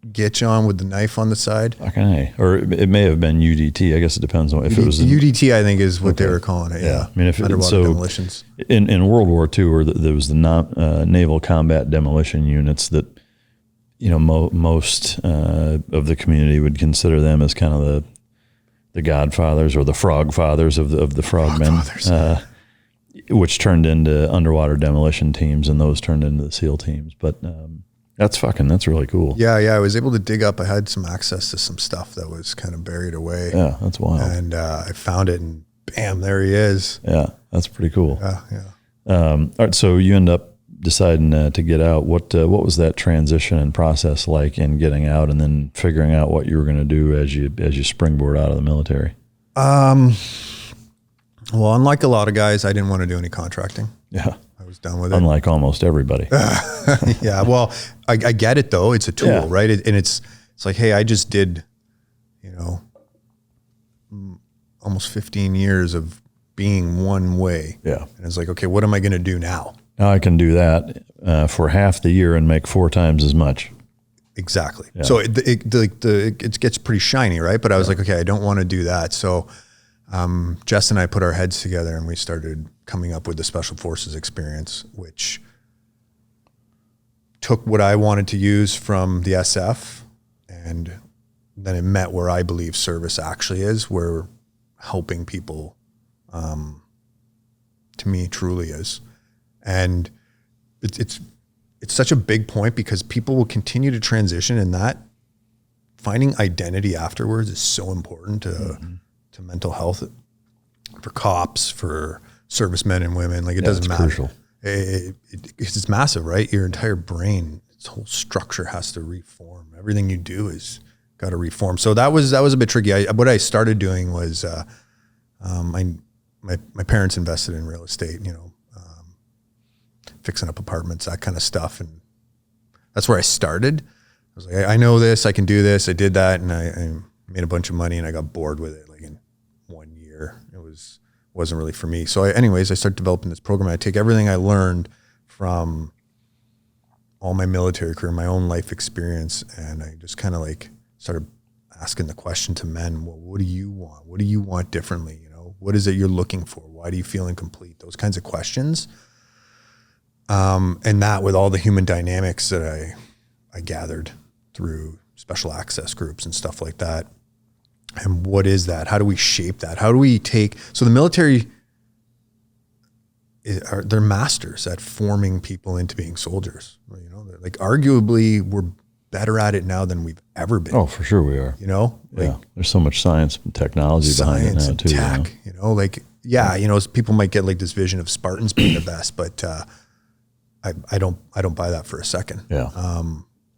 gitch on with the knife on the side. Fucking A. Or it may have been UDT. I guess it depends on if it was... UDT, I think, is what they were calling it. Yeah. I mean, if underwater demolitions. In World War II, where there was the naval combat demolition units that, you know, most of the community would consider them as kind of the godfathers or the frog fathers of the frogmen, which turned into underwater demolition teams, and those turned into the SEAL teams. But that's really cool. Yeah. I was able to dig up. I had some access to some stuff that was kind of buried away. Yeah, that's wild. And I found it, and bam, there he is. Yeah, that's pretty cool. Yeah. All right, so you end up deciding to get out. What was that transition and process like in getting out, and then figuring out what you were going to do as you springboard out of the military? Well, unlike a lot of guys, I didn't want to do any contracting. Yeah, I was done with it. Unlike almost everybody. Yeah, well, I get it though. It's a tool, right? And it's like, hey, I just did, you know, almost 15 years of being one way. Yeah, and it's like, okay, what am I going to do now? Now I can do that for half the year and make 4 times as much. Exactly. Yeah. So it gets pretty shiny, right? But I was like, okay, I don't want to do that. So Jess and I put our heads together, and we started coming up with the Special Forces experience, which took what I wanted to use from the SF, and then it met where I believe service actually is, where helping people, to me, truly is. And it's it's such a big point because people will continue to transition, and that finding identity afterwards is so important to mental health for cops, for servicemen and women. Like it doesn't matter. Crucial. It's massive, right? Your entire brain, its whole structure has to reform. Everything you do is got to reform. So that was a bit tricky. What I started doing was, my parents invested in real estate, fixing up apartments, that kind of stuff. And that's where I started. I was like, I know this, I can do this. I did that. And I made a bunch of money and I got bored with it. Like in 1 year, wasn't really for me. So I started developing this program. I take everything I learned from all my military career, my own life experience. And I just kind of like started asking the question to men, well, what do you want? What do you want differently? What is it you're looking for? Why do you feel incomplete? Those kinds of questions. And that with all the human dynamics that I gathered through special access groups and stuff like that. And what is that? How do we shape that? How do we so the military, they're masters at forming people into being soldiers. Like arguably we're better at it now than we've ever been. Oh, for sure we are. There's so much science and technology behind it now too. Tech, people might get like this vision of Spartans being the best, but I don't buy that for a second. Yeah.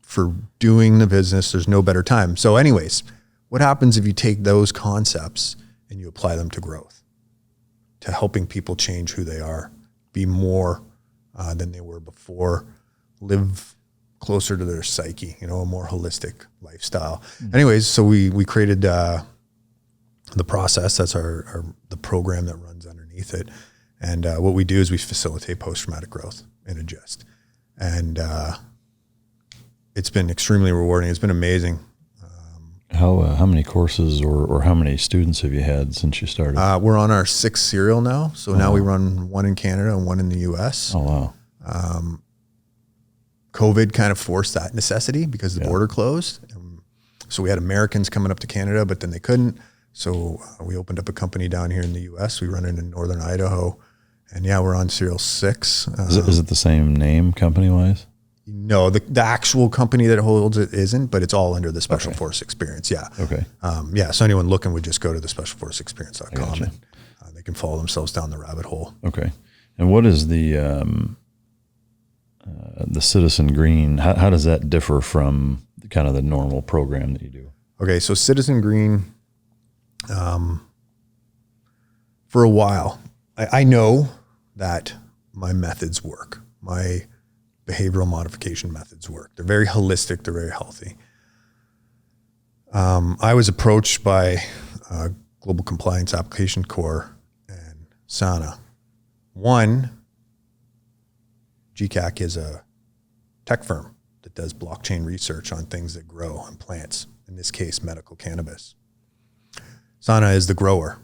For doing the business, there's no better time. So anyways, what happens if you take those concepts and you apply them to growth, to helping people change who they are, be more than they were before, live closer to their psyche, a more holistic lifestyle. Anyways, so we created the process. That's the program that runs underneath it. And what we do is we facilitate post-traumatic growth in a gist. And it's been extremely rewarding. It's been amazing. How many courses or how many students have you had since you started? We're on our 6th serial now. So now we run one in Canada and one in the US. Oh, wow. COVID kind of forced that necessity because the border closed. So we had Americans coming up to Canada, but then they couldn't. So we opened up a company down here in the US. We run it in northern Idaho. And we're on serial 6. Is it the same name company-wise? No, the actual company that holds it isn't, but it's all under the Special Force Experience. Yeah. Okay. So anyone looking would just go to the specialforceexperience.com gotcha. and they can follow themselves down the rabbit hole. Okay. And what is the Citizen Green? How does that differ from kind of the normal program that you do? Okay. So Citizen Green, for a while, I know that my methods work. My behavioral modification methods work. They're very holistic. They're very healthy. I was approached by Global Compliance Application Corps and SANA. One, GCAC is a tech firm that does blockchain research on things that grow on plants, in this case, medical cannabis. SANA is the grower.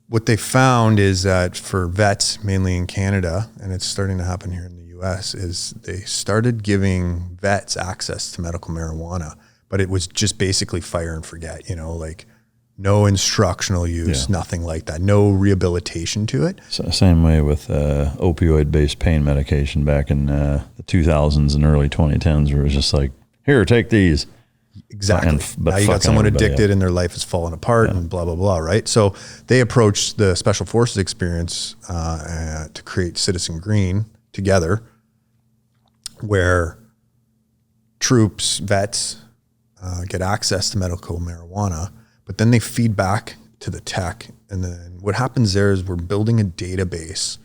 What they found is that for vets, mainly in Canada, and it's starting to happen here in the US, is they started giving vets access to medical marijuana, but it was just basically fire and forget, like no instructional use, nothing like that, no rehabilitation to it. Same way with opioid-based pain medication back in the 2000s and early 2010s, where it was just like, here, take these. Exactly. Now you got someone addicted and their life is falling apart and blah, blah, blah, right? So they approached the Special Forces Experience to create Citizen Green together, where troops, vets get access to medical marijuana, but then they feed back to the tech. And then what happens there is we're building a database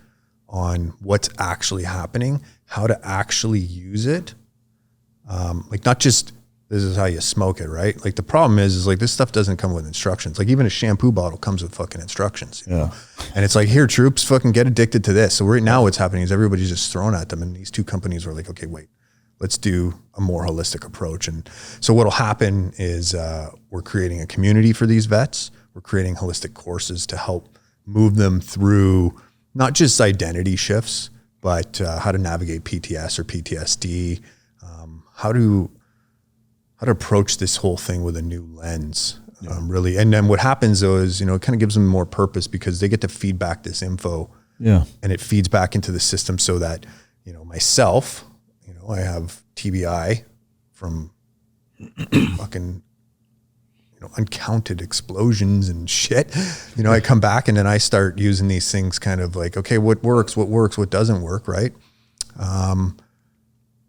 on what's actually happening, how to actually use it. Like not just, this is how you smoke it, right? Like the problem is like this stuff doesn't come with instructions. Like even a shampoo bottle comes with fucking instructions. You know? And it's like, here, troops, fucking get addicted to this. So right now what's happening is everybody's just thrown at them. And these two companies were like, okay, wait, let's do a more holistic approach. And so what'll happen is we're creating a community for these vets. We're creating holistic courses to help move them through not just identity shifts, but how to navigate PTS or PTSD, how to approach this whole thing with a new lens, really. And then what happens though is, it kind of gives them more purpose because they get to feed back this info and it feeds back into the system so that myself, I have TBI from fucking, uncounted explosions and shit. I come back and then I start using these things kind of like, okay, what works, what doesn't work, right?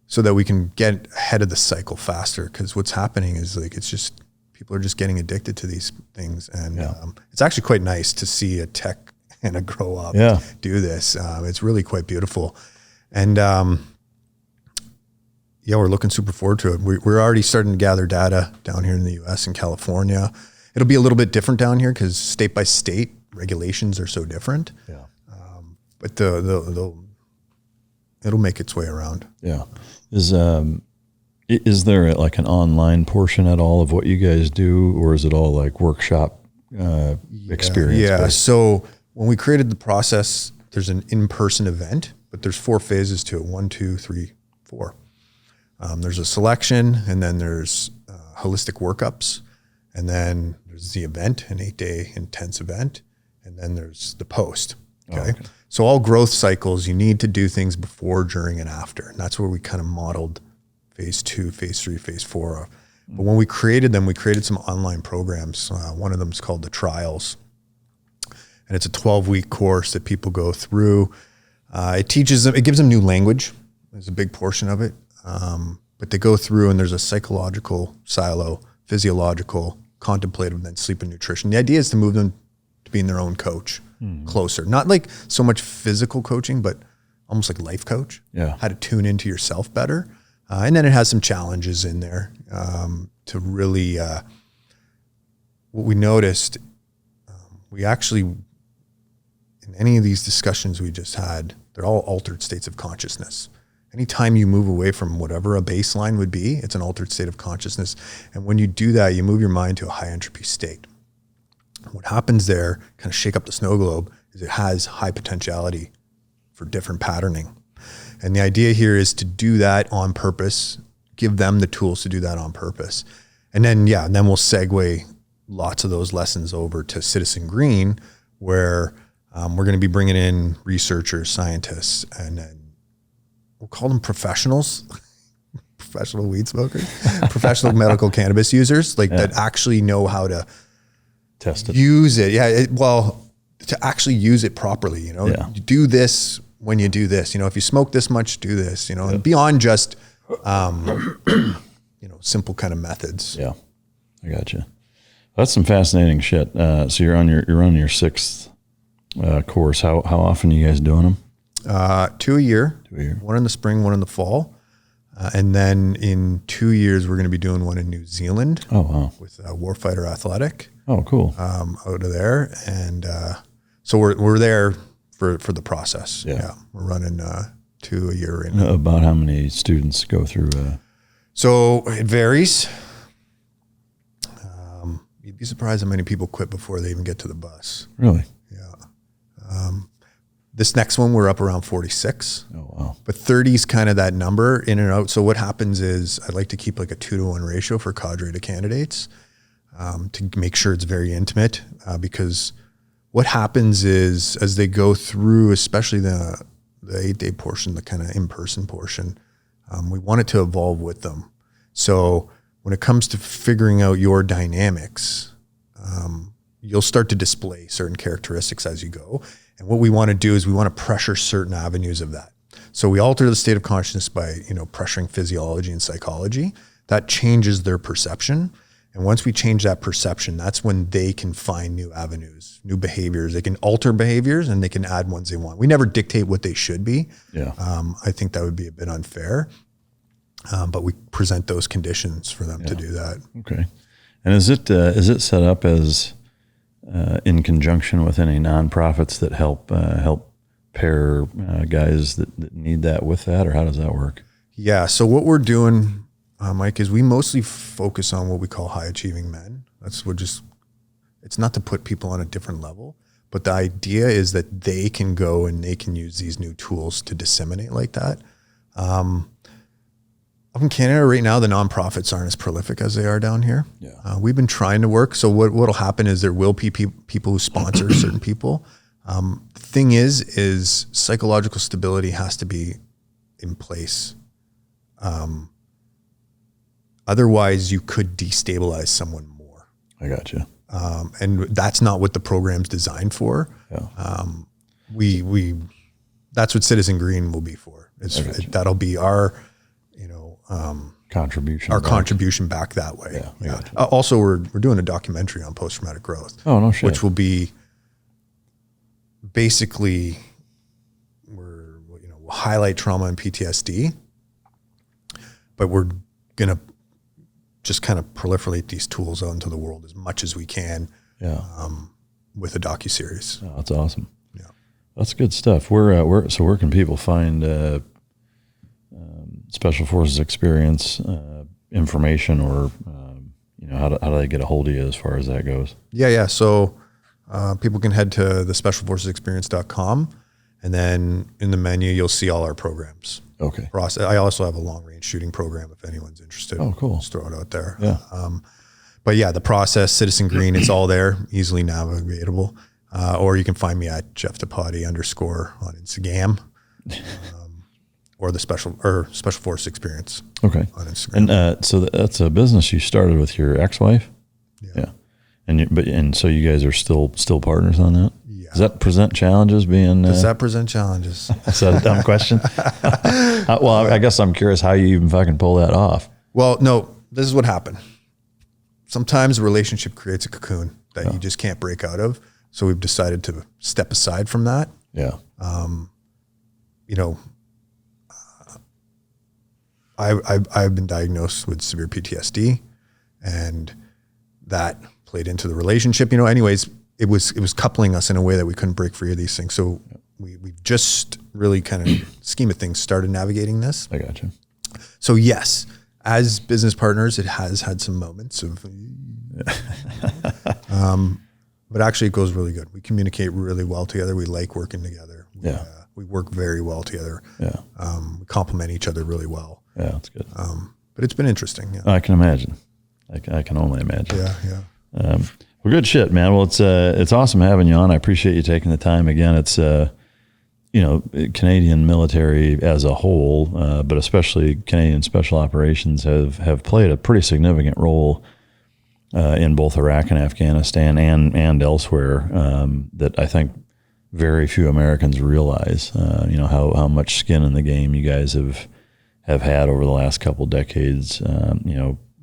So that we can get ahead of the cycle faster. Because what's happening is like, it's just, people are just getting addicted to these things. And it's actually quite nice to see a tech and a grow up do this. It's really quite beautiful. And we're looking super forward to it. We're already starting to gather data down here in the US and California. It'll be a little bit different down here because state by state regulations are so different. Yeah. But it'll make its way around. Yeah. Is there like an online portion at all of what you guys do, or is it all like workshop experience? Yeah. So when we created the process, there's an in-person event, but there's 4 phases to it. 1, 2, 3, 4. There's a selection, and then there's holistic workups, and then there's the event, an 8-day intense event, and then there's the post. Okay? So all growth cycles, you need to do things before, during, and after. And that's where we kind of modeled phase 2, phase 3, phase 4. But when we created them, we created some online programs. One of them is called the Trials. And it's a 12-week course that people go through. It teaches them, it gives them new language. There's a big portion of it. But they go through and there's a psychological silo, physiological, contemplative, and then sleep and nutrition. The idea is to move them to being their own coach closer. Not like so much physical coaching, but almost like life coach. Yeah. How to tune into yourself better. And then it has some challenges in there to really, what we noticed, we actually, in any of these discussions we just had, they're all altered states of consciousness. Anytime you move away from whatever a baseline would be, it's an altered state of consciousness. And when you do that, you move your mind to a high entropy state. What happens there, kind of shake up the snow globe, is it has high potentiality for different patterning. And the idea here is to do that on purpose, give them the tools to do that on purpose. And then, then we'll segue lots of those lessons over to Citizen Green, where we're going to be bringing in researchers, scientists, and then we'll call them professionals, professional weed smokers, professional medical cannabis users, that actually know how to test it, use it. To actually use it properly, you do this when you do this, if you smoke this much, do this, and beyond just, simple kind of methods. Yeah. I got you. That's some fascinating shit. So you're on your 6th course. How often are you guys doing them? 2 a year. 2 a year. One in the spring, one in the fall. And then in 2 years, we're going to be doing one in New Zealand. Oh, wow. With Warfighter Athletic. Oh, cool. Out of there. And so we're there for the process. Yeah. We're running 2 a year. About how many students go through? So it varies. You'd be surprised how many people quit before they even get to the bus. Really? Yeah. This next one, we're up around 46. Oh, wow. But 30 is kind of that number in and out. So what happens is I'd like to keep like a 2-to-1 ratio for cadre to candidates to make sure it's very intimate because what happens is as they go through, especially the 8-day portion, the kind of in-person portion, we want it to evolve with them. So when it comes to figuring out your dynamics, you'll start to display certain characteristics as you go. And what we want to do is we want to pressure certain avenues of that. So we alter the state of consciousness by, pressuring physiology and psychology. That changes their perception. And once we change that perception, that's when they can find new avenues, new behaviors. They can alter behaviors and they can add ones they want. We never dictate what they should be. Yeah. I think that would be a bit unfair. But we present those conditions for them to do that. Okay. And is it set up as in conjunction with any nonprofits that help pair guys that need that with that, or how does that work? Yeah. So what we're doing, Mike, is we mostly focus on what we call high achieving men. It's not to put people on a different level, but the idea is that they can go and they can use these new tools to disseminate like that. Up in Canada right now, the nonprofits aren't as prolific as they are down here. Yeah. We've been trying to work. So what'll happen is there will be people who sponsor certain people. The thing is psychological stability has to be in place. Otherwise, you could destabilize someone more. I got you. And that's not what the program's designed for. Yeah. That's what Citizen Green will be for. That'll be our, contribution back that way. Yeah. Also, we're doing a documentary on post-traumatic growth. Oh, no shit. Which will be basically, we'll highlight trauma and PTSD, but we're going to just kind of proliferate these tools out into the world as much as we can. Yeah. With a docuseries. Oh, that's awesome. Yeah. That's good stuff. Where can people find Special Forces experience information, or how do they get a hold of you as far as that goes? Yeah. So people can head to the specialforcesexperience.com, and then in the menu you'll see all our programs. Okay. I also have a long range shooting program if anyone's interested. Oh, cool. Just throw it out there. Yeah. But yeah, the process, Citizen Green, it's all there, easily navigatable. Or you can find me at Jeff Depatie _ on Instagram, or the Special Force Experience. Okay. On Instagram. And so that's a business you started with your ex-wife. Yeah. And so you guys are still partners on that. Yeah. Does that present challenges? Does that present challenges? Is that a dumb question? Well, I guess I'm curious how you even fucking pull that off. Well, no, this is what happened. Sometimes a relationship creates a cocoon that you just can't break out of. So we've decided to step aside from that. Yeah. I've been diagnosed with severe PTSD, and that played into the relationship. Anyways, it was coupling us in a way that we couldn't break free of these things. So we just really kind of scheme of things started navigating this. I got you. So yes, as business partners, it has had some moments of, but actually it goes really good. We communicate really well together. We like working together. We work very well together. Yeah. We complement each other really well. Yeah, that's good. But it's been interesting. Yeah. I can imagine. I can only imagine. Yeah. Well, good shit, man. Well, it's awesome having you on. I appreciate you taking the time again. It's, Canadian military as a whole, but especially Canadian Special Operations have played a pretty significant role in both Iraq and Afghanistan and elsewhere, that I think very few Americans realize. How much skin in the game you guys have had over the last couple decades.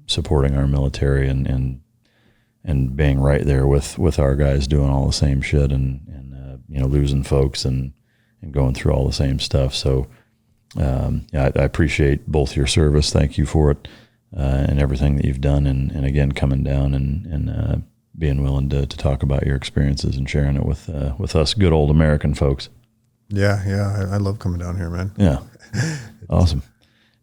Supporting our military and being right there with our guys doing all the same shit and losing folks and going through all the same stuff. So, I appreciate both your service. Thank you for it, and everything that you've done. And again, coming down and being willing to talk about your experiences and sharing it with us good old American folks. Yeah. I love coming down here, man. Yeah. Awesome.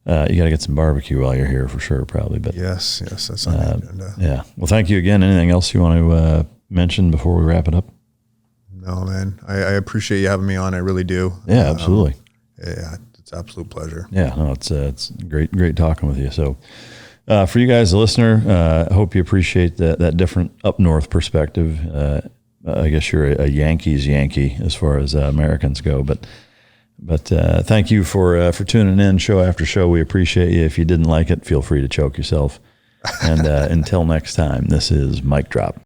You got to get some barbecue while you're here for sure, probably. But yes, that's on the agenda. Yeah. Well, thank you again. Anything else you want to mention before we wrap it up? No, man. I appreciate you having me on. I really do. Yeah, absolutely. Yeah, it's an absolute pleasure. Yeah, no, it's great talking with you. So, for you guys, the listener, I hope you appreciate that different up north perspective. I guess you're a Yankees Yankee as far as Americans go, but thank you for tuning in show after show. We appreciate you. If you didn't like it, feel free to choke yourself. And until next time, this is Mic Drop.